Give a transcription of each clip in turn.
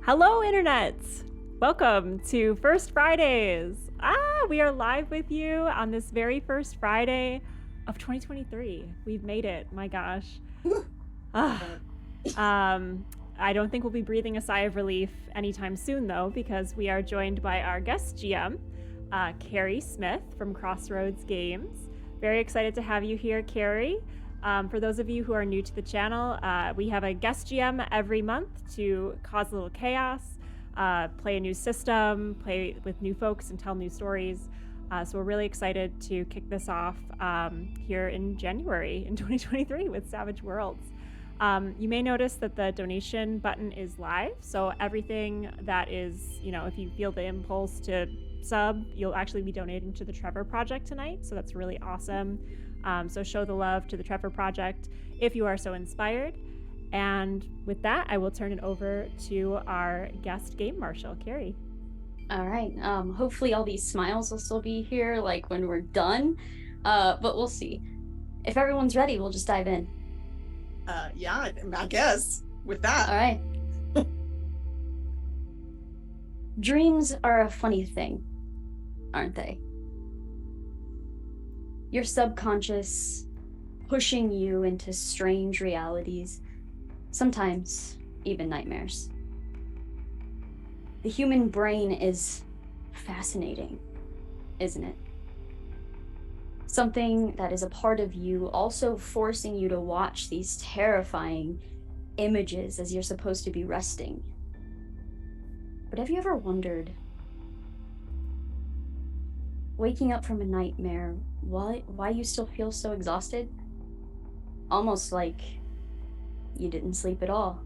Hello, internets! Welcome to First Fridays. We are live with you on this very first Friday of 2023. We've made it. My gosh. I don't think we'll be breathing a sigh of relief anytime soon, though, because we are joined by our guest GM, Kerri Smith from Crossroads Games. Very excited to have you here, Kerri. For those of you who are new to the channel, we have a guest GM every month to cause a little chaos, play a new system, play with new folks, and tell new stories. So we're really excited to kick this off here in January in 2023 with Savage Worlds. You may notice that the donation button is live, so everything that is, if you feel the impulse to sub, you'll actually be donating to the Trevor Project tonight, so that's really awesome. So show the love to the Trevor Project if you are so inspired. And with that, I will turn it over to our guest game marshal, Kerri. All right. Hopefully all these smiles will still be here, like when we're done. But we'll see. If everyone's ready, we'll just dive in. Yeah, I guess with that. All right. Dreams are a funny thing, aren't they? Your subconscious pushing you into strange realities, sometimes even nightmares. The human brain is fascinating, isn't it? Something that is a part of you, also forcing you to watch these terrifying images as you're supposed to be resting. But have you ever wondered, waking up from a nightmare, why you still feel so exhausted? Almost like you didn't sleep at all.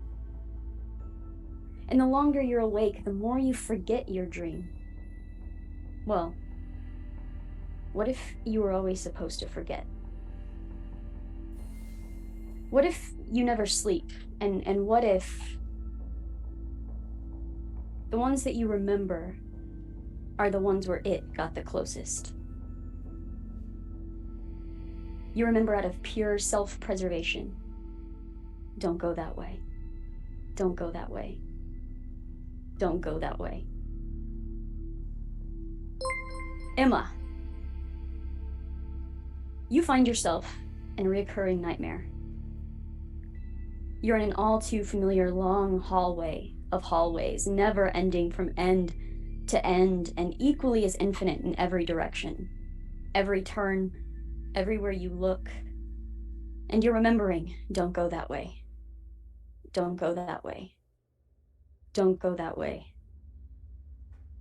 And the longer you're awake, the more you forget your dream. Well, what if you were always supposed to forget? What if you never sleep? And what if the ones that you remember are the ones where it got the closest? You remember out of pure self-preservation. Don't go that way. Don't go that way. Don't go that way. Emma, you find yourself in a recurring nightmare. You're in an all too familiar long hallway of hallways, never ending from end to end, and equally as infinite in every direction. Every turn, everywhere you look, and you're remembering, don't go that way. Don't go that way. Don't go that way.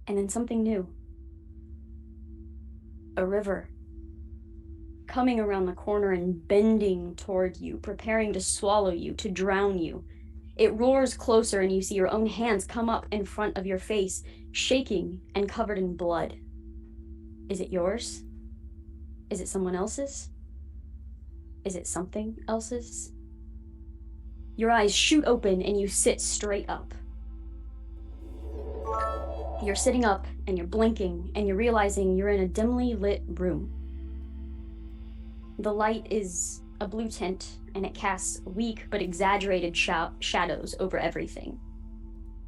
And then something new. A river. Coming around the corner and bending toward you, preparing to swallow you, to drown you. It roars closer and you see your own hands come up in front of your face, shaking and covered in blood. Is it yours? Is it someone else's? Is it something else's? Your eyes shoot open and you sit straight up. You're sitting up and you're blinking and you're realizing you're in a dimly lit room. The light is a blue tint and it casts weak but exaggerated shadows over everything.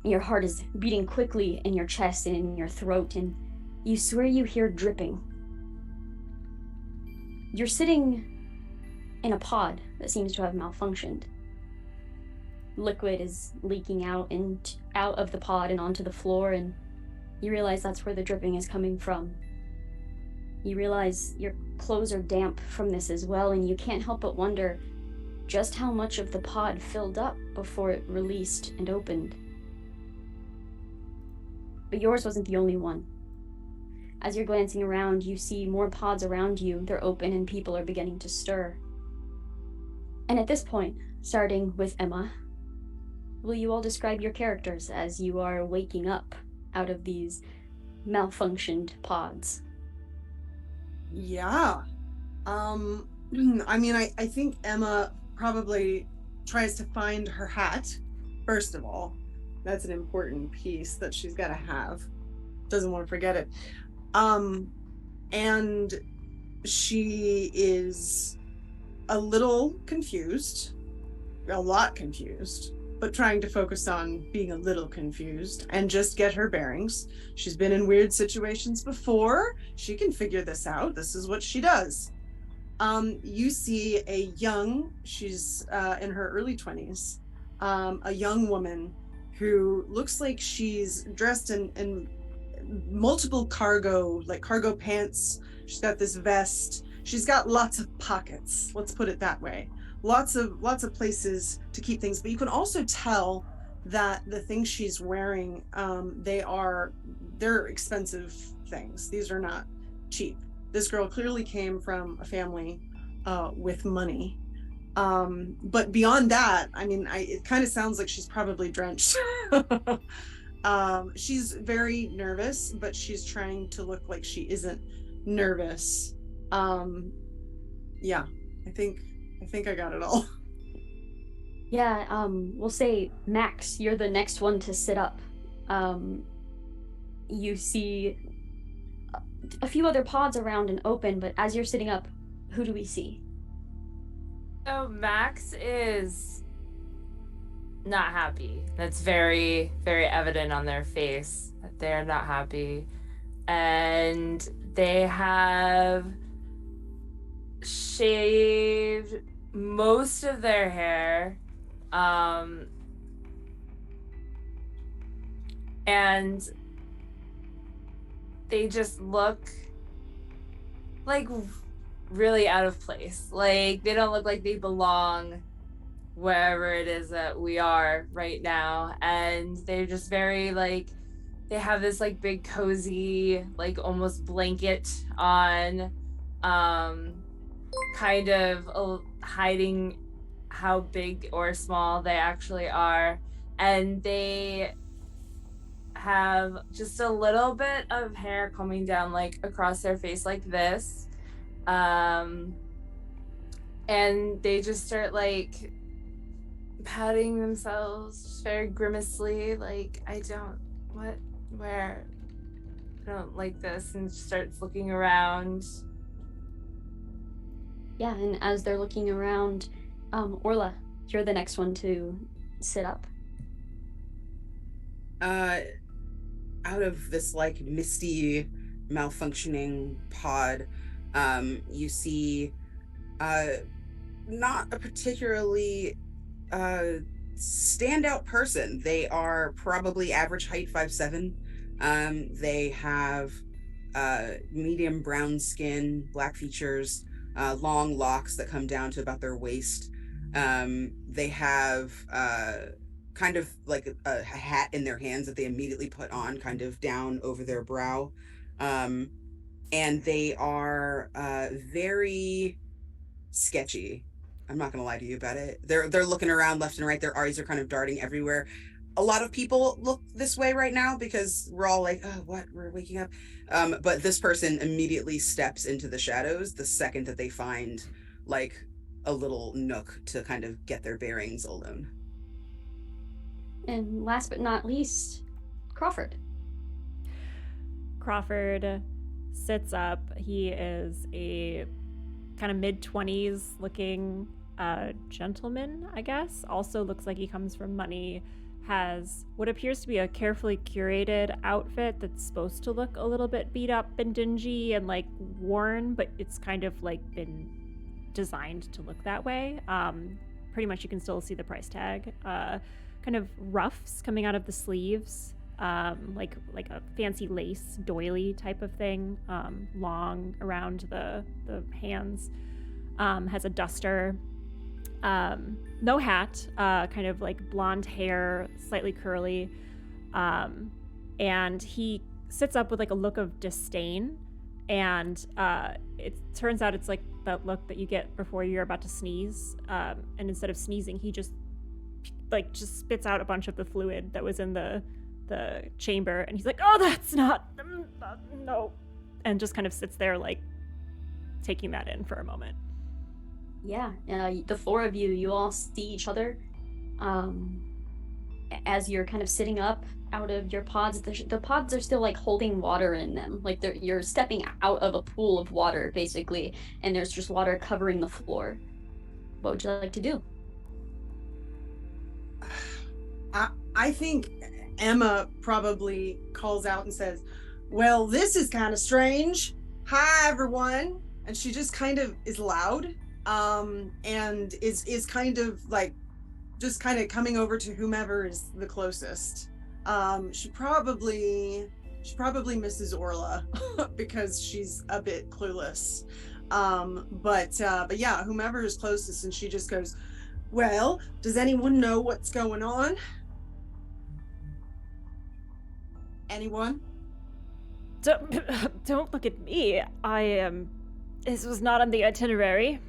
Your heart is beating quickly in your chest and in your throat, and you swear you hear dripping. You're sitting in a pod that seems to have malfunctioned. Liquid is leaking out of the pod and onto the floor, and you realize that's where the dripping is coming from. You realize your clothes are damp from this as well, and you can't help but wonder just how much of the pod filled up before it released and opened. But yours wasn't the only one. As you're glancing around, you see more pods around you. They're open and people are beginning to stir. And at this point, starting with Emma, will you all describe your characters as you are waking up out of these malfunctioned pods? Yeah. I think Emma probably tries to find her hat, first of all. That's an important piece that she's got to have. Doesn't want to forget it. And she is a little confused, a lot confused, but trying to focus on being a little confused and just get her bearings. She's been in weird situations before. She can figure this out. This is what she does. You see she's in her early 20s, a young woman who looks like she's dressed in multiple cargo pants. She's got this vest. She's got lots of pockets, let's put it that way. Lots of places to keep things, but you can also tell that the things she's wearing, they're expensive things. These are not cheap. This girl clearly came from a family with money. But beyond that, I mean, it kind of sounds like she's probably drenched. She's very nervous, but she's trying to look like she isn't nervous. Yeah, I think I got it all. Yeah, we'll say, Max, you're the next one to sit up. You see a few other pods around and open, but as you're sitting up, who do we see? So Max is not happy. That's very, very evident on their face that they're not happy. And they have shaved most of their hair. And they just look like really out of place. Like, they don't look like they belong wherever it is that we are right now. And they're just very, like, they have this, like, big cozy, like, almost blanket on, kind of hiding how big or small they actually are. And they have just a little bit of hair coming down, like, across their face like this. And they just start, like, patting themselves just very grimacely, like, I don't like this, and starts looking around. Yeah, and as they're looking around, Orla, you're the next one to sit up. Out of this, like, misty, malfunctioning pod, you see not a particularly standout person. They are probably average height, 5'7". They have medium brown skin, black features, long locks that come down to about their waist. They have kind of like a hat in their hands that they immediately put on kind of down over their brow. And they are very sketchy. I'm not gonna lie to you about it. They're looking around left and right. Their eyes are kind of darting everywhere. A lot of people look this way right now because we're all like, oh, what? We're waking up. But this person immediately steps into the shadows the second that they find, like, a little nook to kind of get their bearings alone. And last but not least, Crawford. Crawford sits up. He is a kind of mid-20s looking gentleman, I guess. Also looks like he comes from money. Has what appears to be a carefully curated outfit that's supposed to look a little bit beat up and dingy and, like, worn, but it's kind of, like, been designed to look that way. Pretty much you can still see the price tag. Kind of ruffs coming out of the sleeves, like a fancy lace doily type of thing, long around the hands. Has a duster. No hat, kind of like blonde hair, slightly curly. And he sits up with, like, a look of disdain. And it turns out it's like that look that you get before you're about to sneeze. And instead of sneezing, he just spits out a bunch of the fluid that was in the chamber. And he's like, oh, that's not, no. And just kind of sits there, like, taking that in for a moment. Yeah, the four of you all see each other as you're kind of sitting up out of your pods. The pods are still, like, holding water in them. Like, you're stepping out of a pool of water, basically, and there's just water covering the floor. What would you like to do? I think Emma probably calls out and says, well, this is kind of strange. Hi, everyone. And she just kind of is loud, and is kind of like just kind of coming over to whomever is the closest. She probably misses Orla because she's a bit clueless. But yeah, whomever is closest, and she just goes, well, does anyone know what's going on? Anyone? Don't look at me. This was not on the itinerary.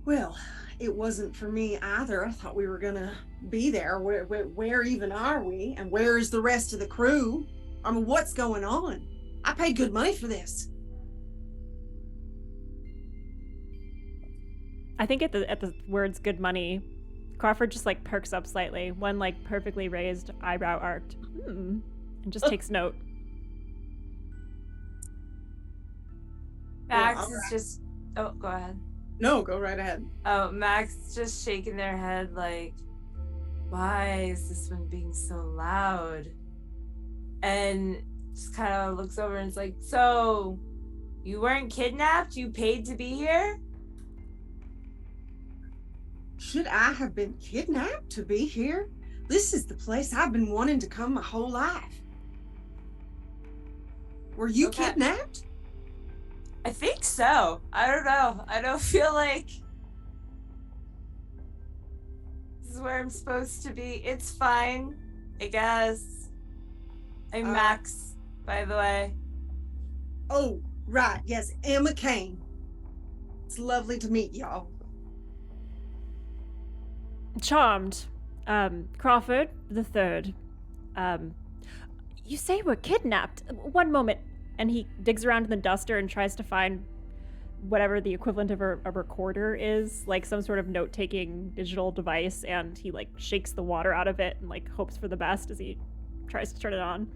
Well, it wasn't for me either. I thought we were gonna be there. Where even are we? And where is the rest of the crew? I mean, what's going on? I paid good money for this. I think at the words "good money," Crawford just like perks up slightly, one like perfectly raised eyebrow arced, and just takes note. Max is just. Oh, go ahead. No, go right ahead. Oh, Max just shaking their head like, why is this one being so loud? And just kind of looks over and is like, so you weren't kidnapped? You paid to be here? Should I have been kidnapped to be here? This is the place I've been wanting to come my whole life. Were you kidnapped? I think so. I don't know. I don't feel like this is where I'm supposed to be. It's fine, I guess. I'm Max, by the way. Oh, right. Yes, Emma Kane. It's lovely to meet y'all. Charmed. Crawford the Third. You say we're kidnapped. One moment. And he digs around in the duster and tries to find whatever the equivalent of a recorder is, like some sort of note-taking digital device, and he like shakes the water out of it and like hopes for the best as he tries to turn it on.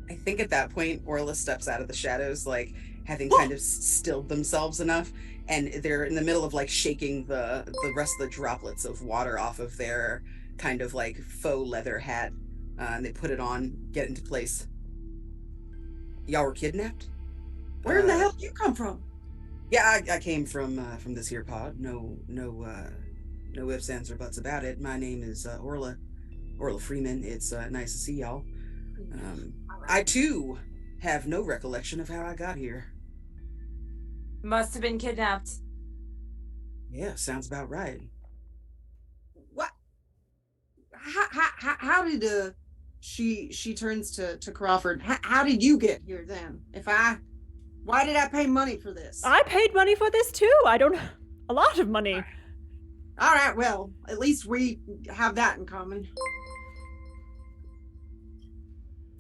I think at that point, Orla steps out of the shadows, like having kind of stilled themselves enough, and they're in the middle of like shaking the rest of the droplets of water off of their kind of like faux leather hat, and they put it on, get into place. Y'all were kidnapped? Where in the hell did you come from? Yeah, I came from this here pod. No ifs, ands, or buts about it. My name is Orla Freeman. It's nice to see y'all. I too have no recollection of how I got here. Must have been kidnapped. Yeah, sounds about right. What? How did she turns to Crawford. How did you get here then? Why did I pay money for this? I paid money for this too. A lot of money. All right, well, at least we have that in common.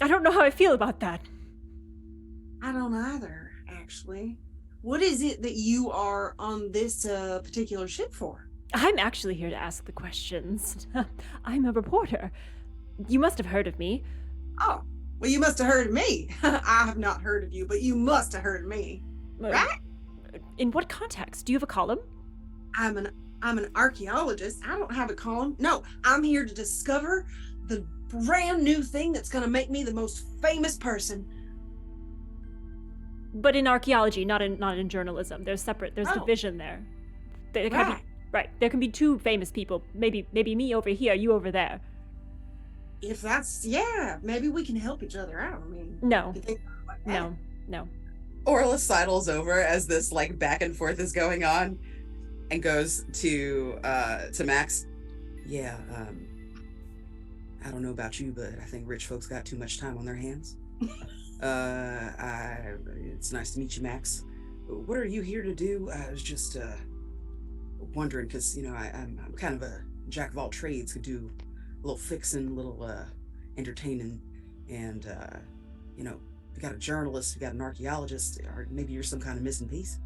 I don't know how I feel about that. I don't either, actually. What is it that you are on this particular ship for? I'm actually here to ask the questions. I'm a reporter. You must have heard of me. Oh, well, you must have heard of me. I have not heard of you, but you must have heard of me, right? In what context? Do you have a column? I'm an archaeologist. I don't have a column. No, I'm here to discover the brand new thing that's going to make me the most famous person. But in archaeology, not in journalism. There's division there. There can be two famous people. Maybe me over here, you over there. If that's, maybe we can help each other out. I mean, no. No. Orla sidles over as this like back and forth is going on and goes to Max. Yeah, I don't know about you, but I think rich folks got too much time on their hands. It's nice to meet you, Max. What are you here to do? I was just wondering, because I'm kind of a jack of all trades, could do a little fixing, a little entertaining, and we got a journalist, we got an archaeologist, or maybe you're some kind of missing piece.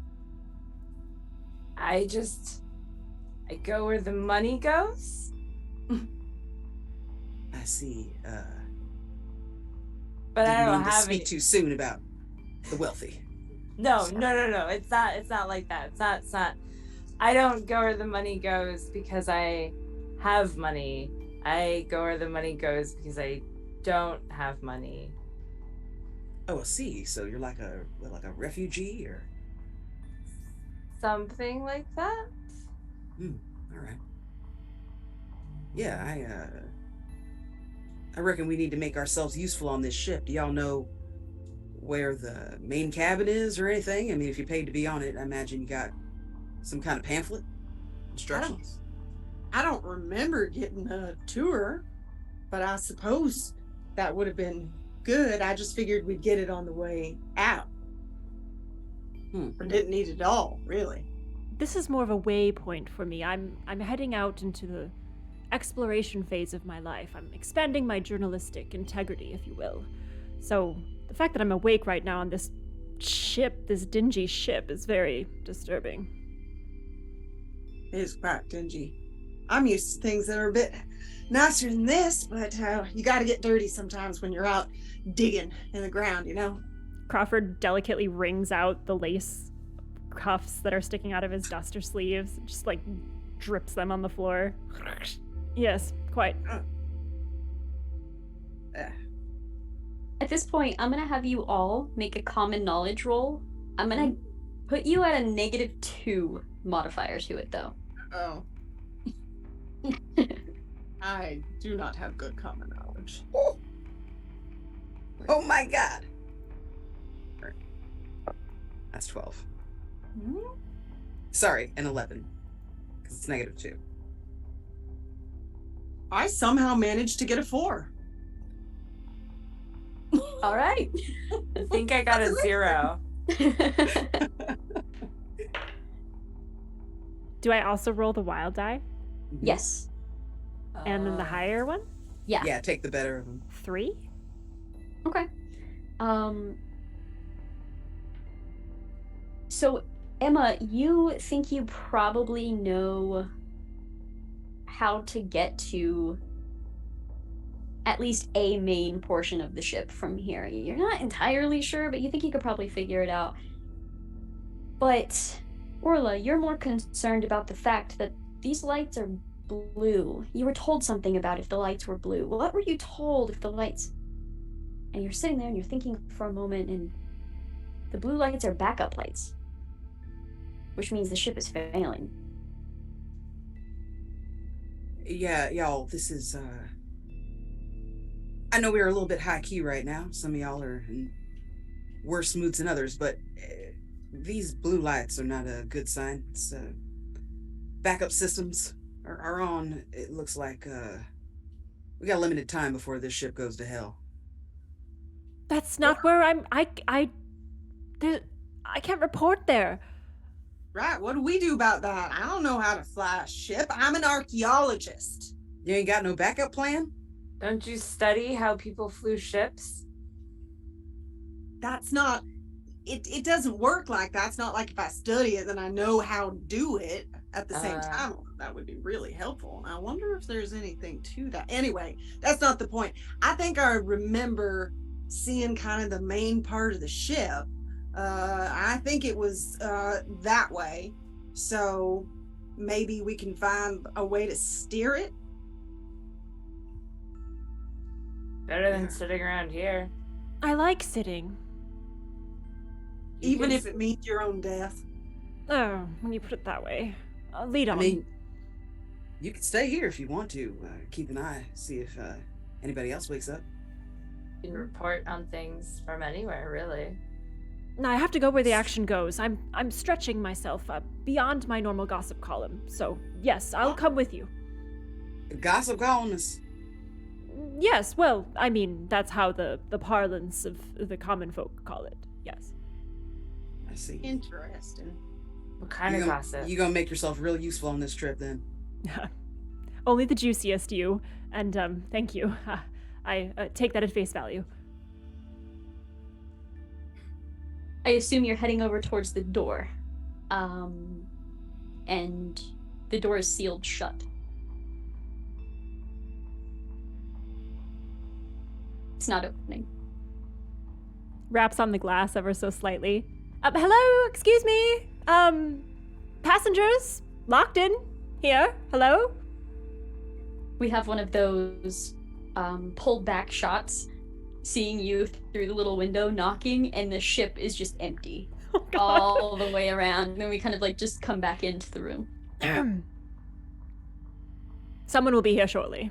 I go where the money goes. I see. But I don't have speak too soon about the wealthy. No. It's not like that. It's not. I don't go where the money goes because I have money. I go where the money goes because I don't have money. Oh, I see. So you're like a refugee, or? Something like that? All right. Yeah, I reckon we need to make ourselves useful on this ship. Do y'all know where the main cabin is or anything? I mean, if you paid to be on it, I imagine you got some kind of pamphlet, instructions. I don't remember getting a tour, but I suppose that would have been good. I just figured we'd get it on the way out. Or didn't need it all, really. This is more of a waypoint for me. I'm heading out into the exploration phase of my life. I'm expanding my journalistic integrity, if you will. So the fact that I'm awake right now on this ship, this dingy ship, is very disturbing. It is quite dingy. I'm used to things that are a bit nicer than this, but you got to get dirty sometimes when you're out digging in the ground, you know? Crawford delicately wrings out the lace cuffs that are sticking out of his duster sleeves, just like drips them on the floor. Yes, quite. At this point, I'm gonna have you all make a common knowledge roll. I'm gonna put you at a -2 modifier to it, though. Oh. I do not have good common knowledge. Oh my god. That's 12. Sorry, an 11. Because it's -2. I somehow managed to get a 4. All right. I think I got a 0. Do I also roll the wild die? Yes. And then the higher one? Yeah. Yeah, take the better of them. 3? Okay. So, Emma, you think you probably know how to get to at least a main portion of the ship from here. You're not entirely sure, but you think you could probably figure it out. But, Orla, you're more concerned about the fact that these lights are blue. You were told something about if the lights were blue. What were you told if the lights... And you're sitting there and you're thinking for a moment, and the blue lights are backup lights, which means the ship is failing. Yeah, y'all, this is, I know we're a little bit high-key right now. Some of y'all are in worse moods than others, but these blue lights are not a good sign. It's, backup systems are on. It looks like, we got limited time before this ship goes to hell. That's not where I can't report there. Right, what do we do about that? I don't know how to fly a ship. I'm an archaeologist. You ain't got no backup plan? Don't you study how people flew ships? That's not... It doesn't work like that. It's not like if I study it, then I know how to do it at the same time. That would be really helpful. And I wonder if there's anything to that. Anyway, that's not the point. I think I remember seeing kind of the main part of the ship. I think it was that way. So maybe we can find a way to steer it. Better than sitting around here. I like sitting. Even if it means your own death. Oh, when you put it that way. Lead on. I mean, you can stay here if you want to. Keep an eye, see if anybody else wakes up. You can report on things from anywhere, really. No, I have to go where the action goes. I'm stretching myself beyond my normal gossip column. So, yes, I'll come with you. Gossip columnists. Yes, well, I mean, that's how the parlance of the common folk call it. Yes. I see. Interesting. What kind of gossip? You gonna make yourself real useful on this trip then? Only the juiciest, you. And thank you. I take that at face value. I assume you're heading over towards the door. And the door is sealed shut. It's not opening. Raps on the glass ever so slightly. Hello, excuse me. Passengers, locked in here. Hello? we have one of those pulled back shots, seeing you through the little window knocking, and the ship is just empty. Oh, God. All the way around. And then we kind of like just come back into the room. Someone will be here shortly.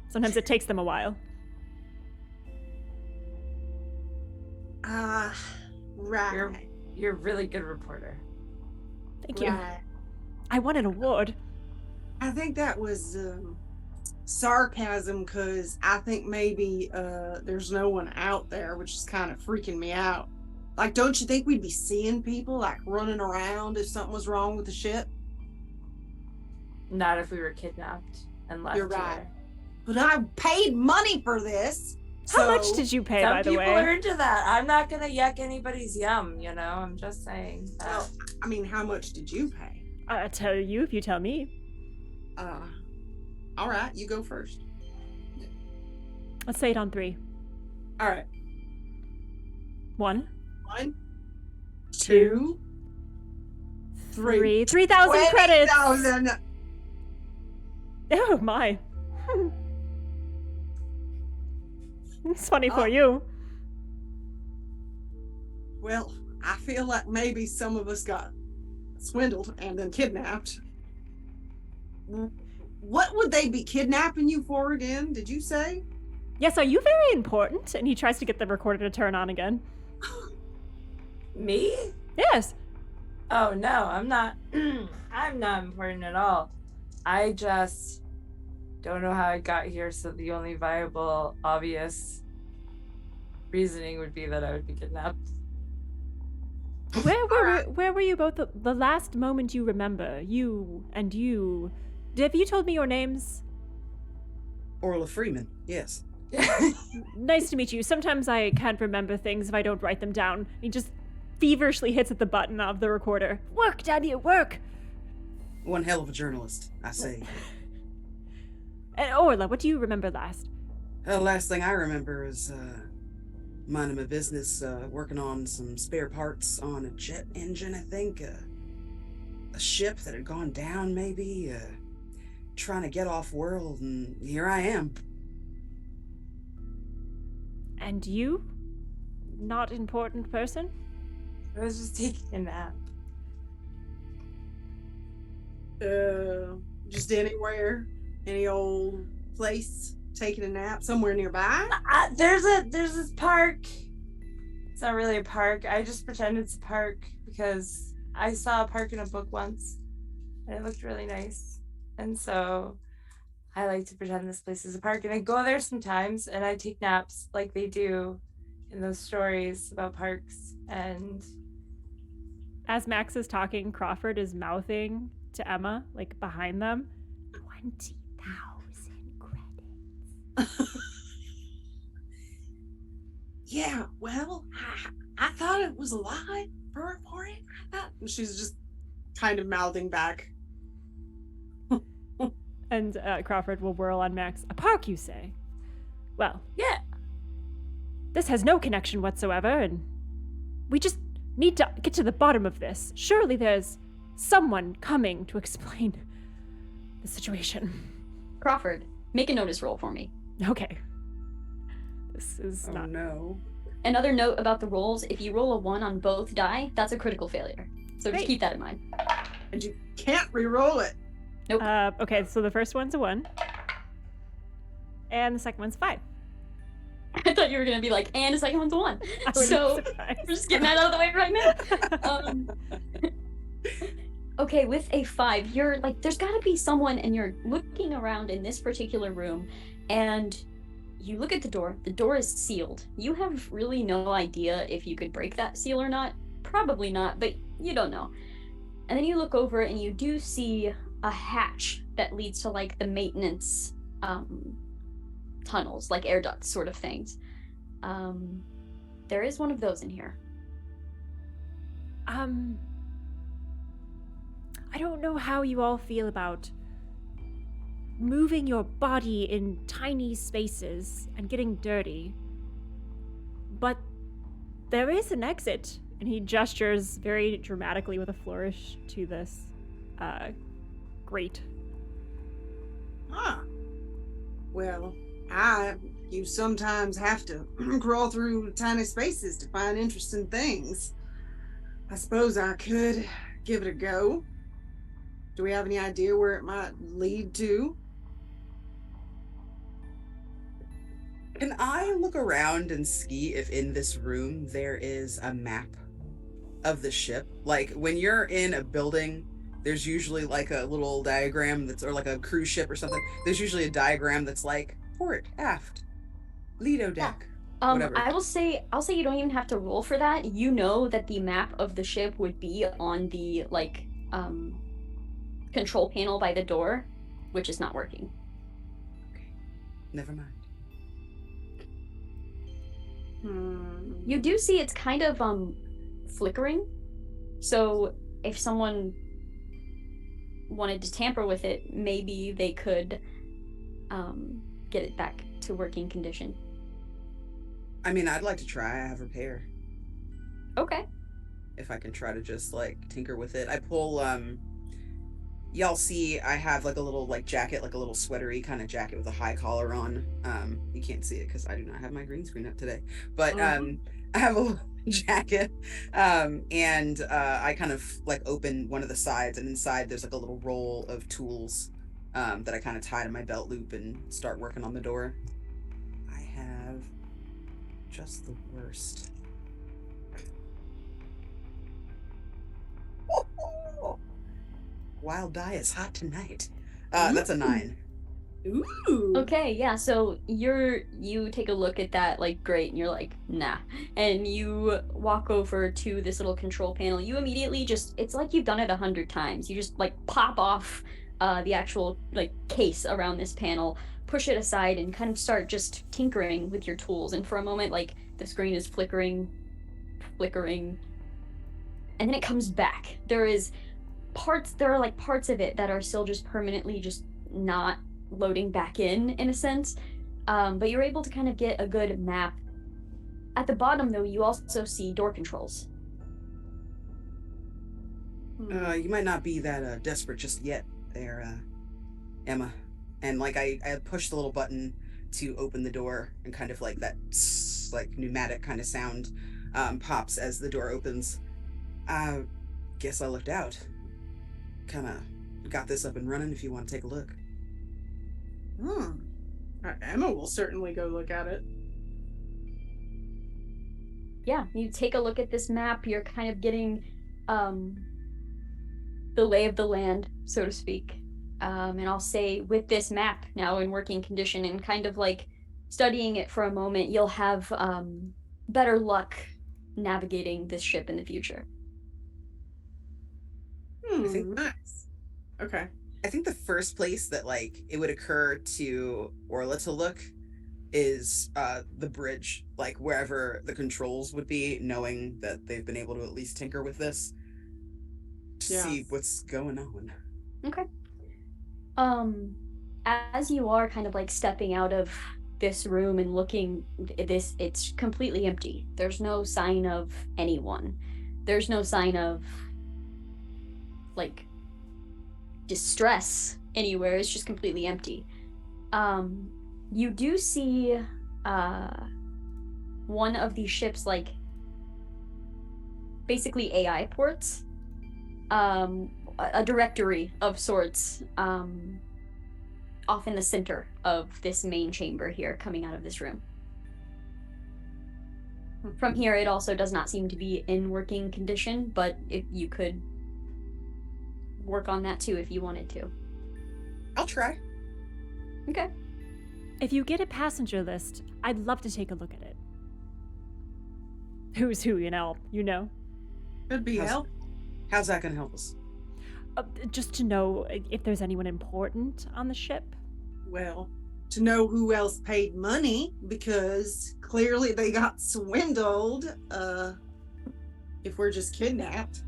Sometimes it takes them a while. Right. You're a really good reporter. Thank you. Right. I won an award. I think that was sarcasm, because I think maybe there's no one out there, which is kind of freaking me out. Like, don't you think we'd be seeing people like running around if something was wrong with the ship? Not if we were kidnapped and left You're right. here. But I paid money for this. How much did you pay, Some by the people way? are into that. I'm not gonna yuck anybody's yum, you know? I'm just saying that. Well, I mean, how much did you pay? I'll tell you if you tell me. All right, you go first. Let's say it on 3. All right. 1, 1, 2, 3. 3,000 credits. 20,000. Oh my. It's funny for Oh. you. Well, I feel like maybe some of us got swindled and then kidnapped. What would they be kidnapping you for again? Did you say? Yes, are you very important? And he tries to get the recorder to turn on again. Me? Yes. Oh no, I'm not. I'm not important at all. I just don't know how I got here, so the only viable, obvious reasoning would be that I would be kidnapped. Where were you both the last moment you remember? You and you. Have you told me your names? Orla Freeman, yes. Nice to meet you. Sometimes I can't remember things if I don't write them down. He just feverishly hits at the button of the recorder. Work, Daddy, work! One hell of a journalist, I say. And Orla, what do you remember last? The last thing I remember is minding my business, working on some spare parts on a jet engine, I think. A ship that had gone down, maybe. Trying to get off world, and here I am. And you? Not important person? I was just taking a nap. Just anywhere, any old place, taking a nap somewhere nearby. There's this park. It's not really a park. I just pretend it's a park because I saw a park in a book once, and it looked really nice. And so I like to pretend this place is a park, and I go there sometimes, and I take naps like they do in those stories about parks. And As Max is talking, Crawford is mouthing to Emma, like behind them, 20,000 credits. Yeah, well, I thought it was a lie for it. I thought she's just kind of mouthing back. And Crawford will whirl on Max. A park, you say? Well, yeah, this has no connection whatsoever, and we just need to get to the bottom of this. Surely there's someone coming to explain the situation. Crawford, make a notice roll for me. Okay. This is Oh not... no. Another note about the rolls, if you roll a 1 on both die, that's a critical failure. So just Great. keep that in mind. And you can't re-roll it. Nope. Okay, so the first one's a 1. And the second one's a 5. I thought you were going to be like, and the second one's a 1. I wouldn't be So surprised. we're just getting that out of the way right now. Okay, with a 5, you're like, there's got to be someone, and you're looking around in this particular room, and you look at the door. The door is sealed. You have really no idea if you could break that seal or not. Probably not, but you don't know. And then you look over, and you do see a hatch that leads to like the maintenance tunnels, like air ducts sort of things. There is one of those in here. I don't know how you all feel about moving your body in tiny spaces and getting dirty, but there is an exit. And he gestures very dramatically with a flourish to this grate. Huh. Well, you sometimes have to crawl through tiny spaces to find interesting things. I suppose I could give it a go. Do we have any idea where it might lead to? Can I look around and see if in this room there is a map of the ship? Like when you're in a building, there's usually like a little diagram or like a cruise ship or something. There's usually a diagram that's like port, aft, Lido deck, whatever. I'll say you don't even have to roll for that. You know that the map of the ship would be on the control panel by the door, which is not working. Okay, never mind. You do see it's kind of flickering. So if someone wanted to tamper with it, maybe they could get it back to working condition. I mean, I'd like to try. I have repair. Okay. If I can try to just like tinker with it. I pull y'all see I have like a little like jacket, like a little sweatery kind of jacket with a high collar on. You can't see it because I do not have my green screen up today. But I have a little jacket. And I kind of like open one of the sides, and inside there's like a little roll of tools that I kind of tie to my belt loop and start working on the door. I have just the worst. Wild die is hot tonight. That's a 9. Ooh. Okay, yeah, so you take a look at that like grate and you're like, nah. And you walk over to this little control panel. You immediately it's like you've done it 100 times. You just like pop off the actual like case around this panel, push it aside, and kind of start just tinkering with your tools. And for a moment, like the screen is flickering, and then it comes back. There are like parts of it that are still just permanently just not loading back in a sense, but you're able to kind of get a good map. At the bottom though, you also see door controls. You might not be that desperate just yet there, Emma. And like I push the little button to open the door, and kind of like that like pneumatic kind of sound pops as the door opens. Guess I looked out. Kind of got this up and running if you want to take a look. Emma will certainly go look at it. Yeah, you take a look at this map. You're kind of getting the lay of the land, so to speak. And I'll say with this map now in working condition and kind of like studying it for a moment, you'll have better luck navigating this ship in the future. Nice. Okay. I think the first place that like it would occur to Orla to look is the bridge, like wherever the controls would be, knowing that they've been able to at least tinker with this to see what's going on. Okay. As you are kind of like stepping out of this room and looking, it's completely empty. There's no sign of anyone. There's no sign of like distress anywhere. It's just completely empty. You do see one of these ships like basically AI ports, a directory of sorts, off in the center of this main chamber here coming out of this room. From here, it also does not seem to be in working condition, but if you could work on that too if you wanted to. I'll try. Okay. If you get a passenger list, I'd love to take a look at it. Who's who, you know? Could be help. How's that gonna help us? Just to know if there's anyone important on the ship. Well, to know who else paid money, because clearly they got swindled. If we're just kidnapped.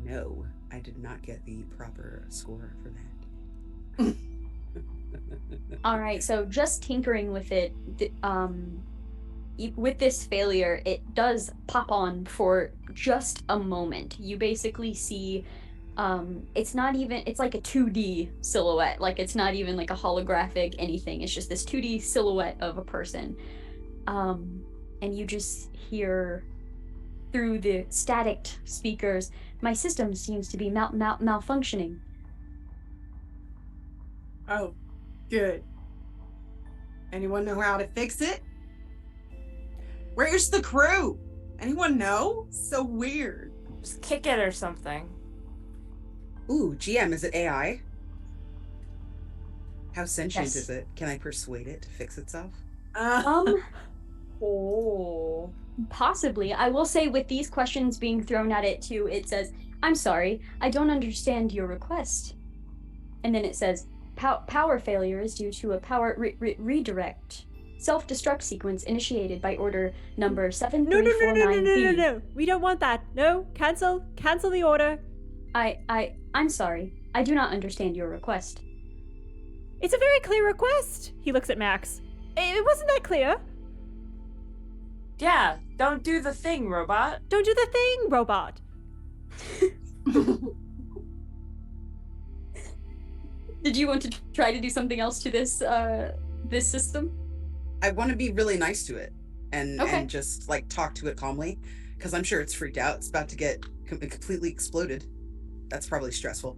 No, I did not get the proper score for that. All right, so just tinkering with it, with this failure, it does pop on for just a moment. You basically see It's not even, it's like a 2D silhouette. Like it's not even like a holographic anything. It's just this 2D silhouette of a person. And you just hear through the static speakers, my system seems to be malfunctioning. Oh, good. Anyone know how to fix it? Where's the crew? Anyone know? So weird. Just kick it or something. Ooh, GM, is it AI? How sentient Yes. is it? Can I persuade it to fix itself? Oh. Possibly. I will say with these questions being thrown at it too, it says, I'm sorry, I don't understand your request. And then it says, power failure is due to a power redirect. Self-destruct sequence initiated by order number 7349B. No. We don't want that. No, cancel the order. I'm sorry. I do not understand your request. It's a very clear request. He looks at Max. It wasn't that clear. Yeah, don't do the thing, robot. Don't do the thing, robot. Did you want to try to do something else to this system? I want to be really nice to it and Okay. and just like talk to it calmly, because I'm sure it's freaked out. It's about to get completely exploded. That's probably stressful.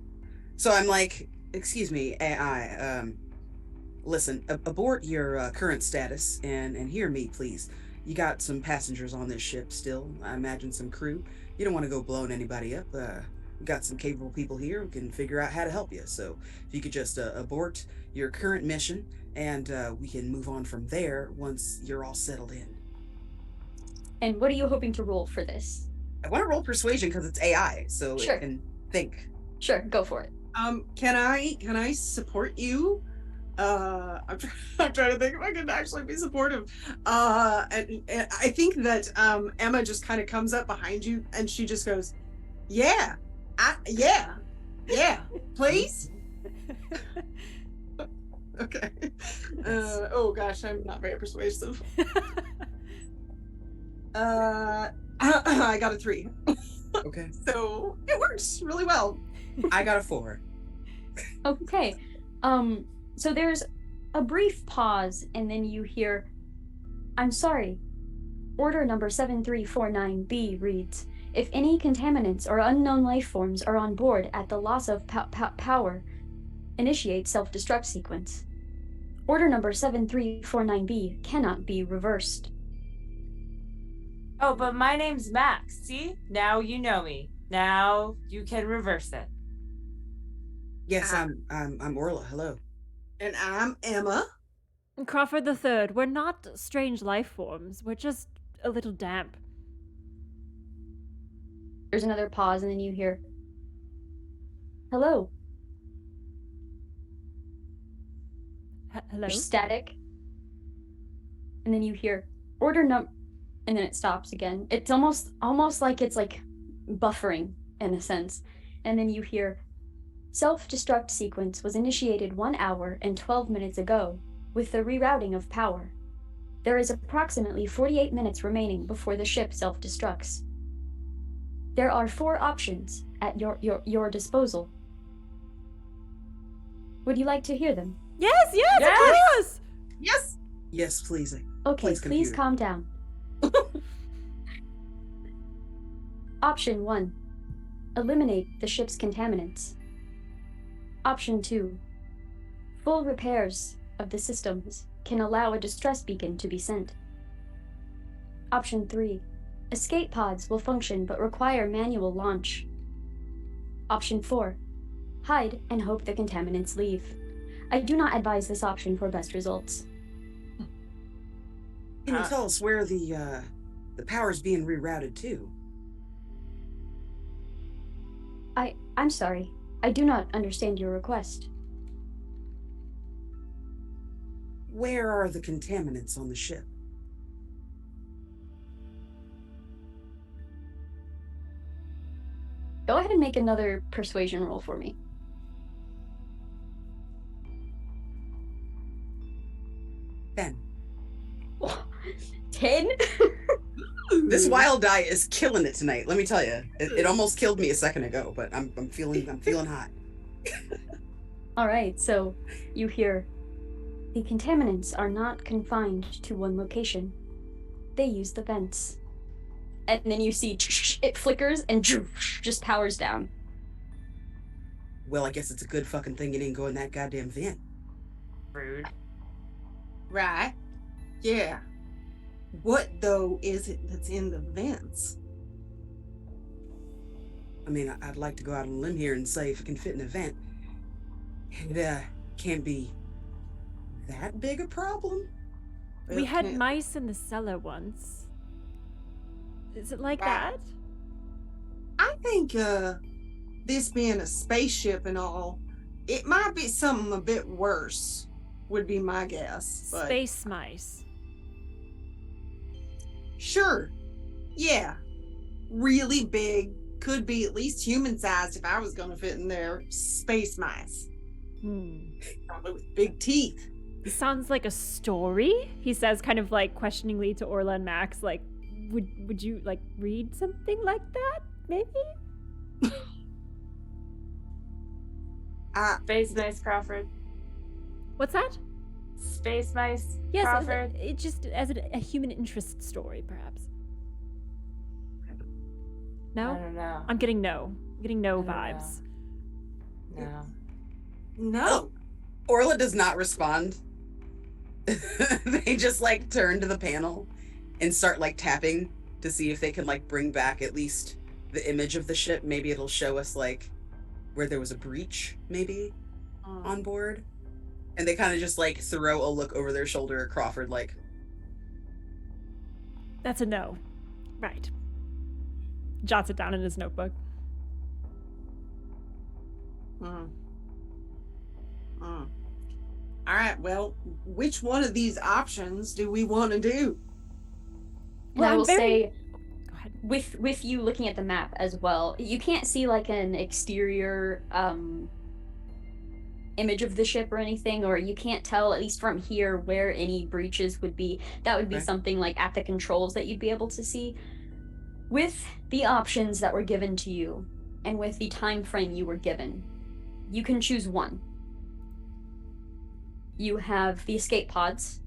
So I'm like, excuse me, AI. Listen, abort your current status and hear me, please. You got some passengers on this ship still. I imagine some crew. You don't want to go blowing anybody up. We got some capable people here who can figure out how to help you. So if you could just abort your current mission, and we can move on from there once you're all settled in. And what are you hoping to roll for this? I want to roll persuasion because it's AI, so Sure. it can think. Sure, go for it. Can I support you? I'm trying to think if I can actually be supportive. And I think that Emma just kind of comes up behind you and she just goes, yeah, please. Okay. Oh gosh, I'm not very persuasive. I got a 3. Okay. So it works really well. I got a 4. Okay. So there's a brief pause, and then you hear, I'm sorry. Order number 7349B reads, if any contaminants or unknown life forms are on board at the loss of power, initiate self-destruct sequence. Order number 7349B cannot be reversed. Oh, but my name's Max. See? Now you know me. Now you can reverse it. Yes, I'm Orla. Hello. And I'm Emma. Crawford the Third, we're not strange life forms. We're just a little damp. There's another pause, and then you hear, hello. Hello? There's static. And then you hear, order and then it stops again. It's almost like it's like buffering in a sense. And then you hear, self-destruct sequence was initiated 1 hour and 12 minutes ago with the rerouting of power. There is approximately 48 minutes remaining before the ship self-destructs. There are 4 options at your disposal. Would you like to hear them? Yes, Yes! of course! Yes. Yes, please. Okay, Please, please computer. calm down. Option 1. Eliminate the ship's contaminants. Option 2. Full repairs of the systems can allow a distress beacon to be sent. Option 3. Escape pods will function but require manual launch. Option 4. Hide and hope the contaminants leave. I do not advise this option for best results. Can you tell us where the power's being rerouted to? I'm sorry. I do not understand your request. Where are the contaminants on the ship? Go ahead and make another persuasion roll for me. 10. 10? This wild die is killing it tonight. Let me tell you, it almost killed me a second ago, but I'm feeling hot. All right, so you hear the contaminants are not confined to one location. They use the vents. And then you see it flickers and just powers down. Well, I guess it's a good fucking thing it didn't go in that goddamn vent. Rude. Right. Yeah. What, though, is it that's in the vents? I mean, I'd like to go out on a limb here and say if it can fit in a vent, it can't be that big a problem. We It had can't- mice in the cellar once. Is it like Right. that? I think this being a spaceship and all, it might be something a bit worse, would be my guess. But Space mice. sure. Yeah. Really big. Could be at least human sized if I was going to fit in there. Space mice. Probably with big teeth. This sounds like a story, he says, kind of like questioningly to Orla and Max, like, would you like read something like that, maybe? Space mice, Crawford. What's that? Space mice, Yes, Crawford. it just as a human interest story, perhaps. I No? don't know. I'm getting no. I'm getting no I don't vibes. No. No. Orla does not respond. They just like turn to the panel and start like tapping to see if they can like bring back at least the image of the ship. Maybe it'll show us like where there was a breach, maybe on board. And they kind of just like throw a look over their shoulder at Crawford, like, That's a no. Right. Jots it down in his notebook. All right, well, which one of these options do we want to do? And I I'm will very- say, Go ahead. with you looking at the map as well, you can't see like an exterior image of the ship or anything, or you can't tell, at least from here, where any breaches would be. That would be Okay. something like at the controls that you'd be able to see. With the options that were given to you, and with the time frame you were given, you can choose one. You have the escape pods,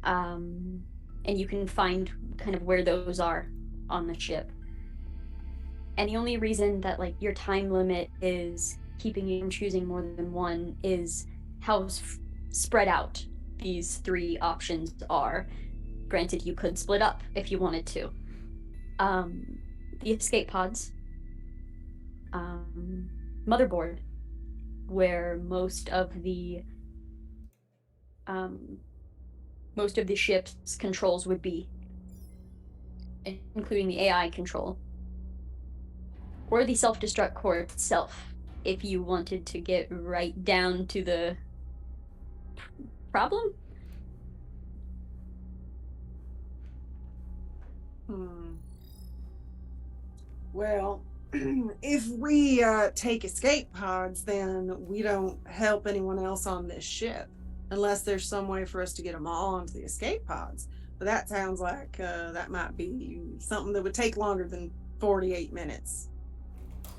and you can find kind of where those are on the ship. And the only reason that like your time limit is keeping you from choosing more than one is how spread out these three options are. Granted, you could split up if you wanted to. The escape pods, motherboard, where most of the ship's controls would be, including the AI control, or the self-destruct core itself, if you wanted to get right down to the problem. Well, if we take escape pods, then we don't help anyone else on this ship, unless there's some way for us to get them all onto the escape pods. But that sounds like that might be something that would take longer than 48 minutes.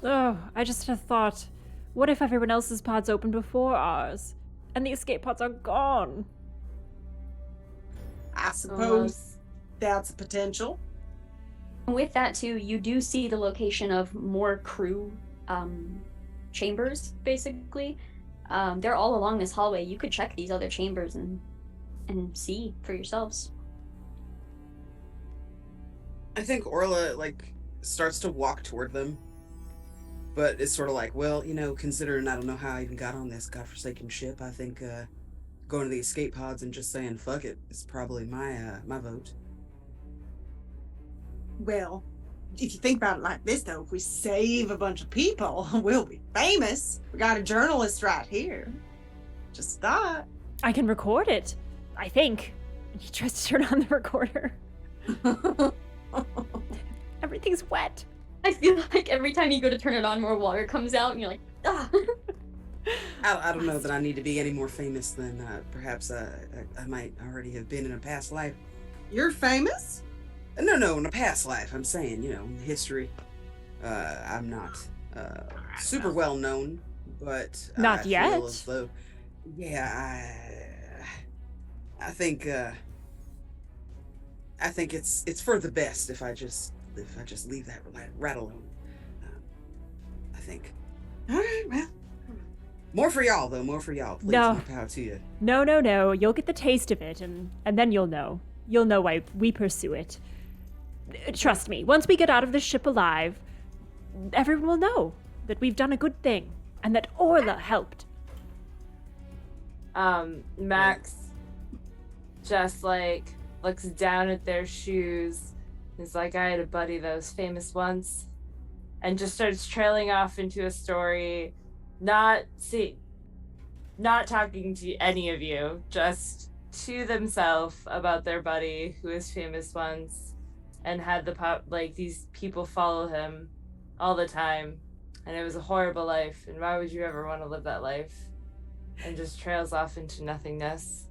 Oh, I just had a thought. What if everyone else's pods opened before ours? And the escape pods are gone? I suppose that's a potential. With that too, you do see the location of more crew chambers, basically. They're all along this hallway. You could check these other chambers and see for yourselves. I think Orla like starts to walk toward them, but it's sort of like, well, you know, considering I don't know how I even got on this godforsaken ship, I think going to the escape pods and just saying fuck it is probably my vote. Well, if you think about it like this, though, if we save a bunch of people, we'll be famous. We got a journalist right here. Just thought. I can record it, I think. And he tries to turn on the recorder. Everything's wet. I feel like every time you go to turn it on, more water comes out, and you're like, ah. I don't know that I need to be any more famous than perhaps I might already have been in a past life. You're famous? No, in a past life. I'm saying, history. I'm not super well known, but Not I feel as yet. though, yeah, I think it's for the best if I just leave that rat alone. I think. All right, well. More for y'all, though. More for y'all. Please, No. more power to you. No. You'll get the taste of it, and then you'll know. You'll know why we pursue it. Trust me, once we get out of this ship alive, everyone will know that we've done a good thing, and that Orla helped. Max just like looks down at their shoes. He's like, I had a buddy that was famous once, and just starts trailing off into a story, not talking to any of you, just to themselves about their buddy who was famous once and had these people follow him all the time, and it was a horrible life, and why would you ever want to live that life? And just trails off into nothingness.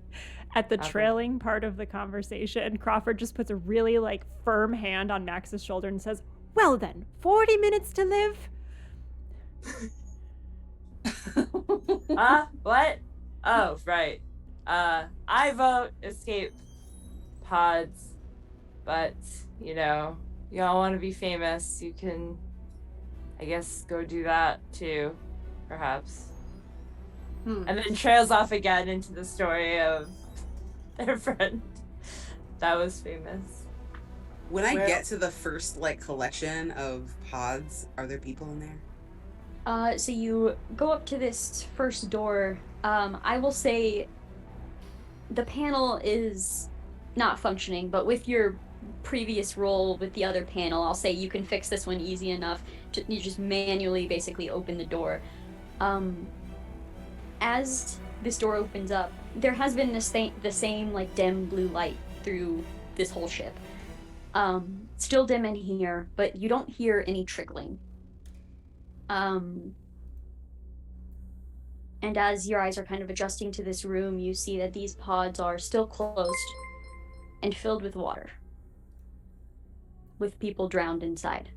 At the trailing part of the conversation, Crawford just puts a really firm hand on Max's shoulder and says, "Well then, 40 minutes to live." What? Oh, right. I vote escape pods, but y'all want to be famous, you can, I guess, go do that too, perhaps. And then trails off again into the story of their friend that was famous. When I get to the first collection of pods, are there people in there? So you go up to this first door. I will say the panel is not functioning, but with your previous roll with the other panel, I'll say you can fix this one easy enough. You just manually basically open the door. As this door opens up, there has been the same dim blue light through this whole ship. Still dim in here, but you don't hear any trickling. And as your eyes are kind of adjusting to this room, you see that these pods are still closed and filled with water, with people drowned inside.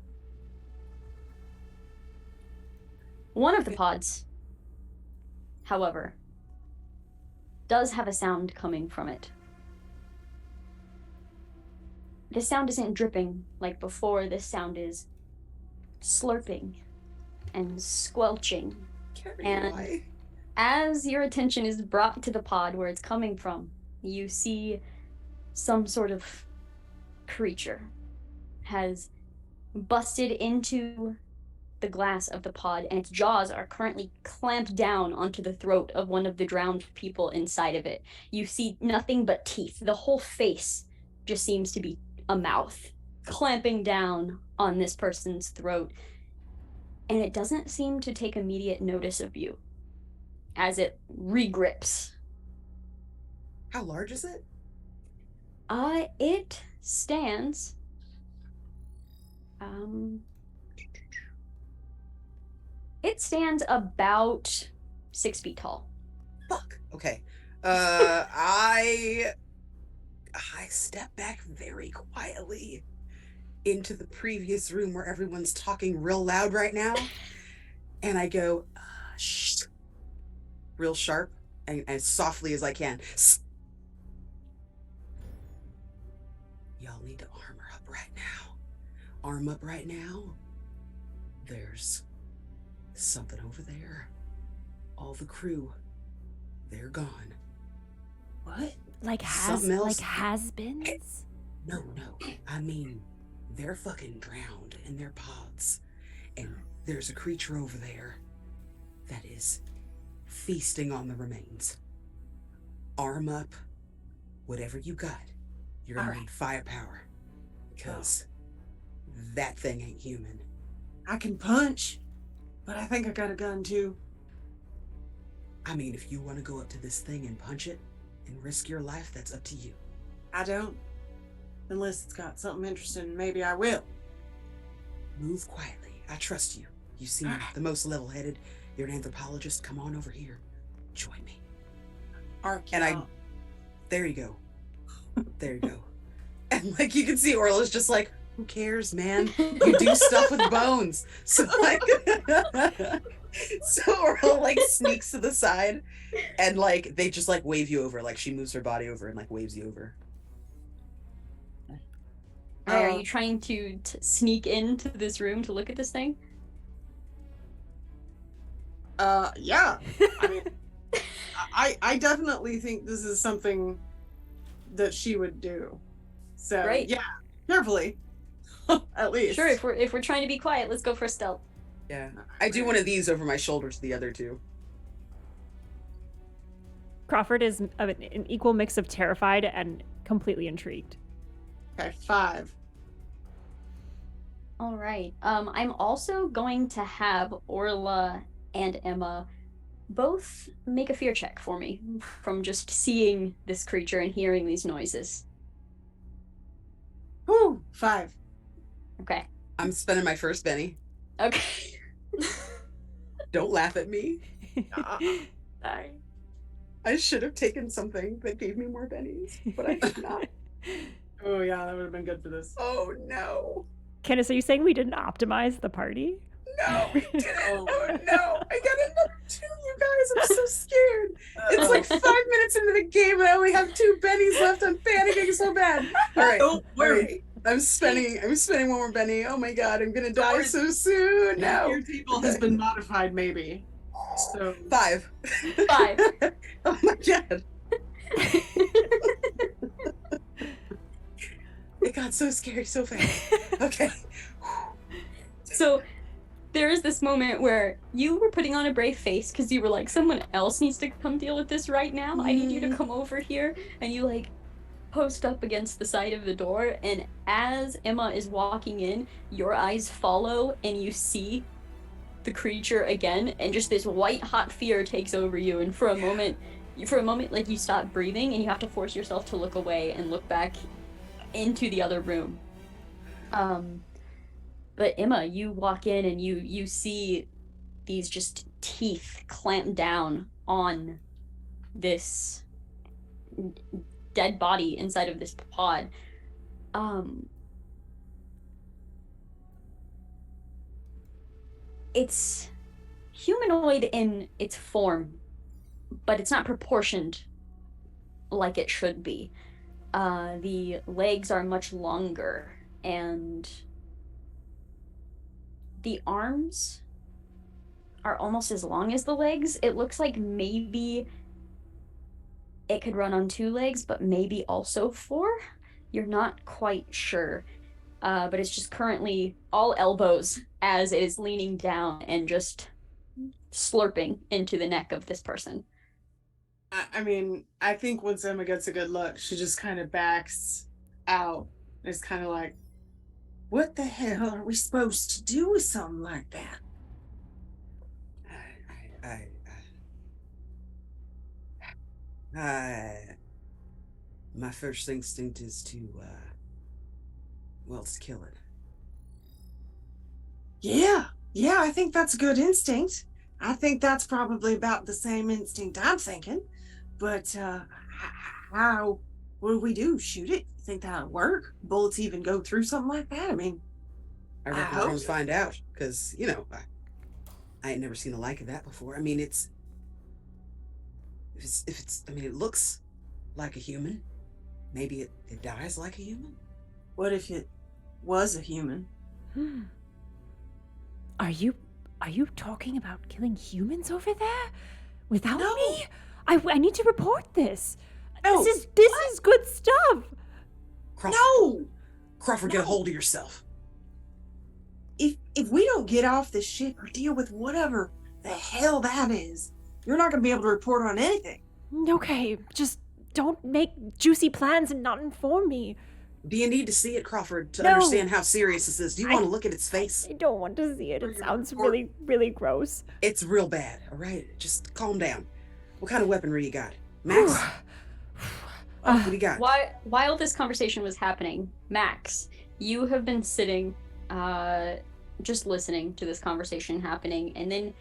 One of the pods, however, does have a sound coming from it. This sound isn't dripping like before. This sound is slurping and squelching. Kerri, And why? as your attention is brought to the pod where it's coming from, you see some sort of creature has busted into the glass of the pod, and its jaws are currently clamped down onto the throat of one of the drowned people inside of it. You see nothing but teeth. The whole face just seems to be a mouth clamping down on this person's throat, and it doesn't seem to take immediate notice of you as it regrips. How large is it? It stands it stands about 6 feet tall. Fuck. Okay. I step back very quietly into the previous room where everyone's talking real loud right now, and I go, shh, real sharp and as softly as I can. Y'all need to armor up right now. Arm up right now. There's something over there. All the crew, they're gone. What? Something else? Has-beens? No. I mean, they're fucking drowned in their pods. And there's a creature over there that is feasting on the remains. Arm up. Whatever you got. You're gonna need firepower. Because that thing ain't human. I can punch, but I think I got a gun too. I mean, if you want to go up to this thing and punch it and risk your life, that's up to you. I don't. Unless it's got something interesting, maybe I will. Move quietly. I trust you. You seem the most level-headed. You're an anthropologist. Come on over here. Join me. There you go. There you go. And And like you can see Orla's just like, who cares, man? You do stuff with bones. So like so Orla like sneaks to the side and like they just like wave you over. Like she moves her body over and like waves you over. Are you trying to sneak into this room to look at this thing? Yeah. I mean, I definitely think this is something that she would do. So Right. yeah, carefully, at least. Sure. If we're trying to be quiet, let's go for stealth. Yeah. I do one of these over my shoulder to the other two. Crawford is an equal mix of terrified and completely intrigued. Okay, 5. All right. I'm also going to have Orla and Emma both make a fear check for me from just seeing this creature and hearing these noises. Woo, 5. Okay. I'm spending my first Benny. Okay. Don't laugh at me. Sorry. I should have taken something that gave me more bennies, but I did not. Oh yeah, that would have been good for this. Oh no. Candace, are you saying we didn't optimize the party? No, we didn't. Oh no. I got another 2, you guys. I'm so scared. It's like 5 minutes into the game and I only have 2 bennies left. I'm panicking so bad. All right. Don't worry. All right. I'm spending one more benny. Oh my god, I'm gonna die so soon. No. Your table has been modified, maybe. So 5. 5. Oh my god. It got so scary so fast. Okay. So there is this moment where you were putting on a brave face because you were like, someone else needs to come deal with this right now. I need you to come over here. And you like post up against the side of the door. And as Emma is walking in, your eyes follow and you see the creature again. And just this white hot fear takes over you. And for a moment, like you stop breathing and you have to force yourself to look away and look back into the other room. But Emma, you walk in and you see these just teeth clamped down on this dead body inside of this pod. It's humanoid in its form, but it's not proportioned like it should be. The legs are much longer, and the arms are almost as long as the legs. It looks like maybe it could run on 2 legs, but maybe also 4. You're not quite sure. But it's just currently all elbows as it is leaning down and just slurping into the neck of this person. I mean, I think once Emma gets a good look, she just kind of backs out. It's kind of like, what the hell are we supposed to do with something like that? My first instinct is to, let's kill it. Yeah, I think that's a good instinct. I think that's probably about the same instinct I'm thinking. But what do we do? Shoot it? You think that'll work? Bullets even go through something like that? I mean, I reckon we're gonna find out, because, you know, I ain't never seen the like of that before. I mean, it looks like a human. Maybe it dies like a human. What if it was a human? Are you talking about killing humans over there? Without No. me? I need to report this. No. This is good stuff. Crawford, No! Crawford, get a hold of yourself. If we don't get off this ship or deal with whatever the hell that is, you're not going to be able to report on anything. Okay, just don't make juicy plans and not inform me. Do you need to see it, Crawford, to No. understand how serious this is? Do you want to look at its face? I don't want to see it. Or It your sounds report. really, really gross. It's real bad, all right? Just calm down. What kind of weaponry you got? Max? What do you got? While this conversation was happening, Max, you have been sitting, just listening to this conversation happening, and then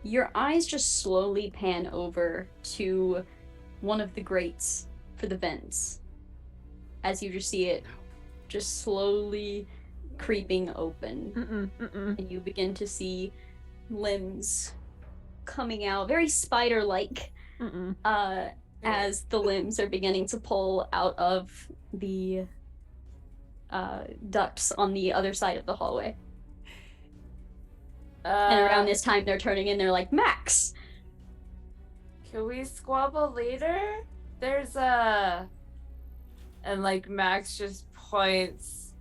your eyes just slowly pan over to one of the grates for the vents. As you just see it just slowly creeping open. And you begin to see limbs coming out, very spider-like, as the limbs are beginning to pull out of the ducts on the other side of the hallway. And around this time, they're turning in. They're like, Max! Can we squabble later? There's And like Max just points.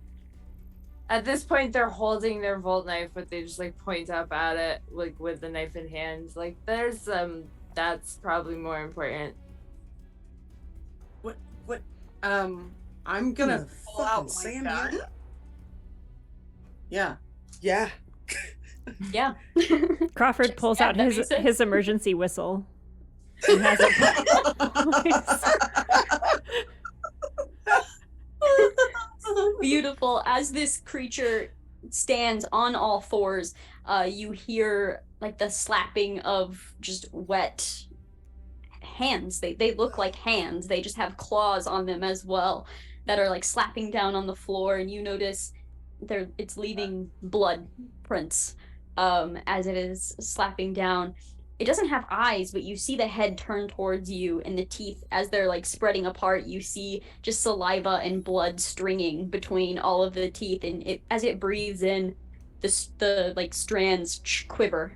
At this point, they're holding their Volt knife, but they just like point up at it, like with the knife in hand. Like there's that's probably more important. What? I'm gonna pull out my Sam gun. here? Yeah. Yeah. Yeah. Crawford pulls out that makes sense. his emergency whistle. And has it Beautiful. As this creature stands on all fours, you hear like the slapping of just wet hands. They look like hands. They just have claws on them as well that are like slapping down on the floor, and you notice it's leaving blood prints as it is slapping down. It doesn't have eyes, but you see the head turn towards you, and the teeth, as they're like spreading apart, you see just saliva and blood stringing between all of the teeth, and as it breathes in, the like strands quiver,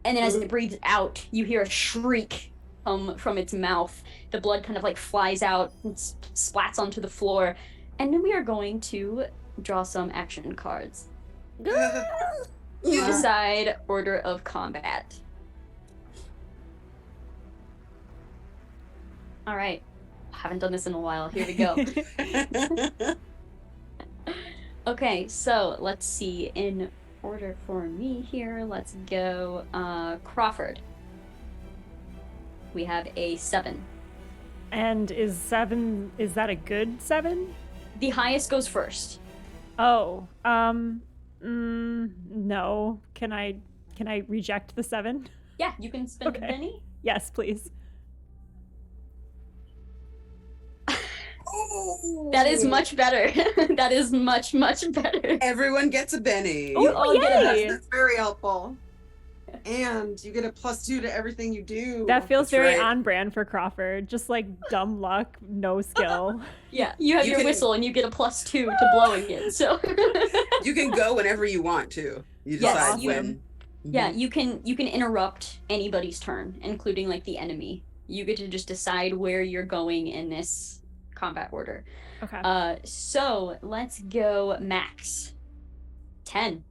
and then as it breathes out, you hear a shriek from its mouth. The blood kind of like flies out and splats onto the floor, and then we are going to draw some action cards. You decide order of combat. All right. Haven't done this in a while. Here we go. Okay, so let's see. In order for me here, let's go Crawford. We have a 7. And is that a good 7? The highest goes first. Oh, no. Can I reject the 7? Yeah, you can spend a penny. Yes, please. That is much better. That is much, much better. Everyone gets a Benny. Oh, You all get a yay! That's very helpful. And you get a +2 to everything you do. That feels That's very right. on brand for Crawford. Just like dumb luck, no skill. Yeah, you have You your can- whistle and you get a +2 to blowing it. So You can go whenever you want to. You Yes, decide you- when. yeah, you can interrupt anybody's turn, including like the enemy. You get to just decide where you're going in this combat order. Okay. So let's go Max. 10.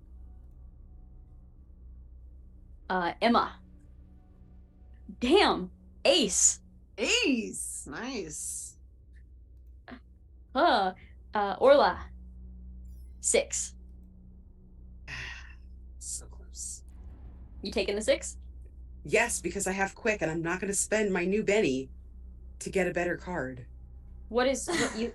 Emma. Damn. Ace. Ace. Nice. Orla. 6. So close. You taking the 6? Yes, because I have quick and I'm not going to spend my new Benny to get a better card. What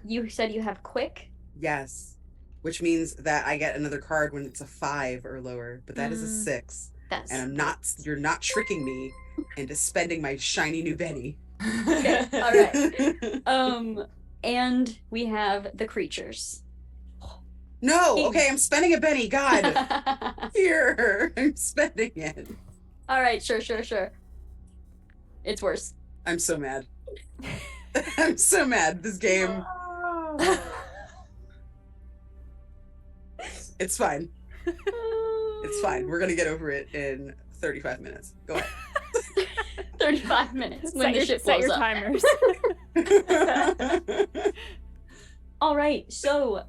you said you have quick? Yes. Which means that I get another card when it's a 5 or lower, but that is a 6. That's And you're not tricking me into spending my shiny new Benny. okay. All right. And we have the creatures. No, okay, I'm spending a Benny. God, here, I'm spending it. All right, sure. It's worse. I'm so mad. I'm so mad. This game, it's fine. It's fine. We're gonna get over it in 35 minutes. Go ahead. 35 minutes when the shit set blows your up. timers. All right, so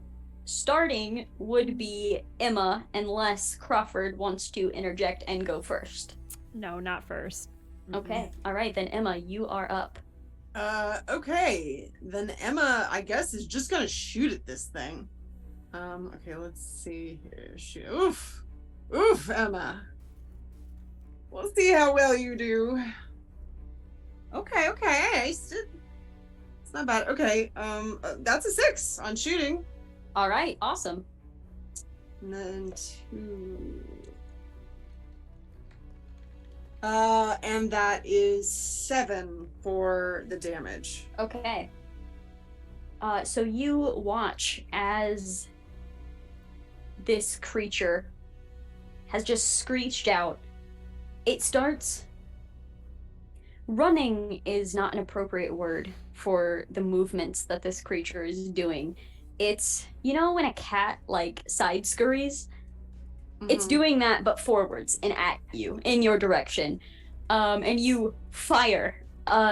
starting would be Emma, unless Crawford wants to interject and go first. No, not first. Okay, all right, then Emma, you are up. Okay. Then Emma, I guess, is just gonna shoot at this thing. Okay, let's see here. Shoot. Oof, Emma. We'll see how well you do. Okay. It's not bad. Okay, that's a 6 on shooting. All right, awesome. And then 2. And that is 7 for the damage. Okay. So you watch as this creature has just screeched out. It starts... Running is not an appropriate word for the movements that this creature is doing. It's, you know when a cat, like, side scurries? It's doing that, but forwards and at you, in your direction. And you fire.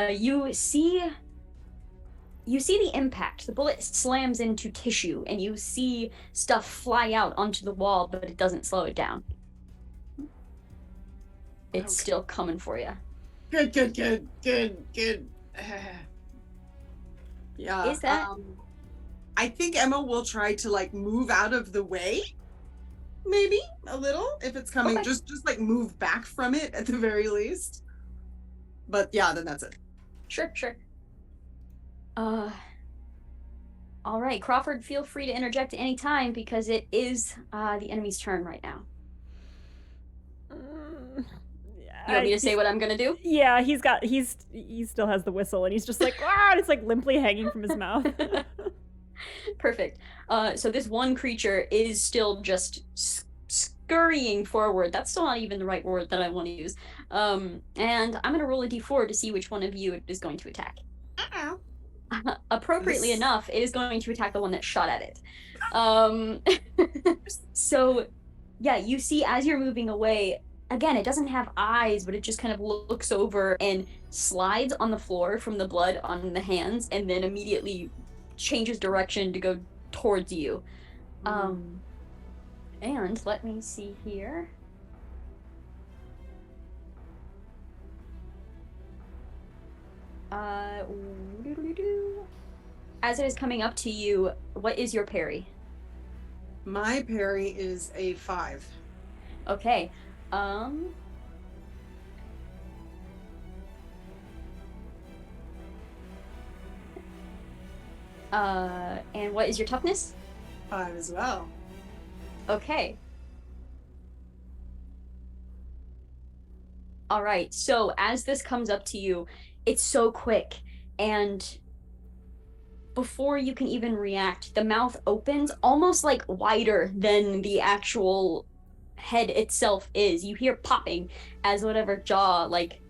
You see the impact. The bullet slams into tissue, and you see stuff fly out onto the wall, but it doesn't slow it down. It's still coming for you. Good. Yeah. Is that- I think Emma will try to like move out of the way. Maybe a little if it's coming. Okay. Just like move back from it at the very least. But yeah, then that's it. Sure. All right, Crawford, feel free to interject at any time because it is the enemy's turn right now. You want me to say what I'm gonna do? Yeah, he still has the whistle, and he's just like, ah, and it's like limply hanging from his mouth. Perfect. So this one creature is still just scurrying forward. That's still not even the right word that I want to use. And I'm gonna roll a d4 to see which one of you it is going to attack. Appropriately enough, it is going to attack the one that shot at it. So, yeah, you see as you're moving away, again, it doesn't have eyes, but it just kind of looks over and slides on the floor from the blood on the hands, and then immediately changes direction to go towards you. And let me see here. As it is coming up to you, what is your parry? My parry is a 5. Okay. And what is your toughness? 5 as well. Okay. All right. So as this comes up to you, it's so quick, and before you can even react, the mouth opens almost like wider than the actual head itself is. You hear popping as whatever jaw like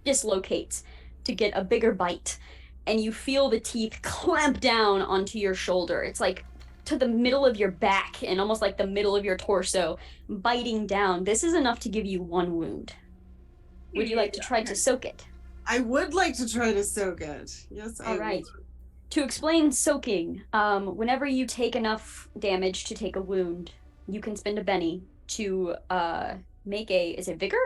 dislocates to get a bigger bite, and you feel the teeth clamp down onto your shoulder. It's like to the middle of your back and almost like the middle of your torso, biting down. This is enough to give you 1 wound. Would you like to try to soak it? I would like to try to soak it. Yes, I All right. would. To explain soaking, whenever you take enough damage to take a wound, you can spend a Benny to make a, is it vigor?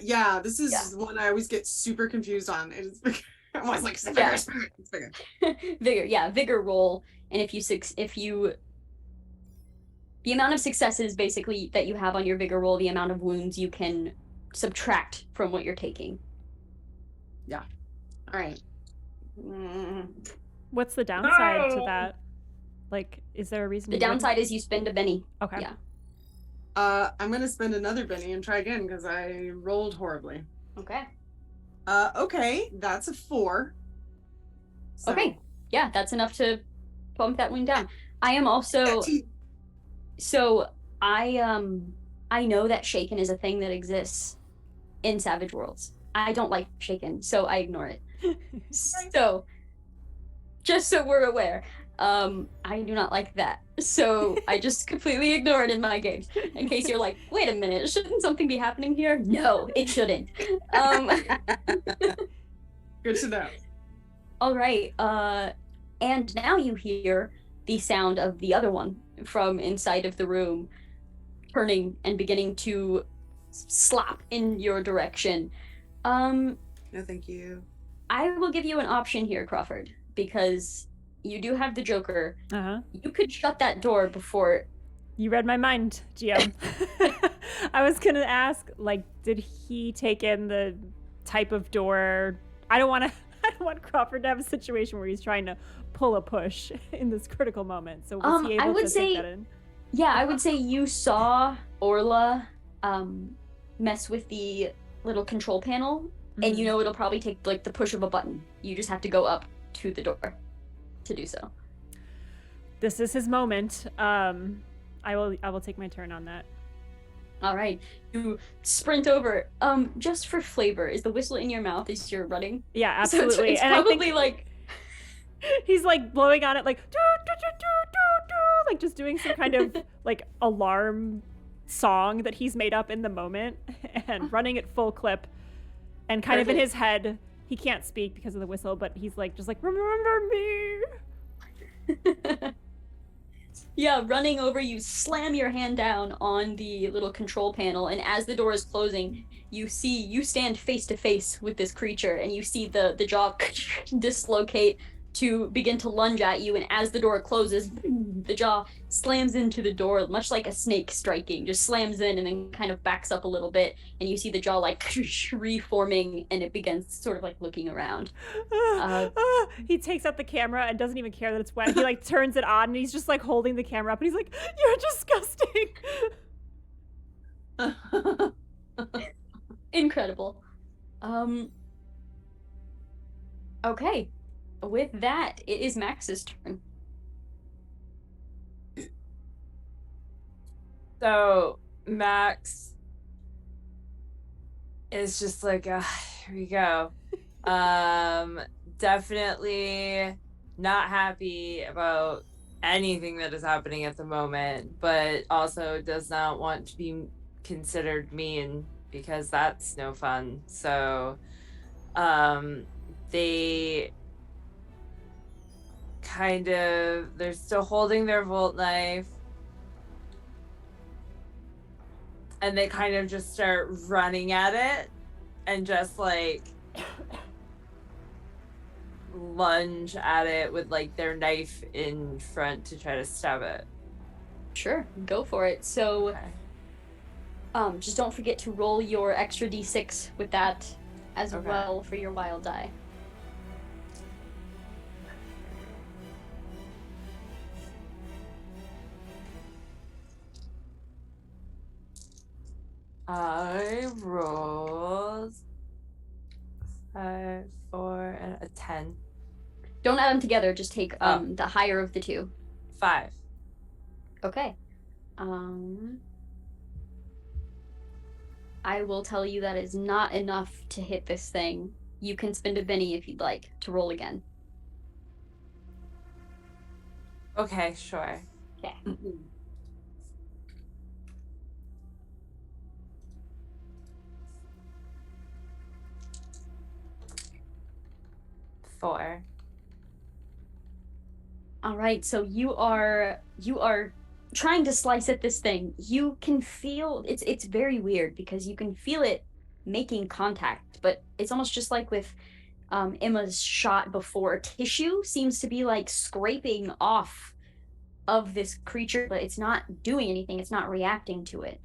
Yeah, this is one I always get super confused on. It is vigor. I'm always like, it's vigor, Yeah. it's vigor. Vigor, yeah, vigor roll. And if you the amount of successes basically that you have on your vigor roll, the amount of wounds you can subtract from what you're taking. All right. What's the downside to that? Like, is there a reason? The you wouldn't? downside is you spend a Benny. Okay. Yeah. I'm gonna spend another Benny and try again because I rolled horribly. Okay. Okay, that's a 4. So- Okay. Yeah, that's enough to bump that wound down. I am also so I know that Shaken is a thing that exists in Savage Worlds. I don't like Shaken, so I ignore it. So just so we're aware, I do not like that. So I just completely ignore it in my games. In case you're like, wait a minute, shouldn't something be happening here? No, it shouldn't. Good to know. All right. And now you hear the sound of the other one from inside of the room turning and beginning to slap in your direction. No, thank you. I will give you an option here, Crawford, because you do have the Joker. Uh-huh. You could shut that door before. You read my mind, GM. I was gonna ask, like, did he take in the type of door? I don't want Crawford to have a situation where he's trying to pull a push in this critical moment. So was he able I would to say- take that in? Yeah, I would say you saw Orla mess with the little control panel, and you know it'll probably take like the push of a button. You just have to go up to the door. to do so. This is his moment. I will take my turn on that. All right, you sprint over. Just for flavor, is the whistle in your mouth as you're running? Yeah, absolutely. So it's and probably I think like he's like blowing on it like doo, doo, doo, doo, doo, doo, like just doing some kind of like alarm song that he's made up in the moment and running at full clip. And kind of in his head, he can't speak because of the whistle, but he's like just like remember me. Yeah, running over, you slam your hand down on the little control panel, and as the door is closing, you stand face to face with this creature, and you see the jaw dislocate to begin to lunge at you, and as the door closes, the jaw slams into the door, much like a snake striking, just slams in and then kind of backs up a little bit, and you see the jaw like reforming, and it begins sort of like looking around. He takes out the camera and doesn't even care that it's wet. He like turns it on and he's just like holding the camera up and he's like, "You're disgusting." Incredible. Okay. With that, it is Max's turn. So Max is just like, here we go. Definitely not happy about anything that is happening at the moment, but also does not want to be considered mean because that's no fun. So they they're still holding their Volt knife, and they kind of just start running at it and just like lunge at it with like their knife in front to try to stab it. Sure, go for it. So Okay. just don't forget to roll your extra d6 with that as well for your wild die. I rolled 5, 4, and a 10. Don't add them together, just take the higher of the two. 5. Okay. I will tell you that is not enough to hit this thing. You can spend a Benny if you'd like to roll again. Okay, sure. Okay. 4. All right, so you are trying to slice at this thing. You can feel it's very weird because you can feel it making contact, but it's almost just like with Emma's shot before. Tissue seems to be like scraping off of this creature, but it's not doing anything. It's not reacting to it.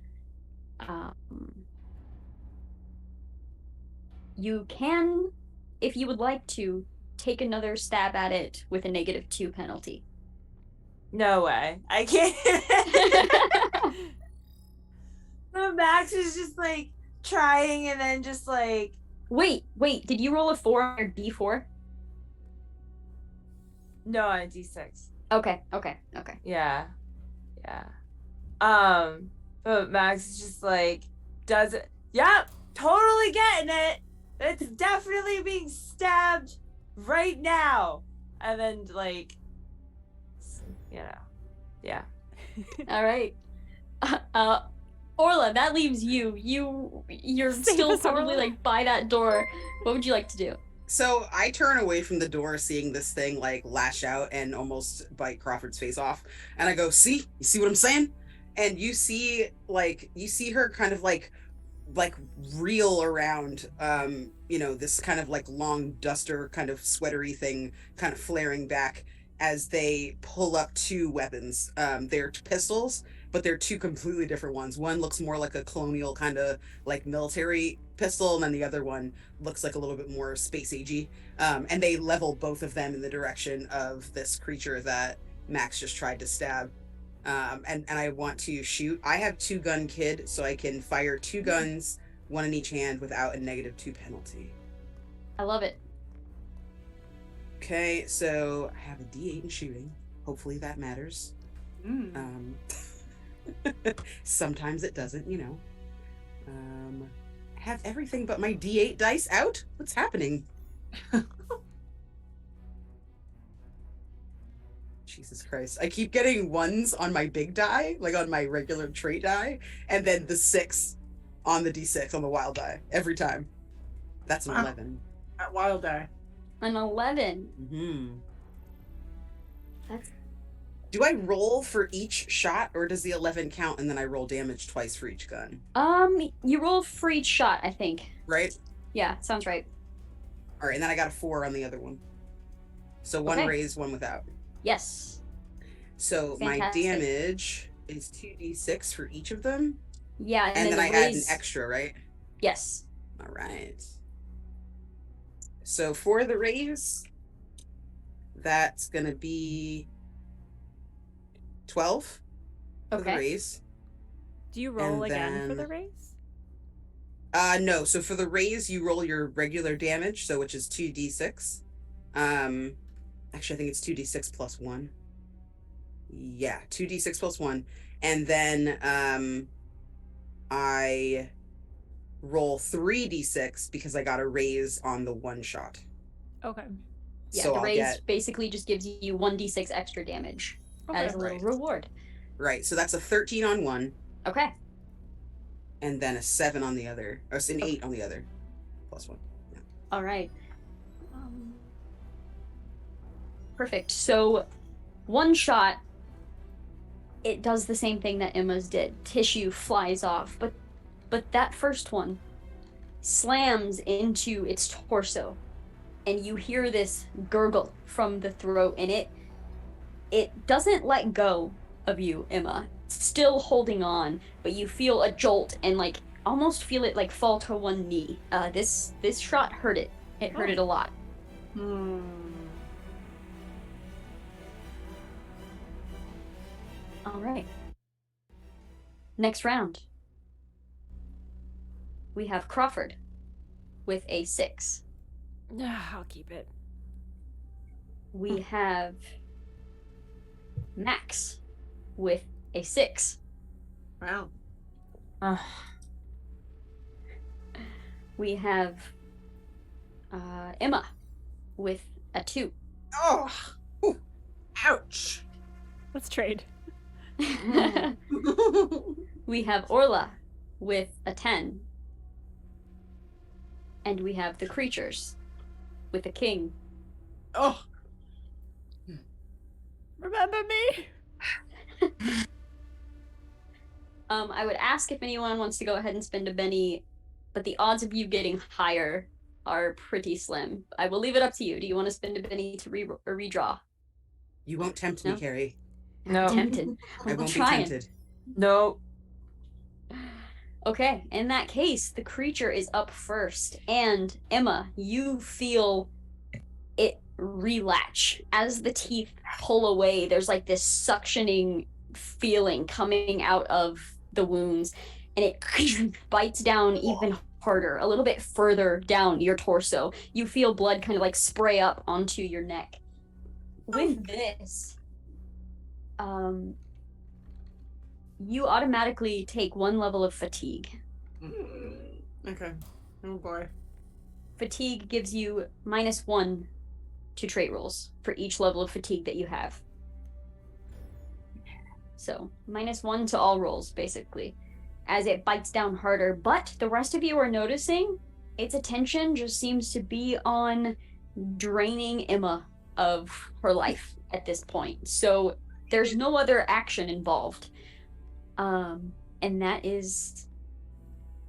You can, if you would like to, take another stab at it with a -2 penalty. No way. I can't. So Max is just like trying and then just like. Wait, did you roll a 4 on your d4? No, on a d6. Okay. Yeah. But Max is just like, does it? Yep, totally getting it. It's definitely being stabbed right now. And then like, yeah. All right. Orla, that leaves you. You're Save still us, probably Orla. like by that door. What would you like to do? So I turn away from the door, seeing this thing like lash out and almost bite Crawford's face off, and I go, "See, you see what I'm saying?" And you see her kind of like reel around, this kind of like long duster kind of sweatery thing, kind of flaring back as they pull up 2 weapons. They're pistols, but they're 2 completely different ones. One looks more like a colonial kind of like military pistol, and then the other one looks like a little bit more space agey. And they level both of them in the direction of this creature that Max just tried to stab. And I want to shoot. I have 2-gun kid, so I can fire 2 guns, 1 in each hand, without a -2 penalty. I love it. Okay, so I have a D8 in shooting. Hopefully that matters. Sometimes it doesn't, you know. I have everything but my D8 dice out? What's happening? Jesus Christ. I keep getting ones on my big die, like on my regular trait die, and then the 6 on the D6 on the wild die every time. That's an 11. That wild die. An 11. Mm-hmm. That's Do I roll for each shot, or does the 11 count and then I roll damage twice for each gun? you roll for each shot, I think. Right? Yeah, sounds right. All right, and then I got a 4 on the other one. So one Okay. raised, one without. Yes. So my Fantastic. damage is 2d6 for each of them, Yeah, and then the I add an raise- extra, right? Yes. All right. So for the raise, that's going to be 12 for the Okay. raise. Do you roll And again for the then- raise? No. So for the raise, you roll your regular damage, so which is 2d6. Actually, I think it's 2d6 plus 1. Yeah, 2d6 plus 1. And then I roll 3d6 because I got a raise on the one shot. Okay. Yeah, So the I'll raise get basically just gives you 1d6 extra damage Okay. as a little Right. reward. right. So that's a 13 on one, Okay. and then a 7 on the other, or an 8 on the other, plus 1. All right. Perfect. So, one shot, it does the same thing that Emma's did. Tissue flies off, but that first one slams into its torso, and you hear this gurgle from the throat, and it doesn't let go of you, Emma. It's still holding on, but you feel a jolt and like almost feel it like fall to one knee. This shot hurt it. It hurt it a lot. All right. Next round. We have Crawford with a 6. I'll keep it. We have Max with a 6. Wow. We have Emma with a 2. Oh. Ooh. Ouch. Let's trade. We have Orla with a 10. And we have the creatures with a king. Oh. Remember me? I would ask if anyone wants to go ahead and spend a Benny, but the odds of you getting higher are pretty slim. I will leave it up to you. Do you want to spend a Benny to redraw? You won't tempt No? me, Kerri. No. Tempted. I I'm won't trying. be tempted. No. Okay, in that case, the creature is up first, and Emma, you feel it relatch as the teeth pull away. There's like this suctioning feeling coming out of the wounds, and it bites down even harder, a little bit further down your torso. You feel blood kind of like spray up onto your neck. With this, you automatically take 1 level of fatigue. Okay. Oh boy. Fatigue gives you -1 to trait rolls for each level of fatigue that you have. So, -1 to all rolls, basically, as it bites down harder. But the rest of you are noticing its attention just seems to be on draining Emma of her life at this point. So, there's no other action involved. And that is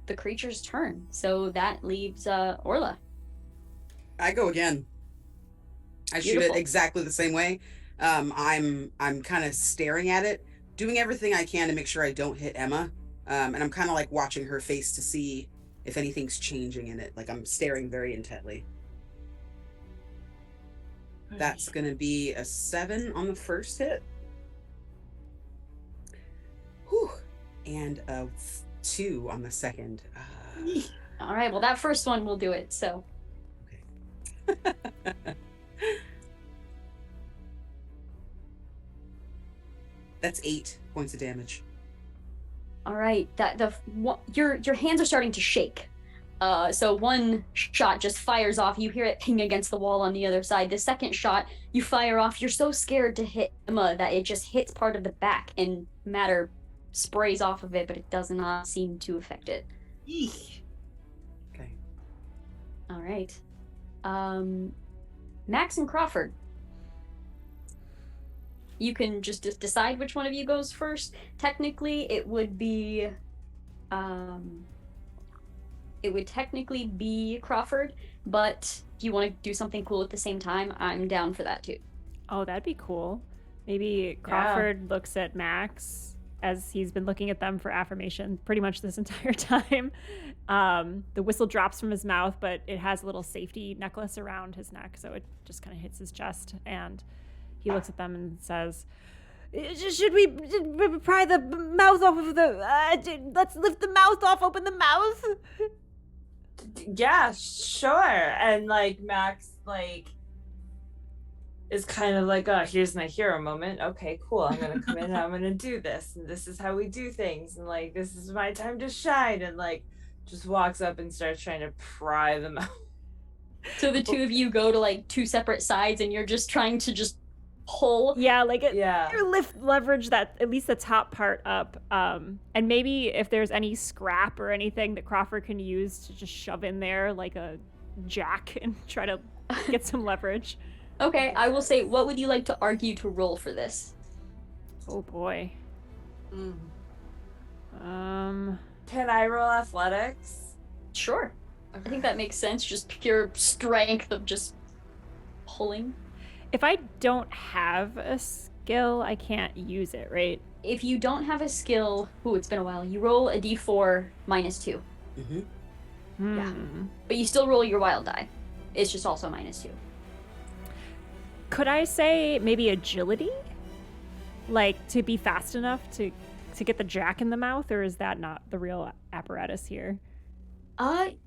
the creature's turn. So that leaves Orla. I go again. I shoot Beautiful. it exactly the same way. I'm kind of staring at it, doing everything I can to make sure I don't hit Emma. And I'm kind of like watching her face to see if anything's changing in it. Like I'm staring very intently. That's going to be a 7 on the first hit. Whew. And a 2 on the second. All right, well, that first one will do it. So That's 8 points of damage. All right, your hands are starting to shake. So one shot just fires off. You hear it ping against the wall on the other side. The second shot you fire off. You're so scared to hit Emma that it just hits part of the back and matter sprays off of it, but it does not seem to affect it. Eek. Okay. All right. Max and Crawford. You can just decide which one of you goes first. Technically, it would be Crawford, but if you want to do something cool at the same time, I'm down for that too. Oh, that'd be cool. Maybe Crawford looks at Max as he's been looking at them for affirmation pretty much this entire time. The whistle drops from his mouth, but it has a little safety necklace around his neck, so it just kind of hits his chest, and he looks at them and says, should we pry the mouth off of the... let's lift the mouth off, open the mouth? Yeah, sure. And like Max like is kind of like, oh, here's my hero moment. Okay, cool. I'm gonna come in and I'm gonna do this, and this is how we do things, and like this is my time to shine, and like just walks up and starts trying to pry them out. So the two of you go to like two separate sides, and you're just trying to just pull. Yeah, like Yeah. you leverage that, at least the top part up, and maybe if there's any scrap or anything that Crawford can use to just shove in there like a jack and try to get some leverage. Okay, I will say, what would you like to argue to roll for this? Oh boy. Can I roll athletics? Sure. I think that makes sense. Just pure strength of just pulling. If I don't have a skill, I can't use it, right? If you don't have a skill, it's been a while, you roll a d4 -2. Mm-hmm. Yeah. But you still roll your wild die. It's just also -2. Could I say maybe agility? Like to be fast enough to get the jack in the mouth, or is that not the real apparatus here? I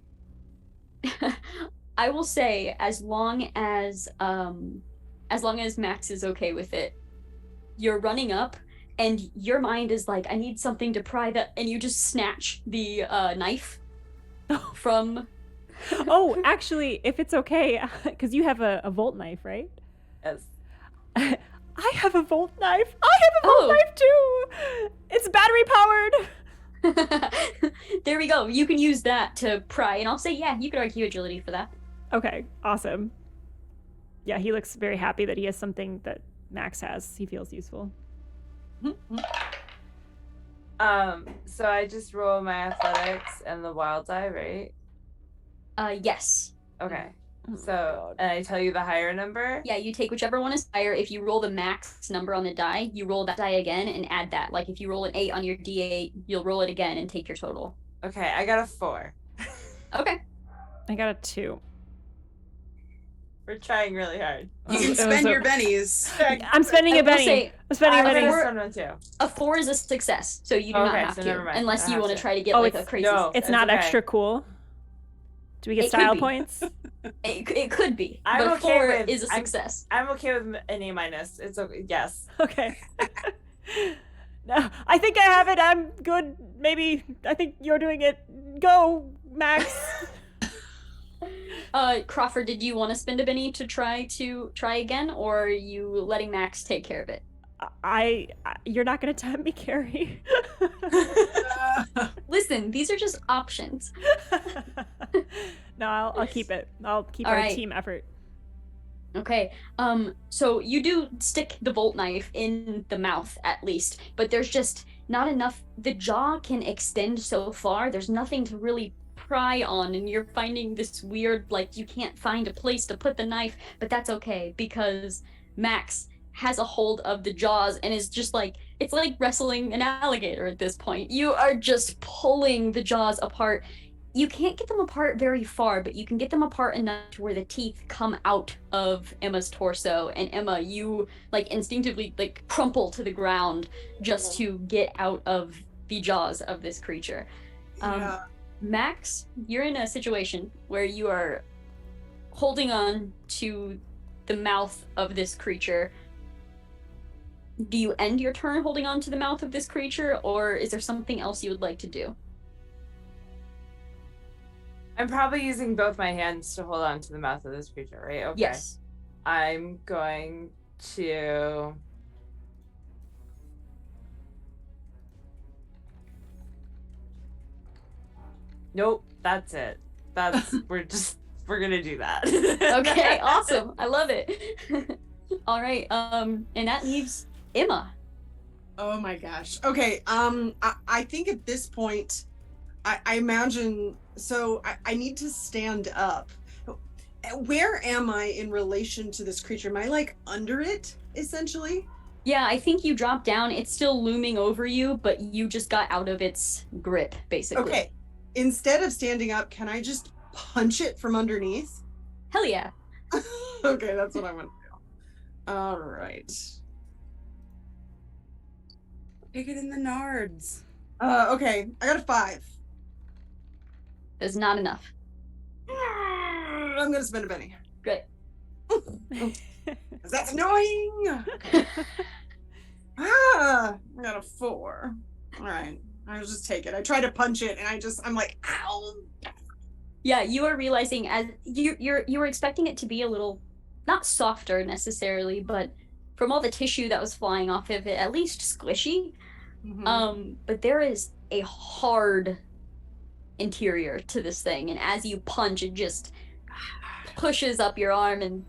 will say, as long as Max is okay with it, you're running up and your mind is like, I need something to pry that, and you just snatch the knife from... Oh, actually, if it's okay, because you have a Volt knife, right? Yes. I have a Volt knife. I have a Volt knife too. It's battery powered. There we go. You can use that to pry, and I'll say, yeah, you could argue agility for that. Okay, awesome. Yeah, he looks very happy that he has something that Max has. He feels useful. So I just roll my athletics and the wild die, right? Yes. Okay. Oh So, and I tell you the higher number? Yeah, you take whichever one is higher. If you roll the max number on the die, you roll that die again and add that. Like if you roll an 8 on your D8, you'll roll it again and take your total. Okay, I got a 4. Okay. I got a 2. We're trying really hard. You can spend your bennies. I'm spending I a will penny. say, I'm spending a I'm penny. gonna spend one too. a 4 is a success, so you do not Okay, have so to, never mind. unless I you have want to to. try to get Oh, like a it's- crazy. no. It's not okay. extra cool. Do we get It could style be. points? It could be, I'm but a okay 4 with- is a success. I'm okay with an A minus. It's okay. Yes. Okay. No, I think I have it. I'm good. Maybe. I think you're doing it. Go, Max. Crawford, did you want to spend a penny to try again, or are you letting Max take care of it? You're not gonna tempt me, Kerri. Listen, these are just options. No, I'll keep it. I'll keep All our right. team effort. Okay, so you do stick the bolt knife in the mouth at least, but there's just not enough. The jaw can extend so far, there's nothing to really pry on, and you're finding this weird, like, you can't find a place to put the knife, but that's okay, because Max has a hold of the jaws and is just like, it's like wrestling an alligator at this point. You are just pulling the jaws apart. You can't get them apart very far, but you can get them apart enough to where the teeth come out of Emma's torso, and Emma, you like instinctively like crumple to the ground just to get out of the jaws of this creature. Yeah. Max, you're in a situation where you are holding on to the mouth of this creature. do you end your turn holding on to the mouth of this creature, or is there something else you would like to do? I'm probably using both my hands to hold on to the mouth of this creature, right? Okay. Yes. I'm going to... Nope, that's it. We're gonna do that. Okay, awesome. I love it. All right, and that leaves Emma. Oh my gosh. Okay, I think at this point, I imagine, so I need to stand up. Where am I in relation to this creature? Am I like under it, essentially? Yeah, I think you drop down. It's still looming over you, but you just got out of its grip, basically. Okay, instead of standing up, can I just punch it from underneath? Hell yeah. Okay, that's what I'm gonna do. All right. Take it in the nards. Okay, I got a 5. That's not enough. I'm gonna spend a penny. Great. 'Cause that's annoying. Okay. I got a 4. All right, I'll just take it. I try to punch it, and I'm like, ow. Yeah, you are realizing as you were expecting it to be a little, not softer necessarily, but from all the tissue that was flying off of it, at least squishy. Mhm. But there is a hard interior to this thing, and as you punch, it just pushes up your arm, and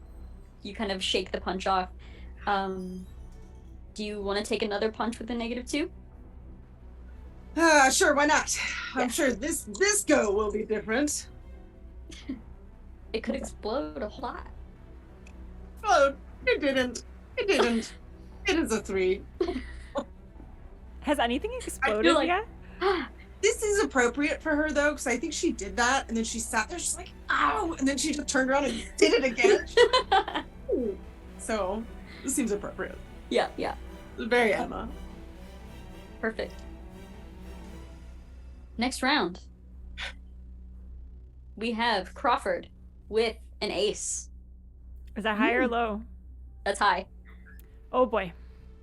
you kind of shake the punch off. Do you want to take another punch with a -2? Sure, why not? Yeah. I'm sure this go will be different. It could explode a whole lot. Oh, it didn't. It didn't. It is a 3. Has anything exploded like- yet? This is appropriate for her though, because I think she did that, and then she sat there. She's like, "Ow!" And then she just turned around and did it again. So this seems appropriate. Yeah. Very Emma. Perfect. Next round. We have Crawford with an ace. Is that high or low? That's high. Oh boy.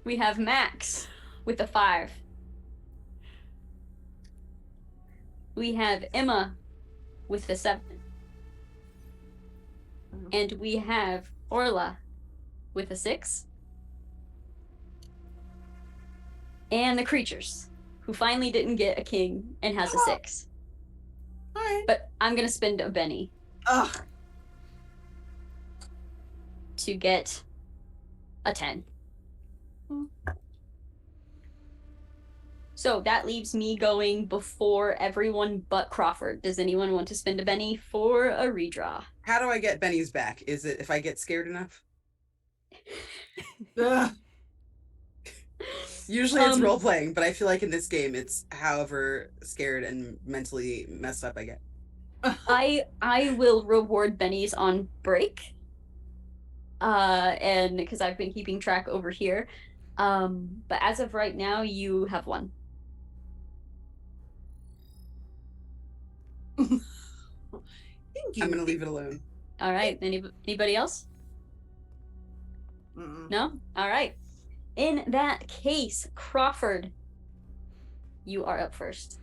We have Max with a 5. We have Emma with the 7. And we have Orla with a 6. And the creatures, who finally didn't get a king and has a 6. All right. But I'm going to spend a Benny Ugh. to get a 10. So that leaves me going before everyone but Crawford. Does anyone want to spend a Benny for a redraw? How do I get Benny's back? Is it if I get scared enough? Ugh. Usually it's role playing, but I feel like in this game it's however scared and mentally messed up I get. I will reward Bennies on break. And because I've been keeping track over here. But as of right now, you have 1. Thank you. I'm gonna leave it alone. All right. Anybody else? Mm-mm. No? All right. In that case, Crawford, you are up first.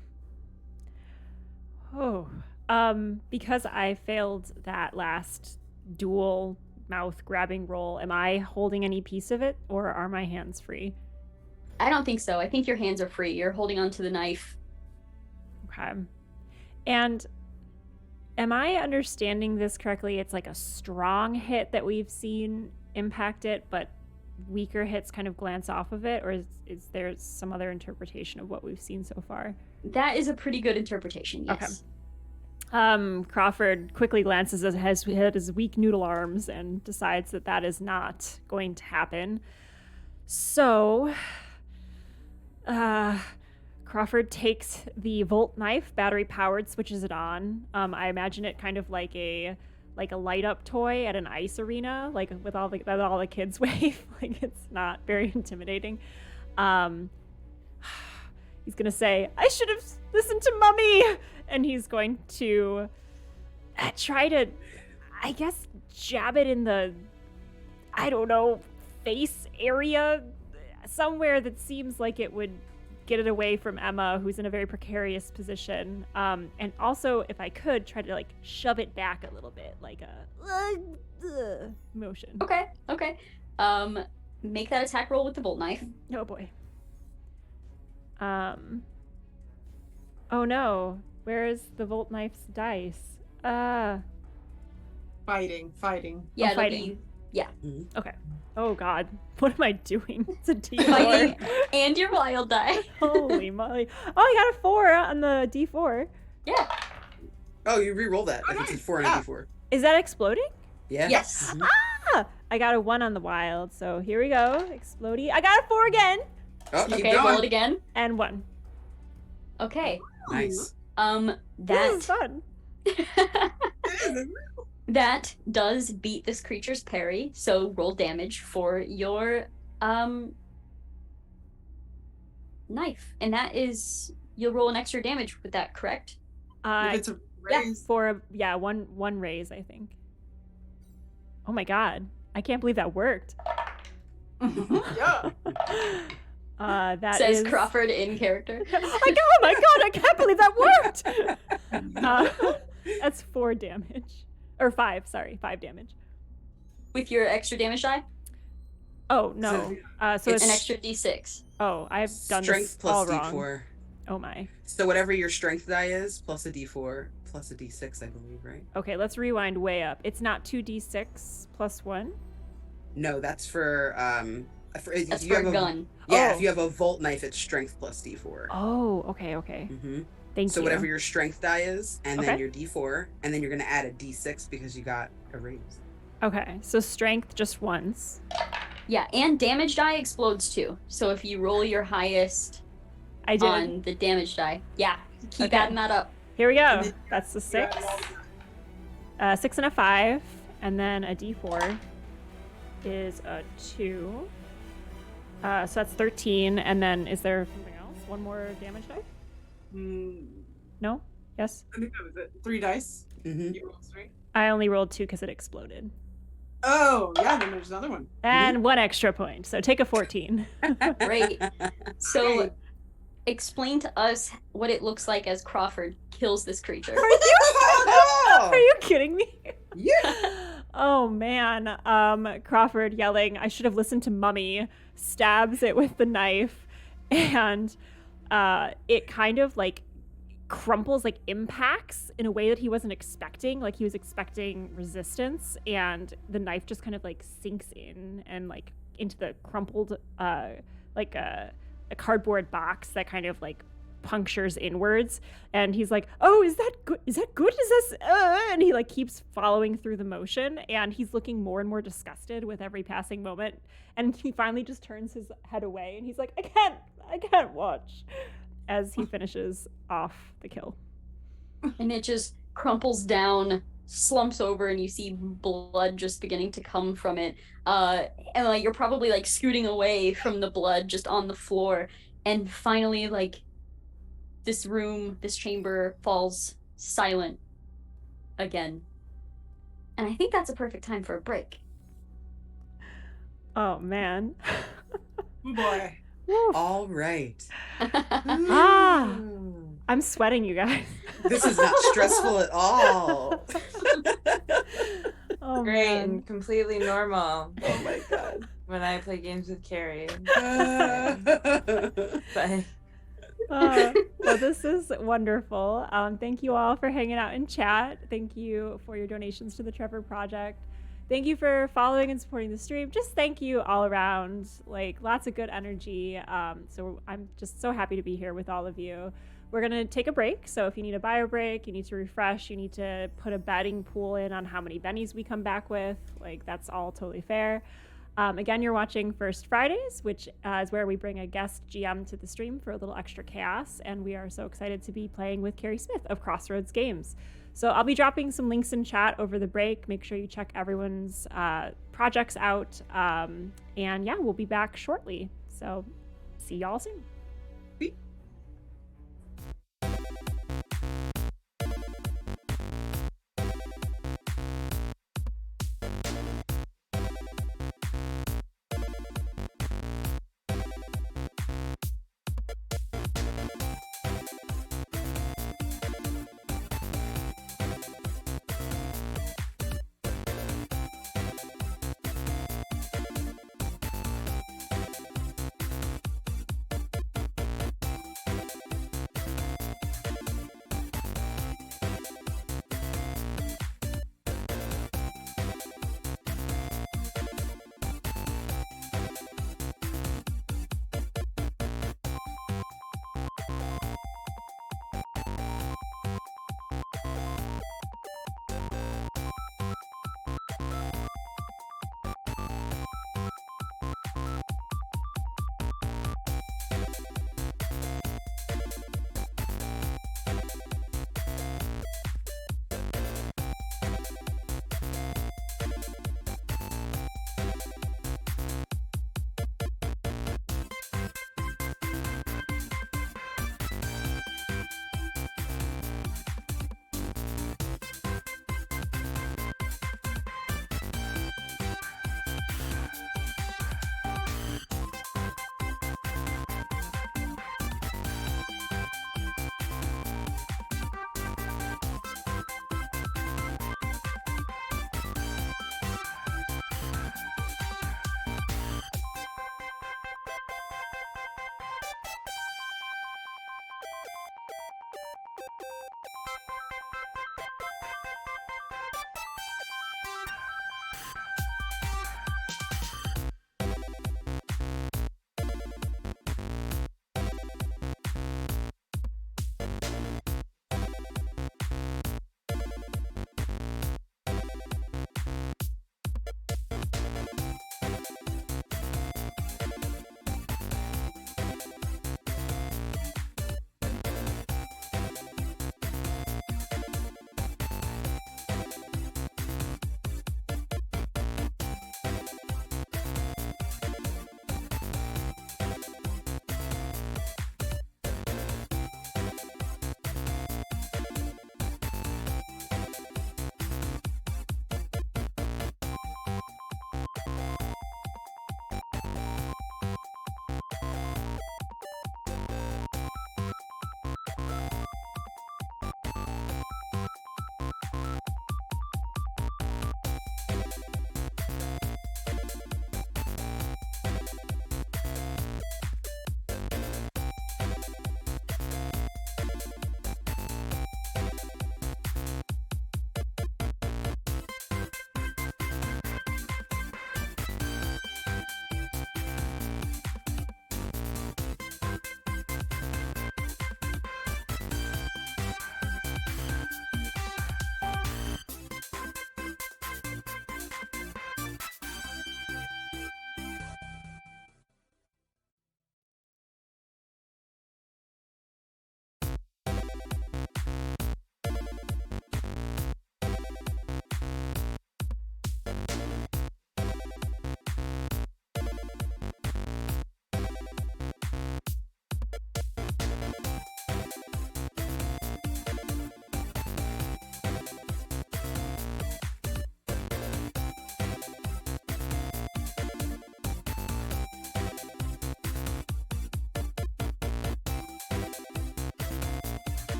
Oh. Because I failed that last dual mouth grabbing roll, am I holding any piece of it, or are my hands free? I don't think so. I think your hands are free. You're holding on to the knife. Okay. And am I understanding this correctly? It's like a strong hit that we've seen impact it, but weaker hits kind of glance off of it, or is there some other interpretation of what we've seen so far? That is a pretty good interpretation, yes. Okay. Crawford quickly glances at his weak noodle arms and decides that that is not going to happen. So, Crawford takes the Volt knife, battery powered, switches it on. I imagine it kind of like a light up toy at an ice arena, like with all the kids wave. Like, it's not very intimidating. He's gonna say, "I should have listened to Mummy," and he's going to try to, I guess, jab it in the, I don't know, face area. somewhere that seems like it would get it away from Emma, who's in a very precarious position. And also, if I could, try to like shove it back a little bit, like a motion. Okay. Make that attack roll with the bolt knife. Oh boy. Oh no. Where is the Volt Knife's dice? Fighting. Yeah, it'll fighting. be Okay. Oh god. What am I doing? It's a D4. fighting and your wild die. Holy moly. Oh, I got a 4 on the D4. Yeah. Oh, you re-roll that if it's a 4 and a D4. Is that exploding? Yeah. Yes. Mhm. I got a 1 on the wild, so here we go. Explodey. I got a 4 again. Oh, keep Okay, roll going. it again. And 1. Okay. Nice. This is fun. that does beat this creature's parry, so roll damage for your knife. And that is, you'll roll an extra damage with that, correct? If it's a raise, one raise, I think. Oh my god. I can't believe that worked. yeah. That Says is... Crawford in character. oh my god, I can't believe that worked! That's 4 damage. Or 5, sorry, 5 damage. With your extra damage die? Oh, no. So An it's... extra d6. Oh, I've done Strength this plus all D4. wrong. Oh my. So whatever your strength die is, plus a D4, plus a D6, I believe, right? Okay, let's rewind way up. It's not 2d6 plus 1? No, that's for if That's you for have a gun. Yeah, Oh. if you have a Volt Knife, it's strength plus D4. Oh, okay. Mm-hmm. Thank So you. whatever your strength die is, and then Okay. your D4, and then you're gonna add a D6 because you got a raise. Okay, so strength just once. Yeah, and damage die explodes too. So if you roll your highest I did. on the damage die, yeah, keep Okay. adding that up. Here we go. And then- That's the 6. 6 and a 5, and then a d4 is a 2. So that's 13, and then is there something else? One more damage die? No? Yes? I think that was it. 3 dice. Mm-hmm. You rolled 3. I only rolled 2 because it exploded. Oh, yeah, then there's another one. And 1 extra point, so take a 14. Great. So Great. explain to us what it looks like as Crawford kills this creature. Are you kidding me? Yeah. Oh man. Crawford yelling, I should have listened to Mummy, stabs it with the knife, and it kind of like crumples, like impacts in a way that he wasn't expecting. Like he was expecting resistance, and the knife just kind of like sinks in and like into the crumpled like a cardboard box that kind of like punctures inwards, and he's like, oh, is that good, is this and he like keeps following through the motion, and he's looking more and more disgusted with every passing moment, and he finally just turns his head away and he's like, I can't watch, as he finishes off the kill. And it just crumples down, slumps over, and you see blood just beginning to come from it. And like you're probably like scooting away from the blood just on the floor, and finally like this room, this chamber falls silent again. And I think that's a perfect time for a break. Oh man. Oh, boy. Woof. All right. Ah. I'm sweating, you guys. This is not stressful at all. Oh Great man. and completely normal Oh my god. when I play games with Kerri. Uh, But Well, this is wonderful. Thank you all for hanging out in chat. Thank you for your donations to the Trevor Project. Thank you for following and supporting the stream. Just thank you all around. Like, lots of good energy. So I'm just so happy to be here with all of you. We're going to take a break. So if you need a bio break, you need to refresh, you need to put a betting pool in on how many bennies we come back with. Like, that's all totally fair. Again, you're watching First Fridays, which is where we bring a guest GM to the stream for a little extra chaos, and we are so excited to be playing with Kerri Smith of Crossroads Games. So I'll be dropping some links in chat over the break. Make sure you check everyone's projects out, and yeah, we'll be back shortly. So see y'all soon.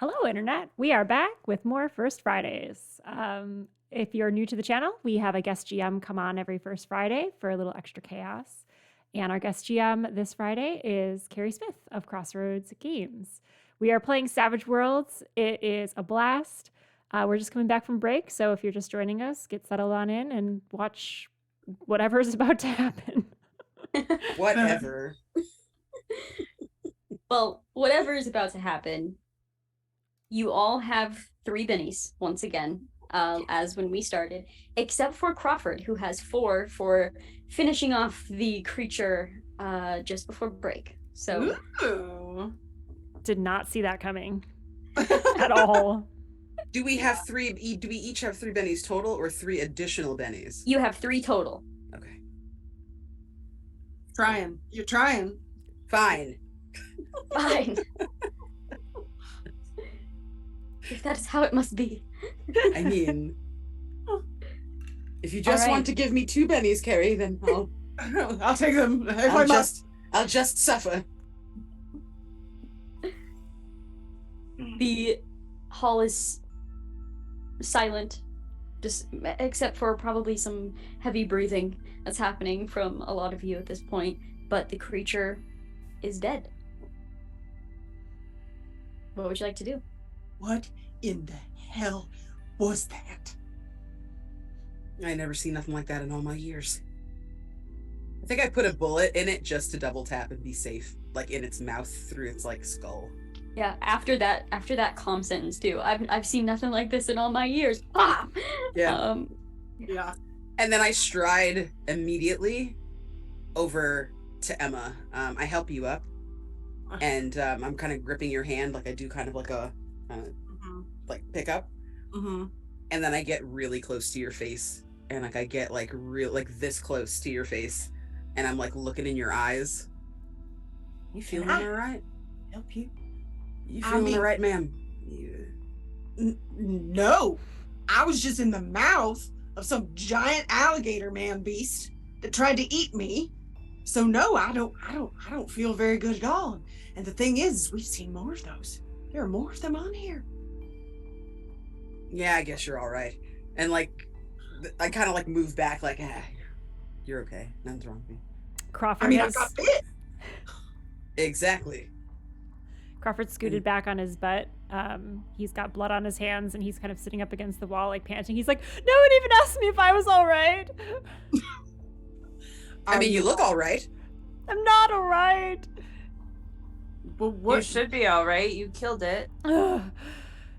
Hello, Internet. We are back with more First Fridays. If you're new to the channel, we have a guest GM come on every first Friday for a little extra chaos. And our guest GM this Friday is Kerri Smith of Crossroads Games. We are playing Savage Worlds. It is a blast. We're just coming back from break, so if you're just joining us, get settled on in and watch whatever is about to happen. Whatever. Well, whatever is about to happen, you all have 3 bennies once again, as when we started, except for Crawford, who has 4 for finishing off the creature just before break. So, Ooh. Did not see that coming at all. Do we have 3? Do we each have 3 bennies total, or 3 additional bennies? you have 3 total. Okay. Trying. You're trying. Fine. Fine. If that is how it must be. I mean, if you just All right. want to give me 2 bennies, Kerri, then I'll take them if I must. I'll just suffer. The hall is silent, just except for probably some heavy breathing that's happening from a lot of you at this point, but the creature is dead. What would you like to do? What in the hell was that? I never seen nothing like that in all my years. I think I put a bullet in it just to double tap and be safe, like in its mouth through its like skull. Yeah, after that calm sentence too. I've seen nothing like this in all my years. Ah! Yeah. Yeah. And then I stride immediately over to Emma. I help you up, and I'm kind of gripping your hand like I do kind of like a like pickup. Mm-hmm. And then I get really close to your face, and like I get like this close to your face, and I'm like looking in your eyes. You feeling all right? Help you? You feeling all right, ma'am? No. I was just in the mouth of some giant alligator man beast that tried to eat me. So no, I don't feel very good at all. And the thing is, we've seen more of those. There are more of them on here. Yeah, I guess you're all right. And like, I kind of like move back, like, you're okay. Nothing's wrong with you. Crawford I mean, I has got bit. Exactly. Crawford scooted back on his butt. He's got blood on his hands, and he's kind of sitting up against the wall, like panting. He's like, "No one even asked me if I was all right. I mean, you look all right. I'm not all right." But what? You should be all right. You killed it. Ugh,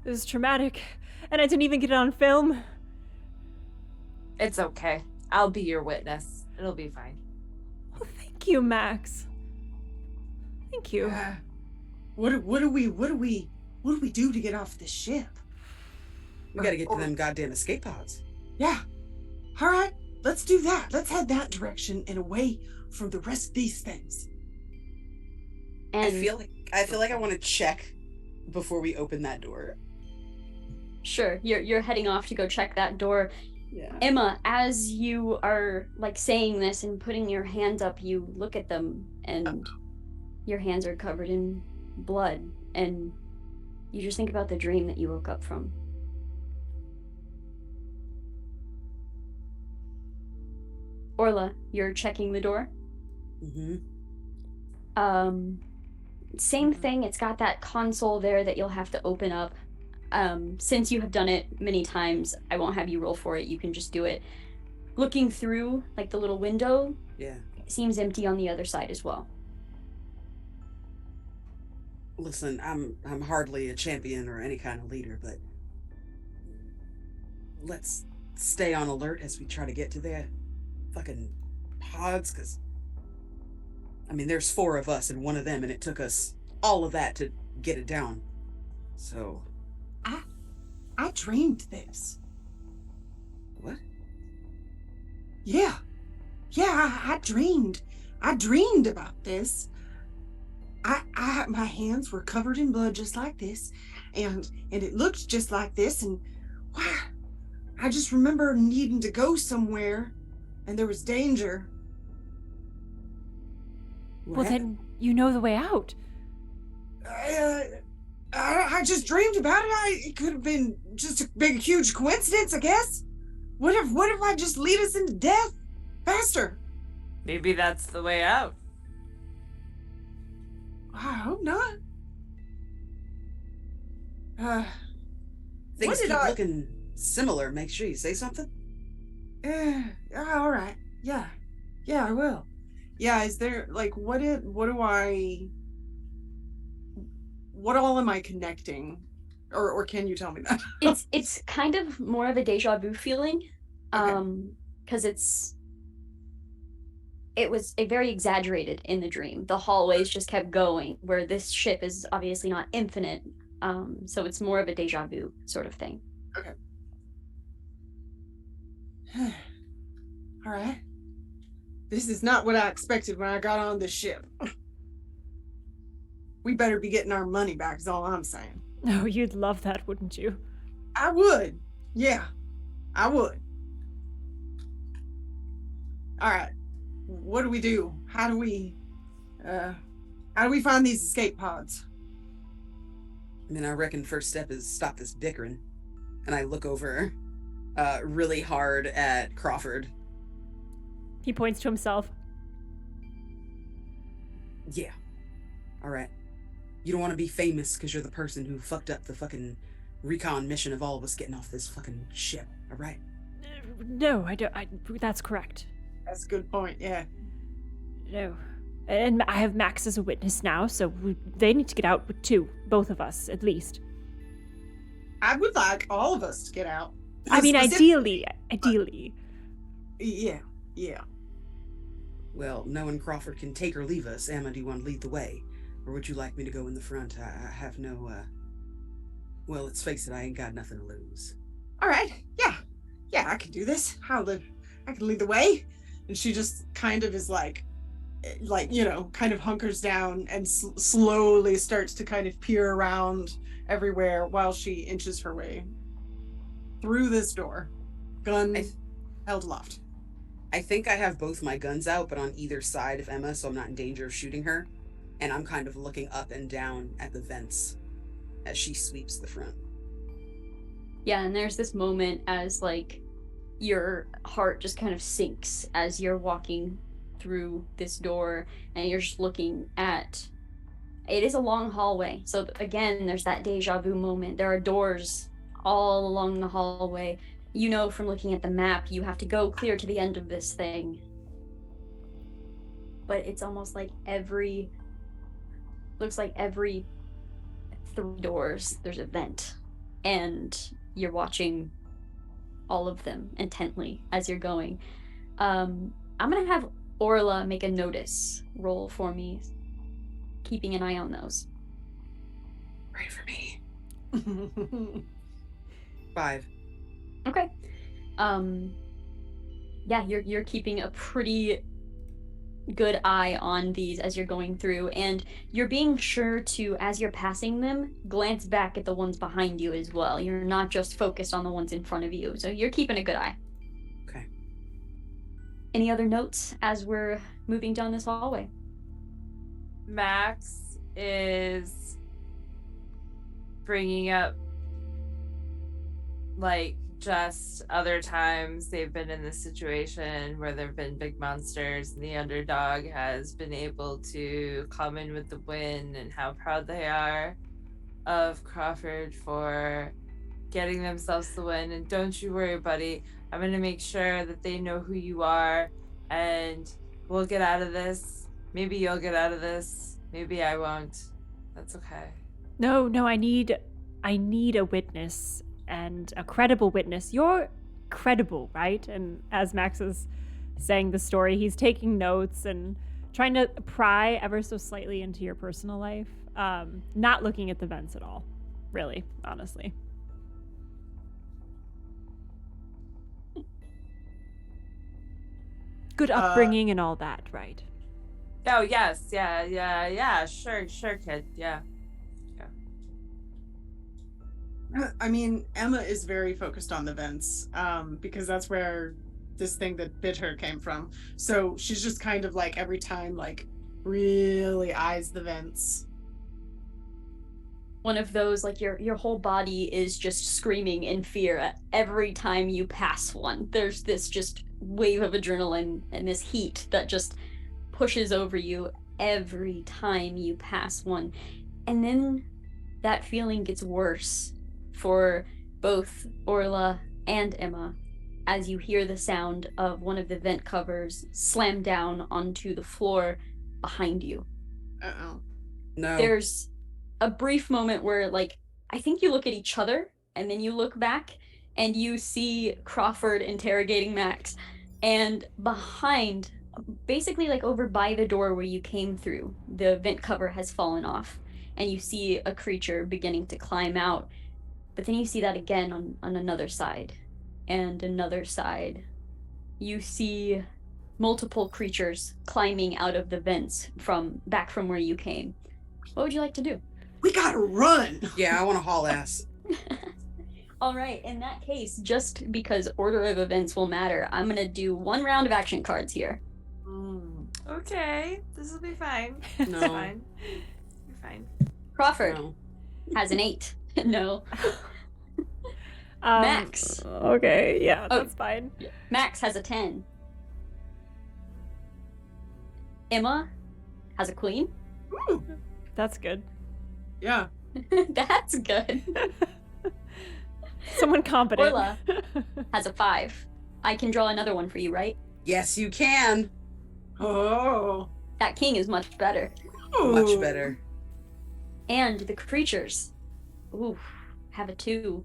it was traumatic, and I didn't even get it on film. It's okay. I'll be your witness. It'll be fine. Well, thank you, Max. Thank you. What do we do to get off this ship? We gotta get to them goddamn escape pods. Yeah. All right. Let's do that. Let's head that direction and away from the rest of these things. And I feel like I want to check before we open that door. sure, you're heading off to go check that door. Yeah. Emma, as you are like saying this and putting your hands up, you look at them and your hands are covered in blood, and you just think about the dream that you woke up from. Orla, you're checking the door. Mm-hmm. Same thing, it's got that console there that you'll have to open up. Since you have done it many times, I won't have you roll for it, you can just do it. Looking through, like the little window, Yeah. it seems empty on the other side as well. Listen, I'm hardly a champion or any kind of leader, but let's stay on alert as we try to get to their fucking pods, because I mean, there's 4 of us and 1 of them, and it took us all of that to get it down. So I dreamed this. what? Yeah. I dreamed about this. My hands were covered in blood just like this, and it looked just like this, and wow, I just remember needing to go somewhere, and there was danger. What Well, happened? then you know the way out. I just dreamed about it. It could have been just a big, huge coincidence, I guess. What if I just lead us into death faster? Maybe that's the way out. I hope not. Things did keep I- looking similar. Make sure you say something. All right. Yeah, I will. Yeah, is there like what all am I connecting, or can you tell me that? It's kind of more of a deja vu feeling, because it was very exaggerated in the dream. The hallways just kept going, where this ship is obviously not infinite, so it's more of a deja vu sort of thing. Okay. All right. This is not what I expected when I got on this ship. We better be getting our money back, is all I'm saying. Oh, you'd love that, wouldn't you? I would. Yeah, I would. All right. What do we do? How do we find these escape pods? I mean, I reckon first step is stop this bickering. And I look over really hard at Crawford. He points to himself. Yeah. All right. You don't want to be famous because you're the person who fucked up the fucking recon mission of all of us getting off this fucking ship, all right? No, I don't. That's correct. That's a good point, yeah. No. And I have Max as a witness now, so they need to get out too. Both of us, at least. I would like all of us to get out. I mean, ideally. Yeah. Well, knowing Crawford can take or leave us, Emma, do you want to lead the way? Or would you like me to go in the front? I have no, well, let's face it, I ain't got nothing to lose. All right. Yeah, I can do this. I can lead the way. And she just kind of is like, kind of hunkers down and slowly starts to kind of peer around everywhere while she inches her way through this door, gun held aloft. I think I have both my guns out, but on either side of Emma, so I'm not in danger of shooting her. And I'm kind of looking up and down at the vents as she sweeps the front. Yeah, and there's this moment as like your heart just kind of sinks as you're walking through this door and you're just looking at it is a long hallway. So again, there's that deja vu moment. There are doors all along the hallway. You know from looking at the map, you have to go clear to the end of this thing. But it's almost like every 3 doors there's a vent, and you're watching all of them intently as you're going. I'm gonna have Orla make a notice roll for me, keeping an eye on those. Pray for me. 5. Okay. Yeah, you're keeping a pretty good eye on these as you're going through, and you're being sure to, as you're passing them, glance back at the ones behind you as well. You're not just focused on the ones in front of you, so you're keeping a good eye. Okay. Any other notes as we're moving down this hallway? Max is bringing up, like, just other times they've been in this situation where there have been big monsters and the underdog has been able to come in with the win, and how proud they are of Crawford for getting themselves the win. And don't you worry, buddy, I'm going to make sure that they know who you are, and we'll get out of this. Maybe you'll get out of this. Maybe I won't. That's okay. No, I need a witness, and a credible witness. You're credible, right? And as Max is saying the story, he's taking notes and trying to pry ever so slightly into your personal life. Not looking at the vents at all, really, honestly. Good upbringing and all that, right? Oh, yes. Yeah. Sure, kid. Yeah. I mean, Emma is very focused on the vents, because that's where this thing that bit her came from. So she's just kind of like every time, like, really eyes the vents. one of those, like, your whole body is just screaming in fear at every time you pass one. There's this just wave of adrenaline and this heat that just pushes over you every time you pass one. And then that feeling gets worse for both Orla and Emma as you hear the sound of one of the vent covers slam down onto the floor behind you. Uh-oh. No. There's a brief moment where, like, I think you look at each other and then you look back and you see Crawford interrogating Max, and behind, basically like over by the door where you came through, the vent cover has fallen off and you see a creature beginning to climb out. But then you see that again on another side and another side. You see multiple creatures climbing out of the vents from where you came. What would you like to do? We gotta run! Yeah, I want to haul ass. All right, in that case, just because order of events will matter, I'm gonna do 1 round of action cards here. Okay, this will be fine. No. It's fine. You're fine. Crawford No. has an 8. No. Max. Okay, yeah, Oh. that's fine. Max has a 10. Emma has a queen. Ooh, That's good. yeah. That's good. Someone competent. Orla has a 5. I can draw another one for you, right? Yes, you can. Oh. That king is much better. Much Ooh. better. And the creatures, ooh, have a 2.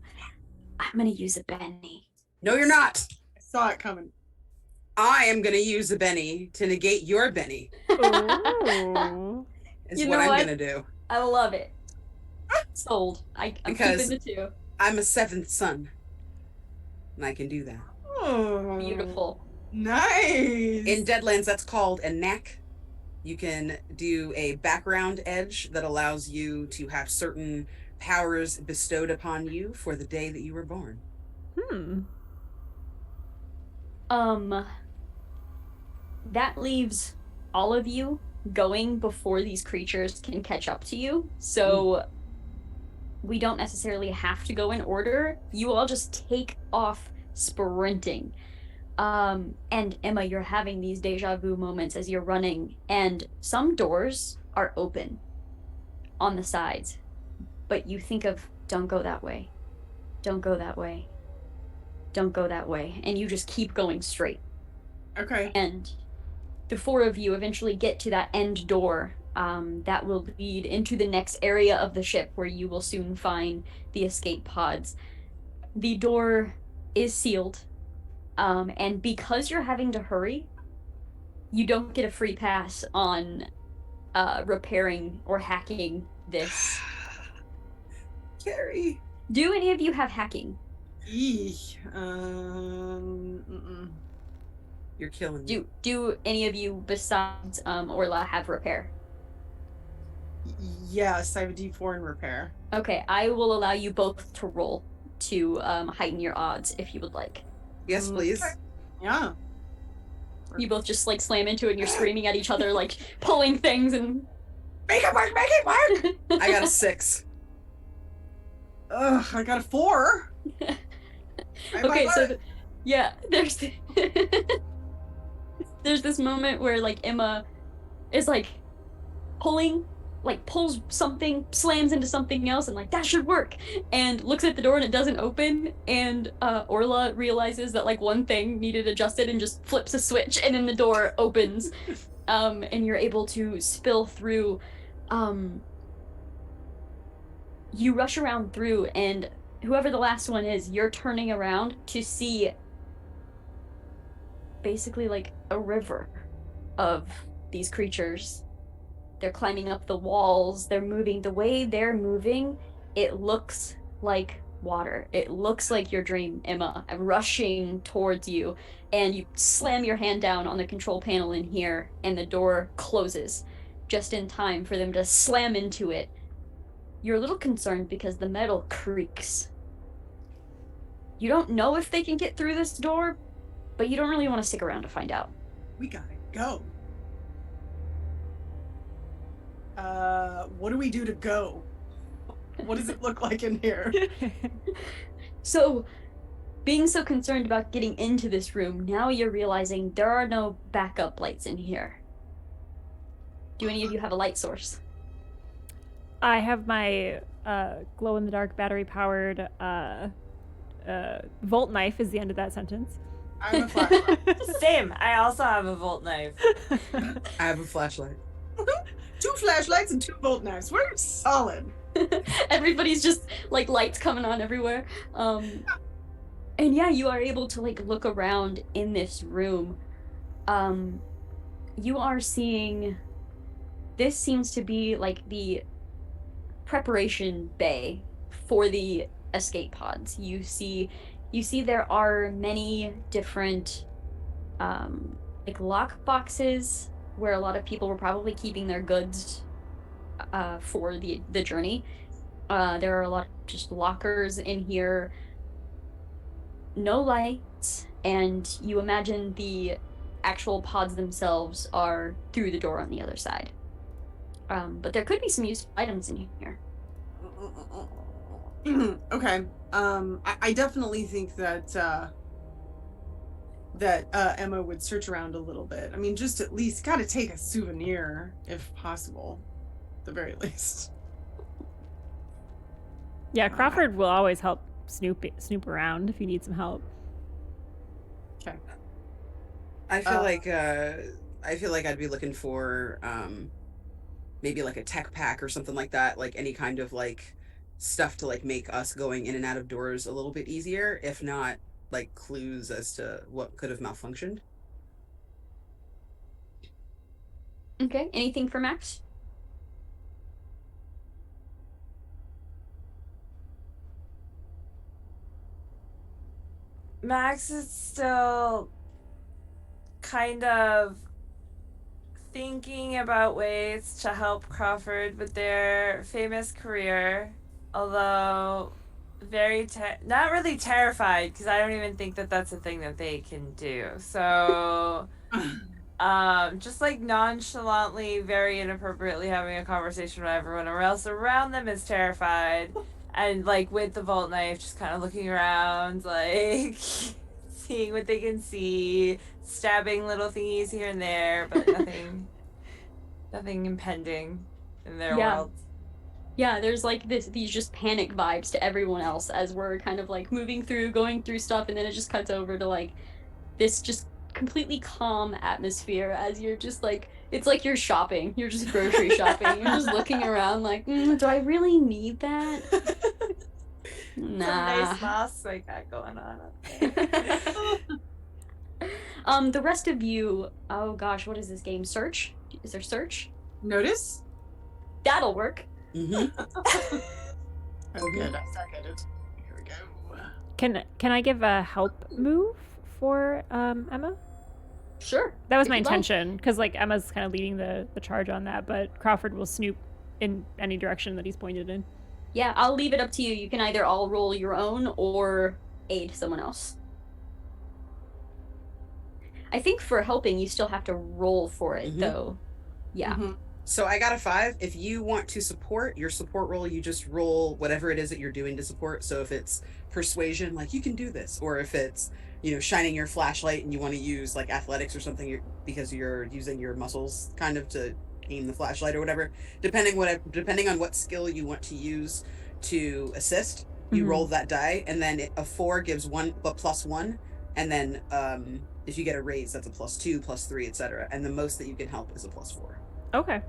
I'm gonna use a Benny. No, you're not. I saw it coming. I am going to use a Benny to negate your Benny, Ooh. is You what know I'm what? going to do. I love it. Sold. I'm Because- keeping the 2. I'm a 7th son, and I can do that. Oh. Beautiful. Nice. In Deadlands, that's called a knack. You can do a background edge that allows you to have certain powers bestowed upon you for the day that you were born. That leaves all of you going before these creatures can catch up to you. So we don't necessarily have to go in order. You all just take off sprinting. And Emma, you're having these deja vu moments as you're running, and some doors are open on the sides, but you think of, don't go that way, don't go that way, don't go that way, and you just keep going straight. Okay. And the 4 of you eventually get to that end door that will lead into the next area of the ship where you will soon find the escape pods. The door is sealed, and because you're having to hurry, you don't get a free pass on repairing or hacking this. Kerri. Do any of you have hacking? Eesh. You're killing me. Do any of you besides Orla have repair? Yes, I have a D4 in repair. Okay, I will allow you both to roll to heighten your odds if you would like. Yes, please. Yeah. You both just like slam into it and you're screaming at each other, like pulling things and. Make it work! Make it work! I got a 6. Ugh, I got a 4. Okay, so yeah, there's there's this moment where like Emma is like pulls something, slams into something else, and like that should work, and looks at the door and it doesn't open, and Orla realizes that like one thing needed adjusted and just flips a switch, and then the door opens, and you're able to spill through. You rush around through, and whoever the last one is, you're turning around to see basically like a river of these creatures. They're climbing up the walls, they're moving. The way they're moving, it looks like water. It looks like your dream, Emma, rushing towards you, and you slam your hand down on the control panel in here, and the door closes just in time for them to slam into it. You're a little concerned because the metal creaks. You don't know if they can get through this door, but you don't really want to stick around to find out. We gotta go. What do we do to go? What does it look like in here? So, being so concerned about getting into this room, now you're realizing there are no backup lights in here. Do any of you have a light source? I have my glow-in-the-dark battery-powered volt knife is the end of that sentence. I have a flashlight. Same. I also have a volt knife. I have a flashlight. 2 flashlights and 2 bolt knives. We're solid. Everybody's just like lights coming on everywhere. And yeah, you are able to like look around in this room. You are seeing, this seems to be like the preparation bay for the escape pods. You see there are many different like lock boxes where a lot of people were probably keeping their goods for the journey. There are a lot of just lockers in here, no lights, and you imagine the actual pods themselves are through the door on the other side. But there could be some useful items in here. Okay. I definitely think that Emma would search around a little bit. I mean, just at least gotta take a souvenir if possible, at the very least. Yeah, Crawford will always help snoop around if you need some help. Okay. I feel like I'd be looking for maybe like a tech pack or something like that, like any kind of like stuff to like make us going in and out of doors a little bit easier, if not like clues as to what could have malfunctioned. Okay, anything for Max? Max is still kind of thinking about ways to help Crawford with their famous career, although not really terrified, because I don't even think that that's a thing that they can do. So just like nonchalantly, very inappropriately having a conversation with everyone else around them is terrified, and like with the volt knife just kind of looking around, like seeing what they can see, stabbing little thingies here and there, but nothing impending in their world. Yeah, there's like these just panic vibes to everyone else as we're kind of like moving through, going through stuff, and then it just cuts over to like this just completely calm atmosphere as you're just like, it's like you're shopping, you're just grocery shopping, you're just looking around like, do I really need that? Nah. Some nice masks I got going on up there. The rest of you, oh gosh, what is this game? Search? Is there search? Notice? That'll work. Mm-hmm. Oh, good. I seconded. Here we go. Can I give a help move for Emma? Sure. That was If my you'd like. intention, because like Emma's kind of leading the charge on that, but Crawford will snoop in any direction that he's pointed in. Yeah, I'll leave it up to you. You can either all roll your own or aid someone else. I think for helping, you still have to roll for it, though. Yeah. Mm-hmm. So I got a 5. If you want to support your support roll, you just roll whatever it is that you're doing to support. So if it's persuasion, like you can do this, or if it's, you know, shining your flashlight and you want to use like athletics or something because you're using your muscles kind of to aim the flashlight or whatever, depending on what skill you want to use to assist, you roll that die, and then a 4 gives +1, and then if you get a raise, that's a +2, +3, etc. And the most that you can help is a +4. Okay.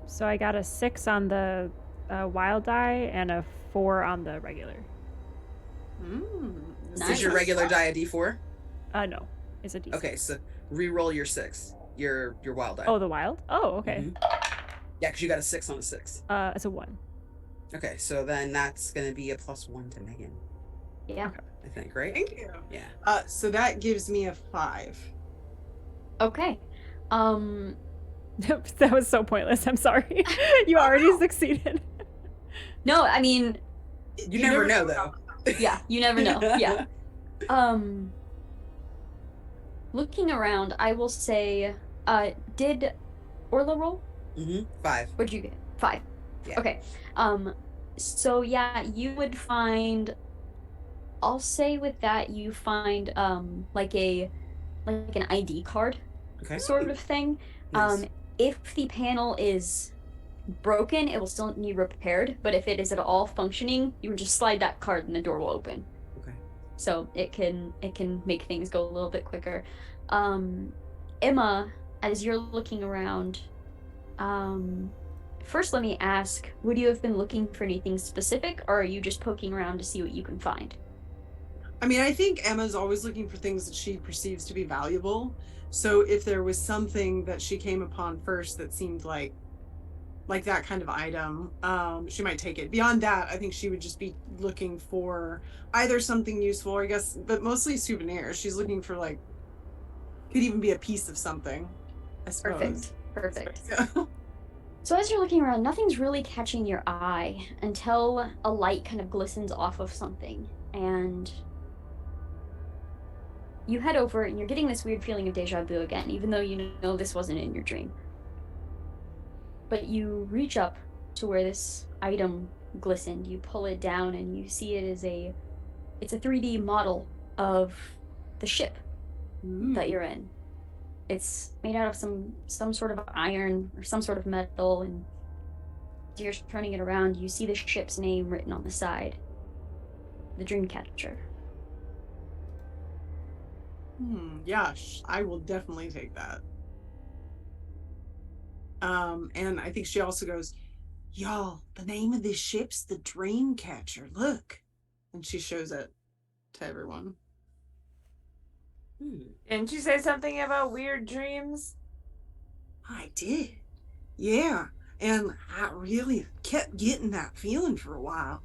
So I got a 6 on the wild die and a 4 on the regular. Nice. Is your regular die a D4? No, it's a D6. Okay, so re-roll your 6, your wild die. Oh, the wild? Oh, okay. Yeah, because you got a 6 on a 6. It's a 1. Okay, so then that's gonna be a +1 to Megan, Yeah. I think, right? Thank you. Yeah. So that gives me a 5. Okay. That was so pointless. I'm sorry. You already succeeded. No, I mean, You never know, though. yeah, you never know. Yeah. Looking around, I will say, did Orla roll? 5. What'd you get? 5. Yeah. Okay. So yeah, you would find. I'll say with that you find like an ID card Okay. sort of thing. Nice. If the panel is broken, it will still need repaired, but if it is at all functioning, you can just slide that card and the door will open. Okay. So it can make things go a little bit quicker. Emma, as you're looking around, first let me ask, would you have been looking for anything specific, or are you just poking around to see what you can find? I mean, I think Emma's always looking for things that she perceives to be valuable. So if there was something that she came upon first that seemed like that kind of item, she might take it. Beyond that, I think she would just be looking for either something useful, or I guess, but mostly souvenirs. She's looking for like, could even be a piece of something, I suppose. Perfect. Yeah. So as you're looking around, nothing's really catching your eye until a light kind of glistens off of something, and you head over and you're getting this weird feeling of deja vu again, even though you know this wasn't in your dream. But you reach up to where this item glistened, you pull it down, and you see it's a 3D model of the ship that you're in. It's made out of some sort of iron or some sort of metal, and as you're turning it around, you see the ship's name written on the side. The Dreamcatcher. Yeah, I will definitely take that. And I think she also goes, y'all, the name of this ship's the Dreamcatcher. Look. And she shows it to everyone. Didn't you say something about weird dreams? I did. Yeah. And I really kept getting that feeling for a while.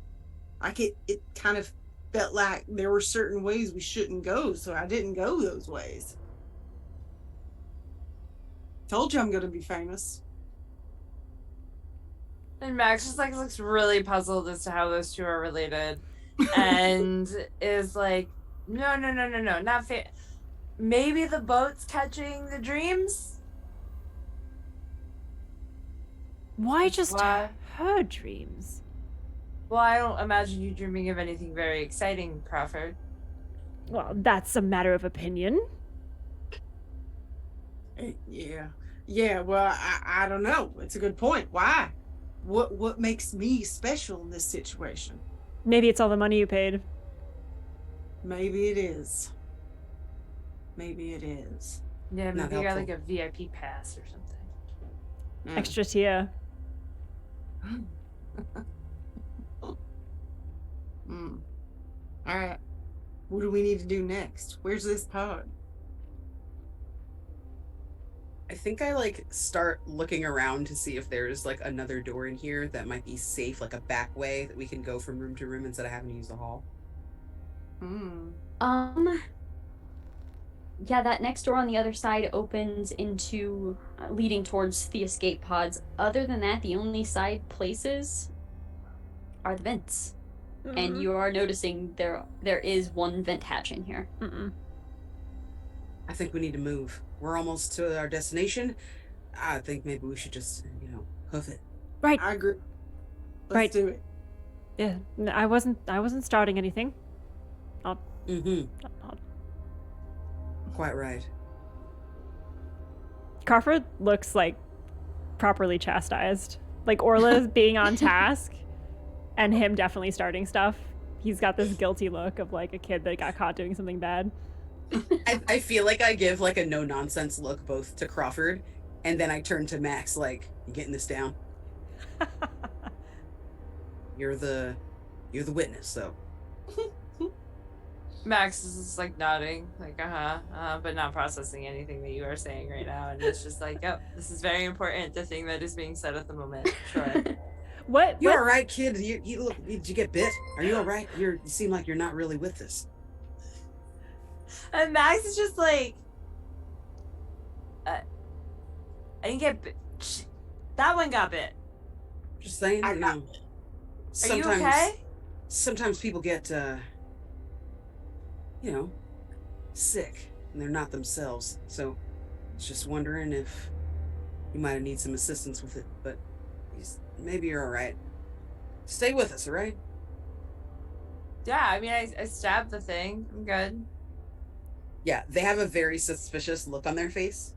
Like it kind of felt like there were certain ways we shouldn't go, so I didn't go those ways. Told you I'm gonna be famous. And Max just like looks really puzzled as to how those two are related, and is like, no, not fair. Maybe the boat's catching the dreams. Why just Why? her dreams? Well, I don't imagine you dreaming of anything very exciting, Crawford. Well, that's a matter of opinion. Yeah, well, I don't know. It's a good point. Why? What makes me special in this situation? Maybe it's all the money you paid. Maybe it is. Maybe it is. Yeah, Not maybe you got like helpful. a VIP pass or something. Extra tier. All right. What do we need to do next? Where's this pod? I think I like start looking around to see if there's like another door in here that might be safe, like a back way that we can go from room to room instead of having to use the hall. Yeah, that next door on the other side opens into leading towards the escape pods. Other than that, the only side places are the vents. And you are noticing there is one vent hatch in here. I think we need to move. We're almost to our destination. I think maybe we should just, hoof it. Right. I agree. Let's Right. do it. Yeah, I wasn't starting anything. Quite right. Crawford looks like properly chastised. Like Orla's being on task and him definitely starting stuff. He's got this guilty look of like a kid that got caught doing something bad. I feel like I give like a no nonsense look both to Crawford and then I turn to Max like, you getting this down? You're the witness, so. Max is just like nodding, like but not processing anything that you are saying right now, and it's just like, oh, this is very important. The thing that is being said at the moment. Sure. What? You all right, kid? You look. Did you get bit? Are you all right? You seem like you're not really with this. And Max is just like, I didn't get bit. That one got bit. Just saying, I got Are you okay? Sometimes people get, sick, and they're not themselves. So, I was just wondering if you might need some assistance with it. But Maybe you're all right. Stay with us, all right? Yeah, I mean, I stabbed the thing. I'm good. Yeah, they have a very suspicious look on their face.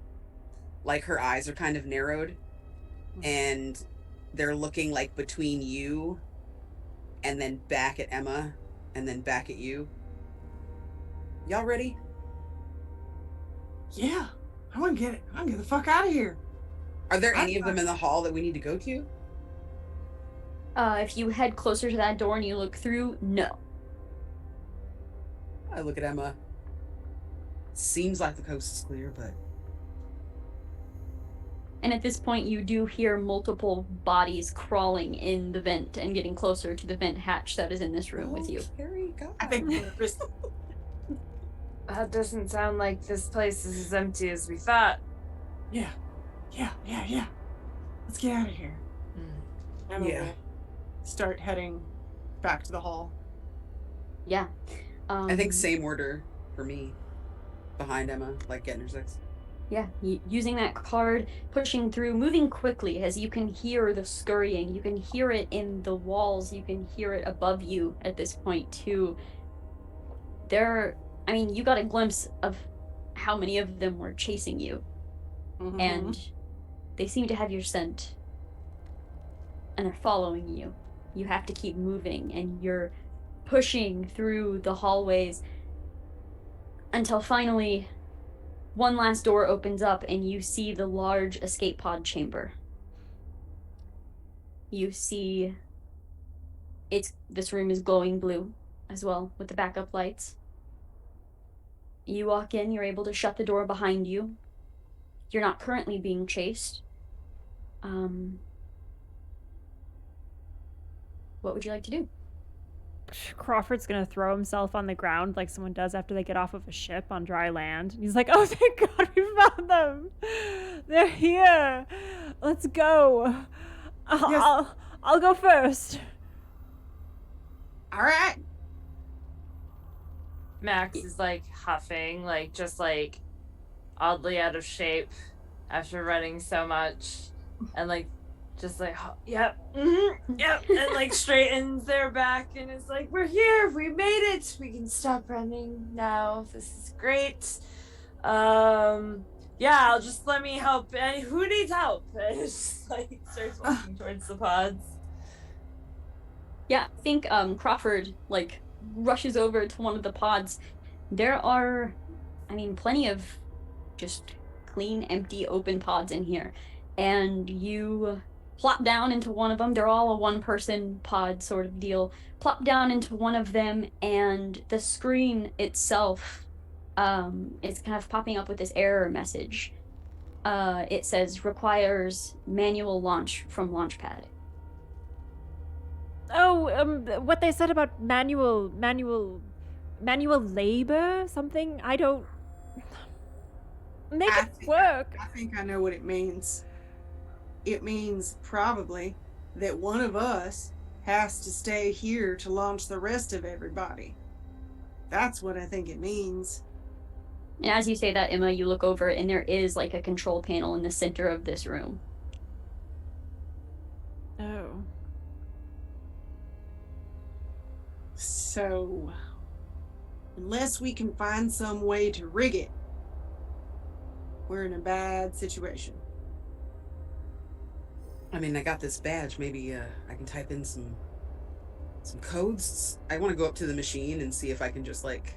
Like her eyes are kind of narrowed. And they're looking like between you and then back at Emma and then back at you. Y'all ready? Yeah. I want to get the fuck out of here. Are there any of them in the hall that we need to go to? If you head closer to that door and you look through, no. I look at Emma. Seems like the coast is clear, but... And at this point, you do hear multiple bodies crawling in the vent and getting closer to the vent hatch that is in this room with you. Kerri, God. I think That doesn't sound like this place is as empty as we thought. Yeah. Let's get out of here. Emma Yeah. will start heading back to the hall. Yeah. I think same order for me. Behind Emma, like getting her sex. Yeah, using that card, pushing through, moving quickly as you can hear the scurrying. You can hear it in the walls. You can hear it above you at this point, too. You got a glimpse of how many of them were chasing you. Mm-hmm. And they seem to have your scent. And they're following you. You have to keep moving, and you're pushing through the hallways until finally one last door opens up and you see the large escape pod chamber. You see this room is glowing blue as well with the backup lights. You walk in, you're able to shut the door behind you. You're not currently being chased. What would you like to do? Crawford's gonna throw himself on the ground like someone does after they get off of a ship on dry land. And he's like, oh, thank God we found them. They're here. Let's go. I'll go first. All right. Max is like huffing, like just like oddly out of shape after running so much, and like just like yep, yep, and like straightens their back and is like, we're here, we made it, we can stop running now, this is great. I'll just let me help, and who needs help? And it's just like starts walking towards the pods. Yeah, I think Crawford like rushes over to one of the pods. There are plenty of just clean, empty, open pods in here, and you plop down into one of them. They're all a one-person pod sort of deal. Plop down into one of them, and the screen itself is kind of popping up with this error message. It says requires manual launch from Launchpad. Oh, what they said about manual labor, something? I don't... Make it work. I think I know what it means. It means probably that one of us has to stay here to launch the rest of everybody. That's what I think it means. And as you say that, Emma, you look over and there is like a control panel in the center of this room. Oh. So, unless we can find some way to rig it, we're in a bad situation. I mean, I got this badge. Maybe I can type in some codes. I want to go up to the machine and see if I can just like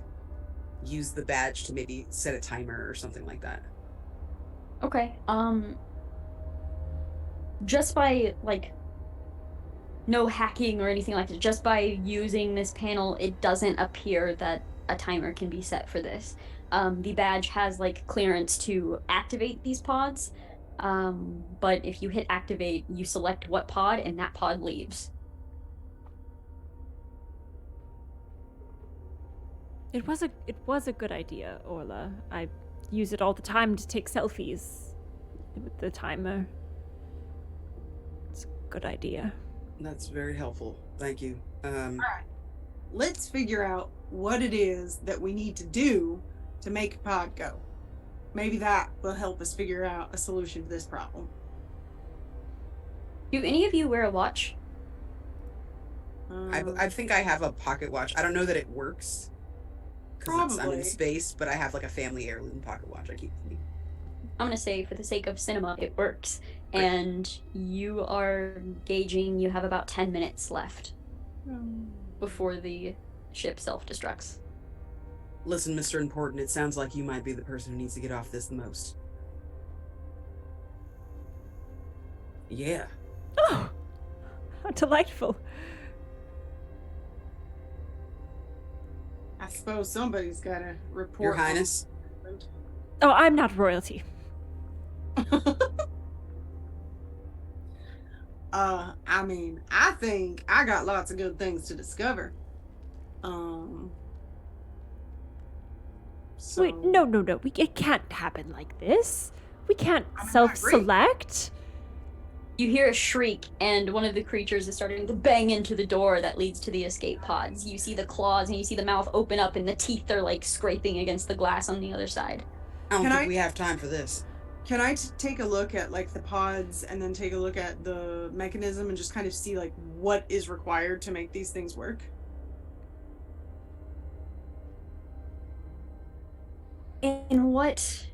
use the badge to maybe set a timer or something like that. Okay. Just by like no hacking or anything like that, just by using this panel, it doesn't appear that a timer can be set for this. The badge has like clearance to activate these pods, but if you hit activate, you select what pod and that pod leaves. It was a good idea, Orla. I use it all the time to take selfies with the timer. It's a good idea. That's very helpful. Thank you. All right. Let's figure out what it is that we need to do to make a pod go. Maybe that will help us figure out a solution to this problem. Do any of you wear a watch? I think I have a pocket watch. I don't know that it works because I'm in Probably. space, but I have like a family heirloom pocket watch I keep with me. I'm gonna say, for the sake of cinema, it works. Great. And you are gauging, you have about 10 minutes left before the ship self-destructs. Listen, Mr. Important, it sounds like you might be the person who needs to get off this the most. Yeah. Oh, how delightful. I suppose somebody's got to report. Your Highness. Oh, I'm not royalty. I mean, I think I got lots of good things to discover. So, Wait, no. It can't happen like this. We can't I mean, I self-select. You hear a shriek, and one of the creatures is starting to bang into the door that leads to the escape pods. You see the claws, and you see the mouth open up, and the teeth are like scraping against the glass on the other side. I don't Can think I- we have time for this. Can I take a look at like the pods and then take a look at the mechanism and just kind of see like what is required to make these things work? In what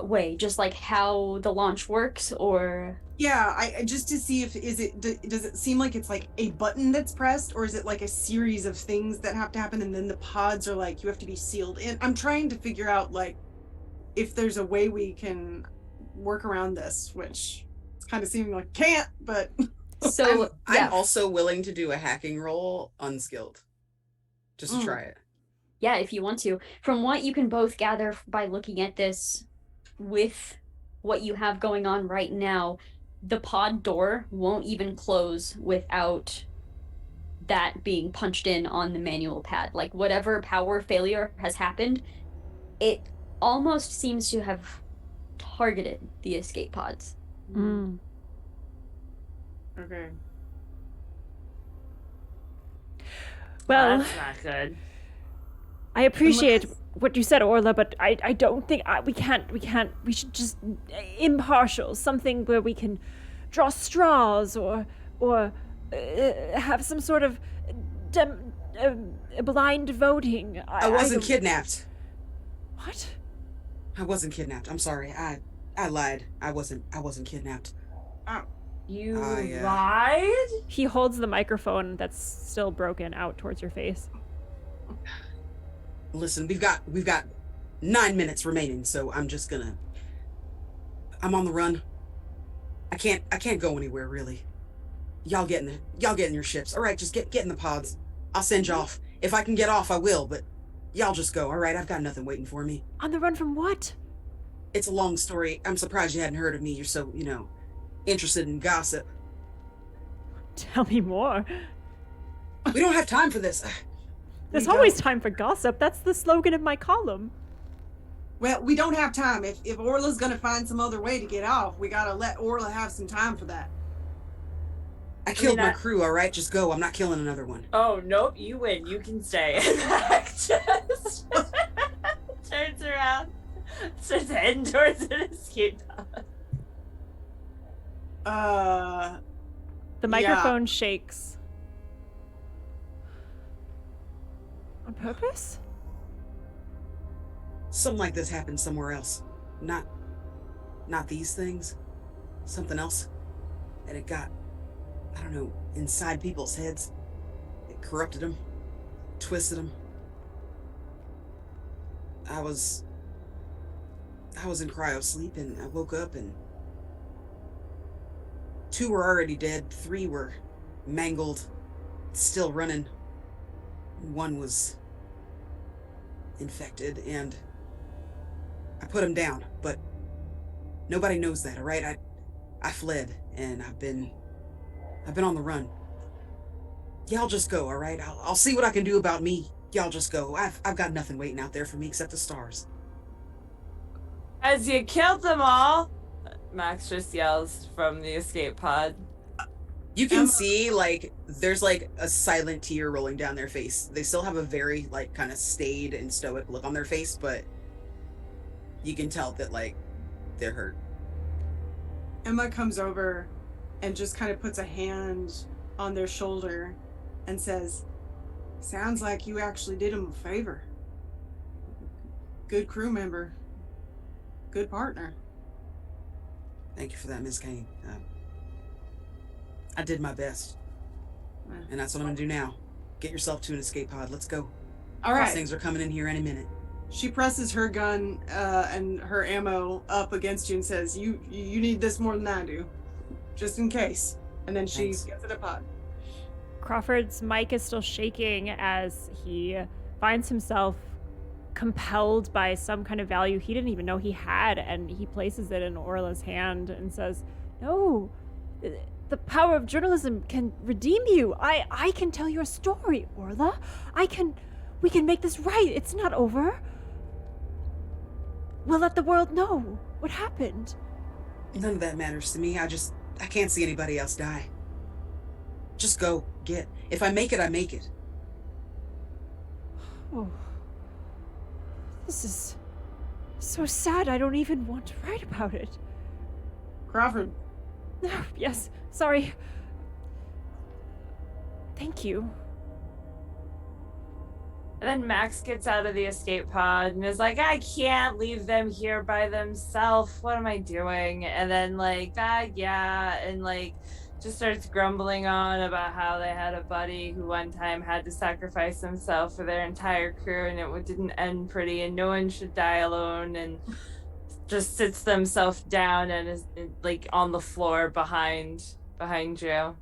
way? Just like how the launch works, or Yeah, I just to see if does it seem like it's like a button that's pressed, or is it like a series of things that have to happen and then the pods are like you have to be sealed in? I'm trying to figure out like if there's a way we can work around this, which it's kind of seeming like can't, but so yeah. I'm also willing to do a hacking roll unskilled. Just to Mm. try it. Yeah, if you want to. From what you can both gather by looking at this with what you have going on right now, the pod door won't even close without that being punched in on the manual pad. Like, whatever power failure has happened, it almost seems to have targeted the escape pods. Mm. Okay. Well, That's not good. I appreciate what you said, Orla, but I don't think we can't. We should just impartial, something where we can draw straws or have some sort of blind voting. I wasn't don't- kidnapped. What? I wasn't kidnapped. I'm sorry. I lied. I wasn't kidnapped. You I, lied? He holds the microphone that's still broken out towards your face. Listen, we've got 9 minutes remaining, so I'm on the run. I can't go anywhere really. Y'all get in your ships. All right, just get in the pods. I'll send you off. If I can get off, I will, but y'all just go. All right, I've got nothing waiting for me. On the run from what? It's a long story. I'm surprised you hadn't heard of me. You're so, interested in gossip. Tell me more. We don't have time for this. There's We always don't. time for gossip. That's the slogan of my column. Well, we don't have time. If Orla's gonna find some other way to get off, we gotta let Orla have some time for that. I killed my that- crew, all right? Just go. I'm not killing another one. Oh, nope, you win. You can stay. Just turns around, starts heading towards an escape pod. The microphone shakes. On purpose? Something like this happened somewhere else. Not these things. Something else. And it got, I don't know, inside people's heads. It corrupted them. Twisted them. I was in cryo sleep and I woke up and 2 were already dead. 3 were mangled, still running. 1 was infected and I put him down, but nobody knows that, all right? I fled and I've been on the run. Y'all just go, all right? I'll see what I can do about me. Y'all just go. I've got nothing waiting out there for me except the stars. As you killed them all, Max just yells from the escape pod. You can see, like, there's, like, a silent tear rolling down their face. They still have a very, like, kind of staid and stoic look on their face, but you can tell that, like, they're hurt. Emma comes over and just kind of puts a hand on their shoulder and says, "Sounds like you actually did him a favor. Good crew member. Good partner." Thank you for that, Miss Kane. I did my best. And that's what I'm gonna do now. Get yourself to an escape pod. Let's go. All These right. things are coming in here any minute. She presses her gun and her ammo up against you and says, "You need this more than I do, just in case." And then she Thanks. gets in a pod. Crawford's mic is still shaking as he finds himself compelled by some kind of value he didn't even know he had, and he places it in Orla's hand and says, "No, the power of journalism can redeem you. I can tell your story, Orla. We can make this right. It's not over. We'll let the world know what happened." None of that matters to me. I can't see anybody else die. Just go. If I make it, I make it. Oh. This is so sad. I don't even want to write about it. Crawford, Yes, sorry. Thank you. And then Max gets out of the escape pod and is like, I can't leave them here by themselves. What am I doing? And then and just starts grumbling on about how they had a buddy who one time had to sacrifice himself for their entire crew and it didn't end pretty and no one should die alone, and just sits themselves down and is on the floor behind Joe.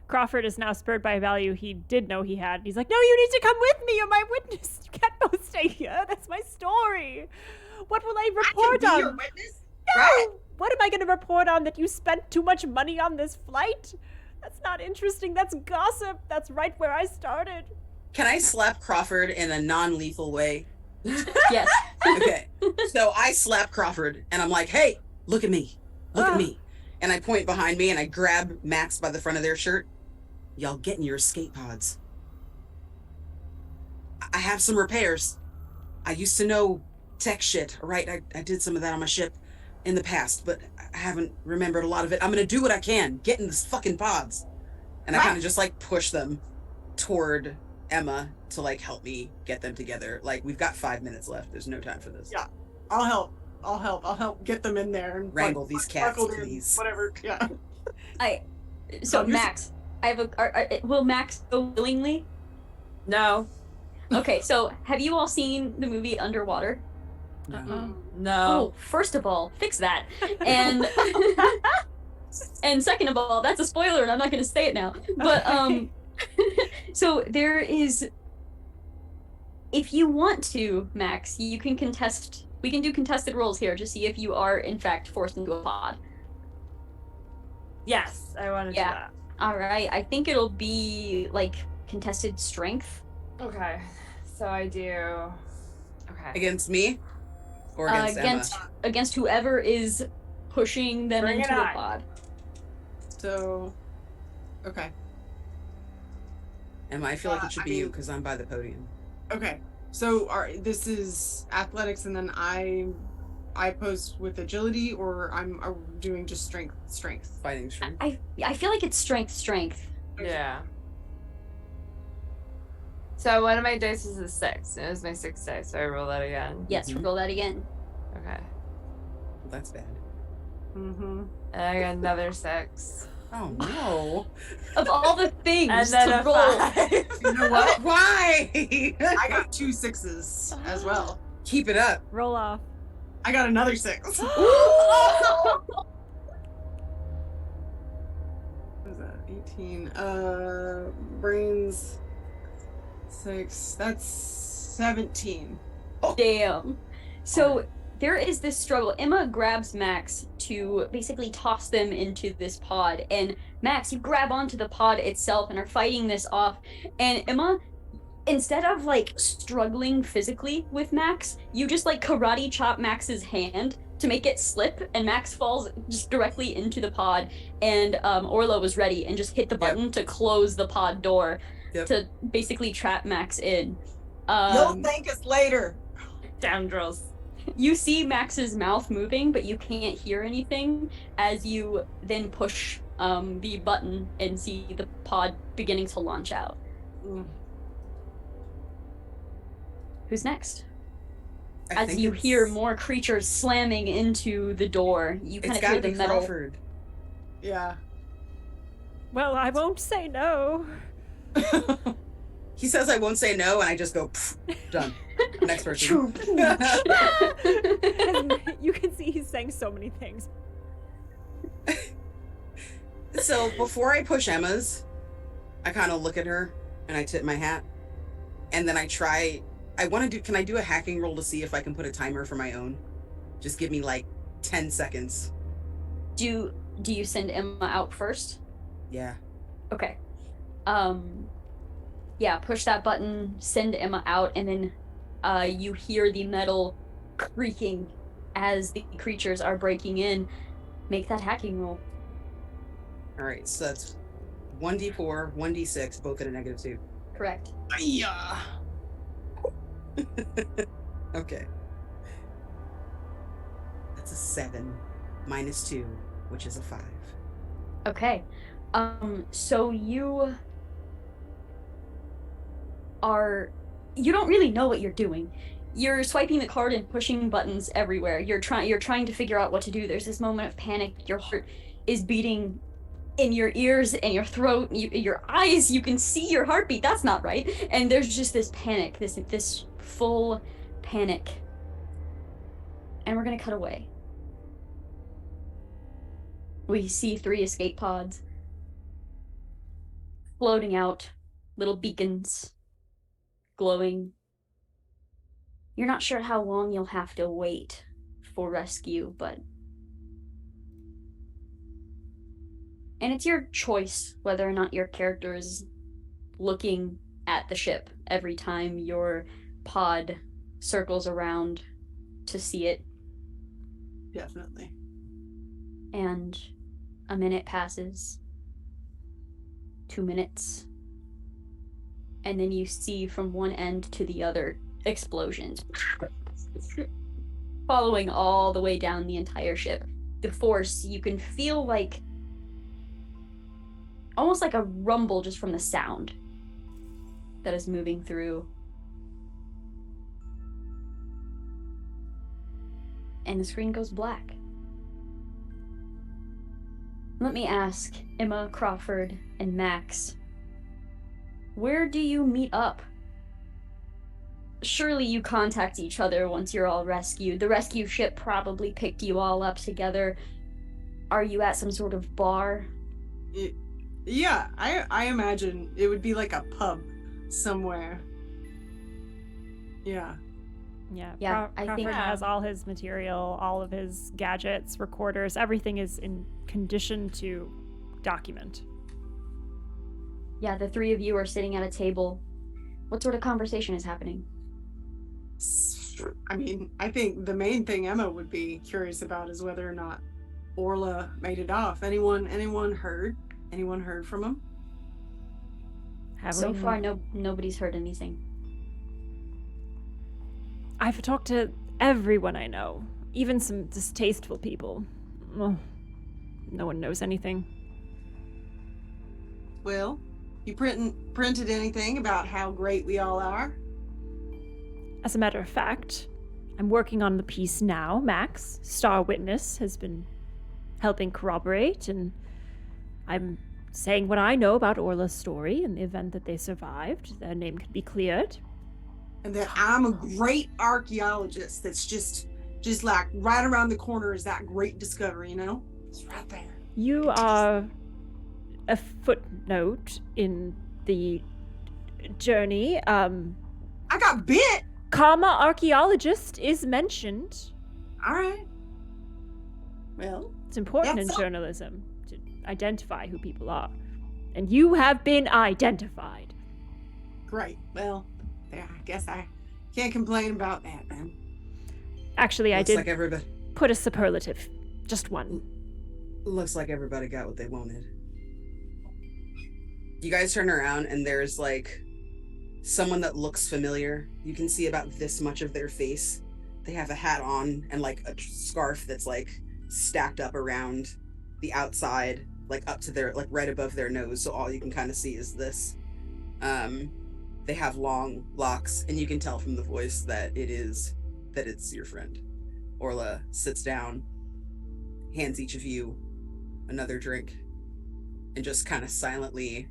Crawford is now spurred by a value he did know he had. He's like, "No, you need to come with me. You're my witness. You can't both stay here. That's my story. What will I report on?" your witness? No! Right. What am I going to report on? That you spent too much money on this flight? That's not interesting. That's gossip. That's right where I started. Can I slap Crawford in a non-lethal way? Yes. Okay. So I slap Crawford and I'm like, "Hey, look at me. Look at me." And I point behind me and I grab Max by the front of their shirt. "Y'all get in your escape pods. I have some repairs. I used to know tech shit, all right? I did some of that on my ship in the past, but I haven't remembered a lot of it. I'm gonna do what I can. Get in this fucking pods." And I kind of just push them toward Emma to help me get them together. We've got 5 minutes left. There's no time for this. Yeah. I'll help. I'll help get them in there and Wrangle these cats, buckled in, please. whatever. Yeah. So Here's- Max, I have will Max go willingly? No. Okay, so have you all seen the movie Underwater? No. No. Oh, first of all, fix that. And and second of all, that's a spoiler and I'm not going to say it now. But so there is, if you want to, Max, you can contest, we can do contested rolls here to see if you are in fact forced into a pod. Yes, I want to do that. All right, I think it'll be contested strength. Okay. So I do. Okay. Against me? Or against Emma? Against whoever is pushing them Bring it into a on. pod. So, okay. Emma, I feel like it should be you mean- because I'm by the podium. Okay. So this is athletics, and then I pose with agility, or I'm doing just strength. Fighting strength. I feel like it's strength. Yeah. So one of my dice is a 6. It was my 6th dice, so I roll that again. Yes, Mhm. roll that again. Okay. Well, that's bad. Mm-hmm. And I got another 6. Oh no. Of all the things And then to a roll. 5. You know what? Why? I got 2 6s as well. Keep it up. Roll off. I got another 6. What is that? 18. Brains 6. That's 17. Damn. So there is this struggle. Emma grabs Max to basically toss them into this pod, and Max, you grab onto the pod itself and are fighting this off. And Emma, instead of struggling physically with Max, you just karate chop Max's hand to make it slip, and Max falls just directly into the pod. And Orla was ready and just hit the button to close the pod door to basically trap Max in. You'll thank us later. Scoundrels. You see Max's mouth moving, but you can't hear anything as you then push the button and see the pod beginning to launch out. Mm. Who's next? I As think you it's- hear more creatures slamming into the door, you kind It's of gotta hear the be metal. Crawford. Yeah. Well, I won't say no. He says I won't say no, and I just go, "Pfft, done. Next person. You can see he's saying so many things. So before I push Emma's, I kind of look at her and I tip my hat, and then I want to do. Can I do a hacking roll to see if I can put a timer for my own? Just give me like 10 seconds. Do you send Emma out first? Yeah. Okay. Yeah, push that button, send Emma out, and then you hear the metal creaking as the creatures are breaking in. Make that hacking roll. All right. So that's 1d4, 1d6, both at a -2. Correct. Yeah. Okay. That's a 7 -2, which is a 5. Okay. So you don't really know what you're doing. You're swiping the card and pushing buttons everywhere. You're trying to figure out what to do. There's this moment of panic. Your heart is beating in your ears and your throat, your eyes. You can see your heartbeat. That's not right. And there's just this panic, this full panic. And we're gonna cut away. We see 3 escape pods floating out, little beacons glowing. You're not sure how long you'll have to wait for rescue, and it's your choice whether or not your character is looking at the ship every time your pod circles around to see it. Definitely. And a minute passes, 2 minutes, and then you see from one end to the other explosions following all the way down the entire ship. The force, you can feel like almost like a rumble just from the sound that is moving through. And the screen goes black. Let me ask, Emma, Crawford, and Max, where do you meet up? Surely you contact each other once you're all rescued. The rescue ship probably picked you all up together. Are you at some sort of bar? Yeah, I imagine it would be like a pub somewhere. Yeah. Yeah, I Crawford think- has all his material, all of his gadgets, recorders, everything is in condition to document. Yeah, the 3 of you are sitting at a table. What sort of conversation is happening? I mean, I think the main thing Emma would be curious about is whether or not Orla made it off. Anyone heard? Anyone heard from him? So far, nobody's heard anything. I've talked to everyone I know, even some distasteful people. Well, no one knows anything. Well, you printed anything about how great we all are? As a matter of fact, I'm working on the piece now. Max, Star Witness, has been helping corroborate, and I'm saying what I know about Orla's story in the event that they survived. Their name could be cleared. And that I'm a great archaeologist that's just like right around the corner is that great discovery, you know? It's right there. You are a footnote in the journey. I got bit! Karma archaeologist is mentioned. Alright. Well, It's important in That's- journalism to identify who people are. And you have been identified. great. Well, yeah, I guess I can't complain about that, then. Actually, I Looks did like everybody. put a superlative. Just one. Looks like everybody got what they wanted. You guys turn around and there's like someone that looks familiar. You can see about this much of their face they have a hat on and like a scarf that's like stacked up around the outside, like up to their, like right above their nose, so all you can kind of see is this. They have long locks, and you can tell from the voice that it's your friend. Orla sits down, hands each of you another drink, and just kind of silently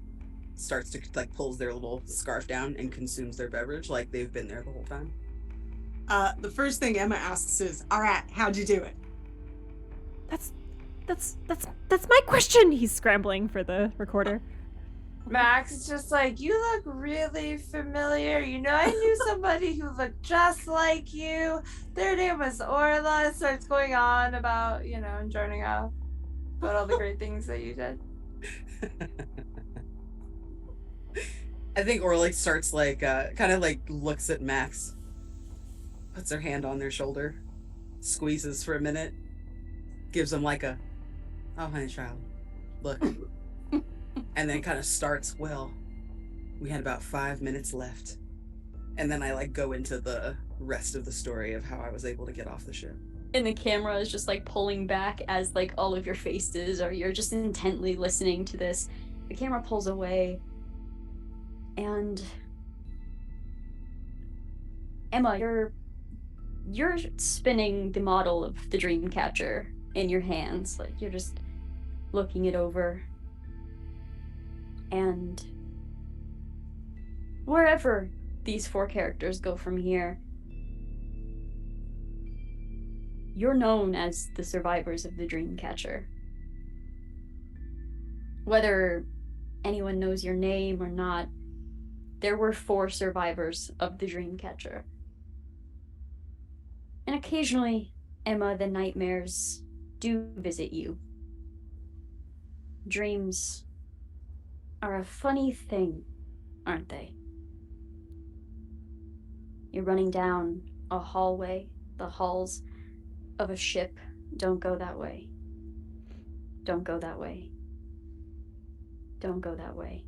starts to like pulls their little scarf down and consumes their beverage like they've been there the whole time. The first thing Emma asks is, all right, how'd you do it? That's my question. He's scrambling for the recorder. Max is just like, you look really familiar. You know, I knew somebody who looked just like you. Their name was Orla. Starts going on about, you know, and joining up about all the great things that you did. I think Orla starts like, kind of like looks at Max, puts her hand on their shoulder, squeezes for a minute, gives him like a, oh, honey child, look. And then kind of starts, well, we had about 5 minutes left. And then I like go into the rest of the story of how I was able to get off the ship. And the camera is just like pulling back as like all of your faces, or you're just intently listening to this. The camera pulls away, and Emma, you're spinning the model of the dream catcher in your hands, like you're just looking it over. And wherever these 4 characters go from here, you're known as the survivors of the Dreamcatcher. Whether anyone knows your name or not, there were 4 survivors of the Dreamcatcher. And occasionally, Emma, the nightmares do visit you. Dreams are a funny thing, aren't they? You're running down a hallway. The halls of a ship don't go that way. Don't go that way. Don't go that way.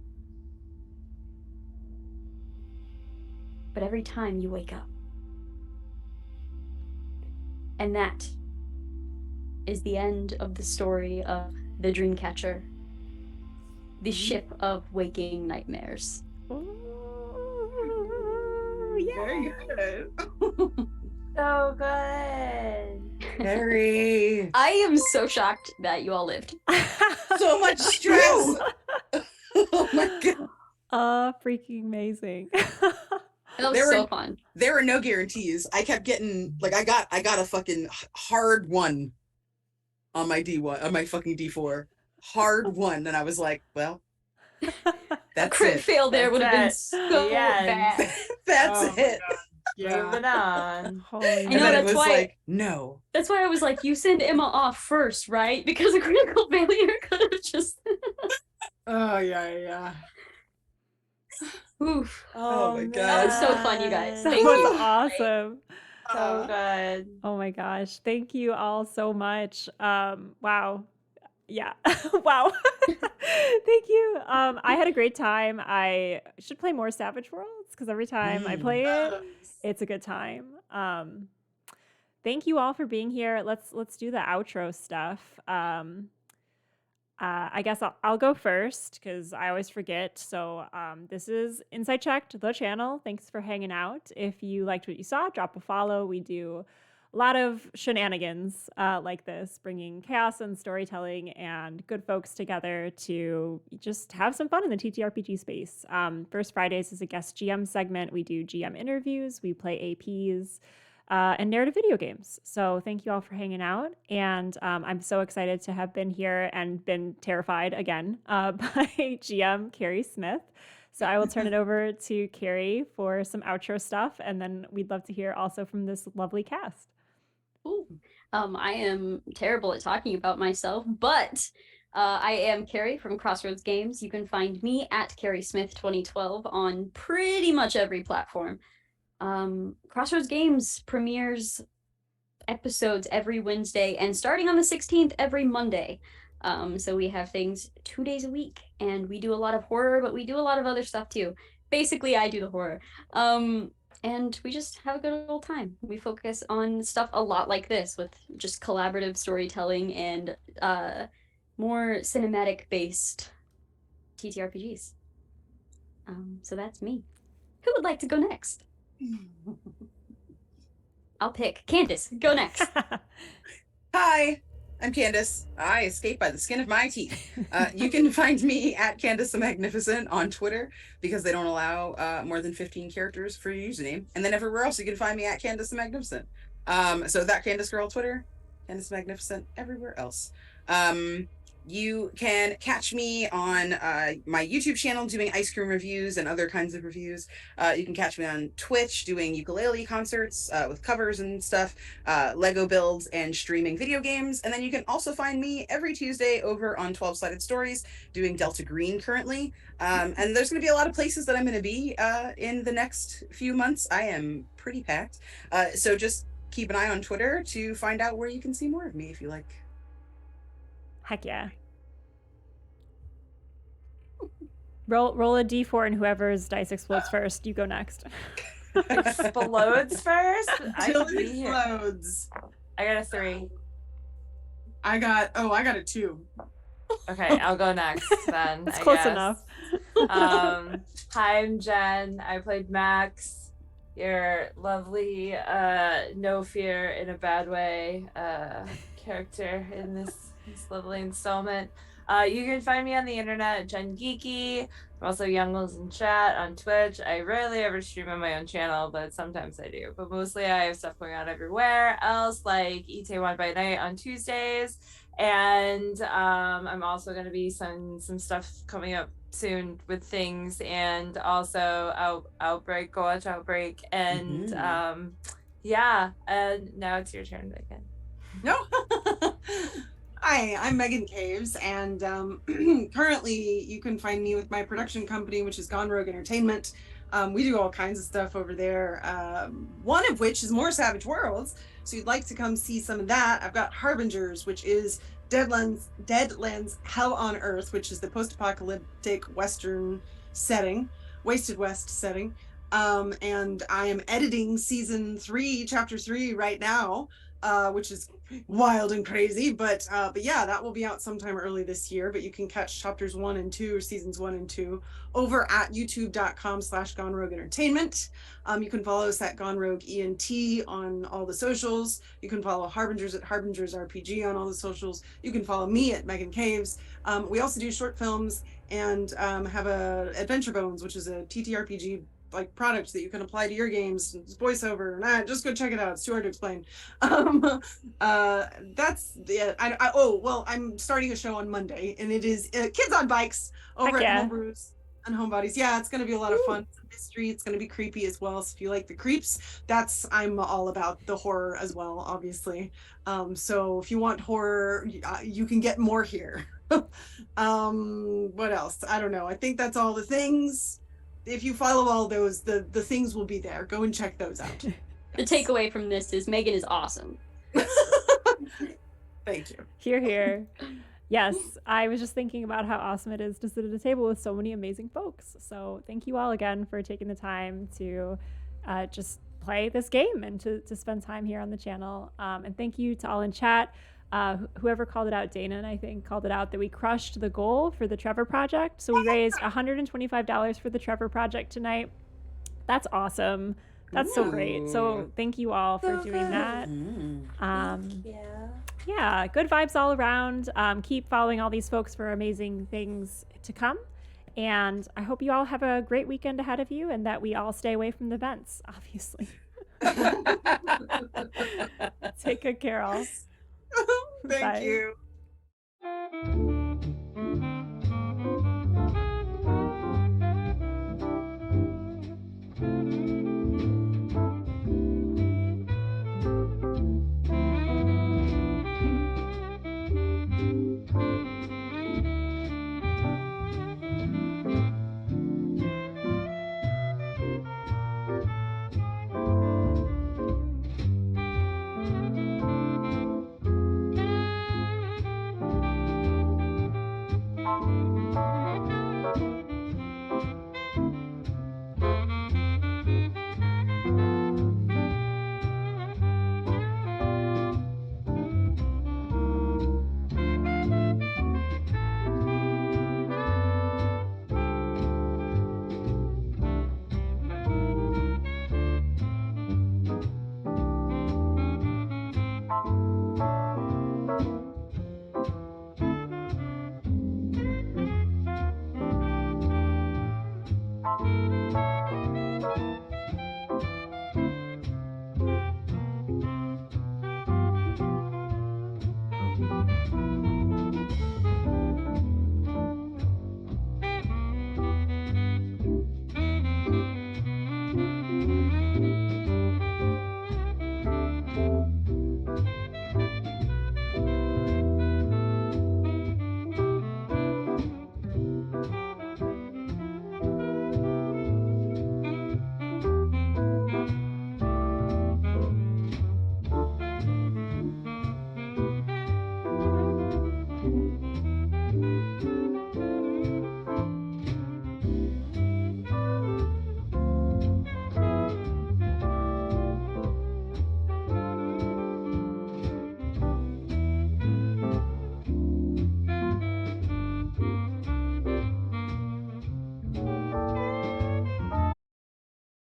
But every time you wake up. And that is the end of the story of the Dreamcatcher. The ship of waking nightmares. Ooh, yeah. Very good. So good. Kerri. I am so shocked that you all lived. So much stress. Oh my god. Freaking amazing. That was There so were- fun. There are no guarantees. I kept getting like I got a fucking hard 1 on my D1, on my fucking D4. Hard 1, and I was like, well, that's Crit it. fail there That's would have been it. so Yes. bad. That's Oh my it. God. Yeah. Moving on. Holy I And know, then it that's was why- like, no. That's why I was like, you send Emma off first, right? Because a critical failure could have just... Oh, yeah. Oof. Oh my God. That was so fun, you guys. That Thank was you. awesome. So good. Oh my gosh. Thank you all so much. Wow. Yeah. Wow. Thank you. I had a great time. I should play more Savage Worlds because every time I play it, it's a good time. Thank you all for being here. Let's do the outro stuff. I guess I'll go first because I always forget. So this is Inside Checked, the channel. Thanks for hanging out. If you liked what you saw, drop a follow. We do a lot of shenanigans like this, bringing chaos and storytelling and good folks together to just have some fun in the TTRPG space. First Fridays is a guest GM segment. We do GM interviews. We play APs. And narrative video games. So thank you all for hanging out. And I'm so excited to have been here and been terrified again by GM Kerri Smith. So I will turn it over to Kerri for some outro stuff. And then we'd love to hear also from this lovely cast. Ooh. I am terrible at talking about myself, but I am Kerri from Crossroads Games. You can find me at Kerri Smith 2012 on pretty much every platform. Crossroads Games premieres episodes every Wednesday, and starting on the 16th every Monday. So we have things 2 days a week, and we do a lot of horror, but we do a lot of other stuff too. Basically, I do the horror. and we just have a good old time. We focus on stuff a lot like this, with just collaborative storytelling and more cinematic based TTRPGs. So that's me. Who would like to go next? I'll pick Candace. Go next. Hi, I'm Candace. I escape by the skin of my teeth. You can find me at Candace the Magnificent on Twitter, because they don't allow more than 15 characters for your username. And then everywhere else you can find me at Candace the Magnificent. So that Candace girl Twitter, Candace the Magnificent everywhere else. You can catch me on my YouTube channel doing ice cream reviews and other kinds of reviews. You can catch me on Twitch doing ukulele concerts with covers and stuff, Lego builds, and streaming video games. And then you can also find me every Tuesday over on 12-Sided Stories doing Delta Green currently. And there's going to be a lot of places that I'm going to be in the next few months. I am pretty packed. So just keep an eye on Twitter to find out where you can see more of me if you like. Heck yeah. Roll a d4 and whoever's dice explodes first, you go next. Explodes first? I Till could it be here. explodes. I got a 3. I got a 2. Okay, I'll go next then. That's I close guess. enough. Hi, I'm Jen. I played Max, your lovely, no fear in a bad way character in this lovely installment. You can find me on the internet at Jen Geeky. I'm also Youngles in Chat on Twitch. I rarely ever stream on my own channel, but sometimes I do. But mostly I have stuff going on everywhere else, like Itaewon by Night on Tuesdays. And I'm also going to be some stuff coming up soon with things, and also Outbreak, go watch Outbreak. And yeah, and now it's your turn, Megan. No. Hi, I'm Megan Caves, and currently you can find me with my production company, which is Gone Rogue Entertainment. We do all kinds of stuff over there, one of which is more Savage Worlds, so you'd like to come see some of that. I've got Harbingers, which is Deadlands Hell on Earth, which is the post-apocalyptic Western setting, Wasted West setting, and I am editing season 3, chapter 3 right now, which is wild and crazy, but yeah, that will be out sometime early this year. But you can catch chapters 1 and 2, seasons 1 and 2, over at youtube.com/Gone Rogue Entertainment. You can follow us at Gone Rogue ENT on all the socials. You can follow Harbingers at Harbingers RPG on all the socials. You can follow me at Megan Caves. We also do short films and have a Adventure Bones, which is a TTRPG like product that you can apply to your games. It's voiceover. Just go check it out. It's too hard to explain. That's yeah. I'm starting a show on Monday, and it is Kids on Bikes over at Homebrews and Homebodies. Yeah, it's going to be a lot of fun. It's a mystery. It's going to be creepy as well. So if you like the creeps, I'm all about the horror as well, obviously. So if you want horror, you can get more here. What else? I don't know. I think that's all the things. If you follow all those, the things will be there. Go and check those out. The takeaway from this is Megan is awesome. Thank you. Hear, hear. Yes, I was just thinking about how awesome it is to sit at a table with so many amazing folks. So thank you all again for taking the time to just play this game and to spend time here on the channel. And thank you to all in chat. Whoever called it out, Dana, I think, called it out that we crushed the goal for the Trevor Project. So we raised $125 for the Trevor Project tonight. That's awesome. That's so great. So thank you all for doing that. Yeah, good vibes all around. Keep following all these folks for amazing things to come. And I hope you all have a great weekend ahead of you, and that we all stay away from the vents, obviously. Take good care, all. Thank Bye. you.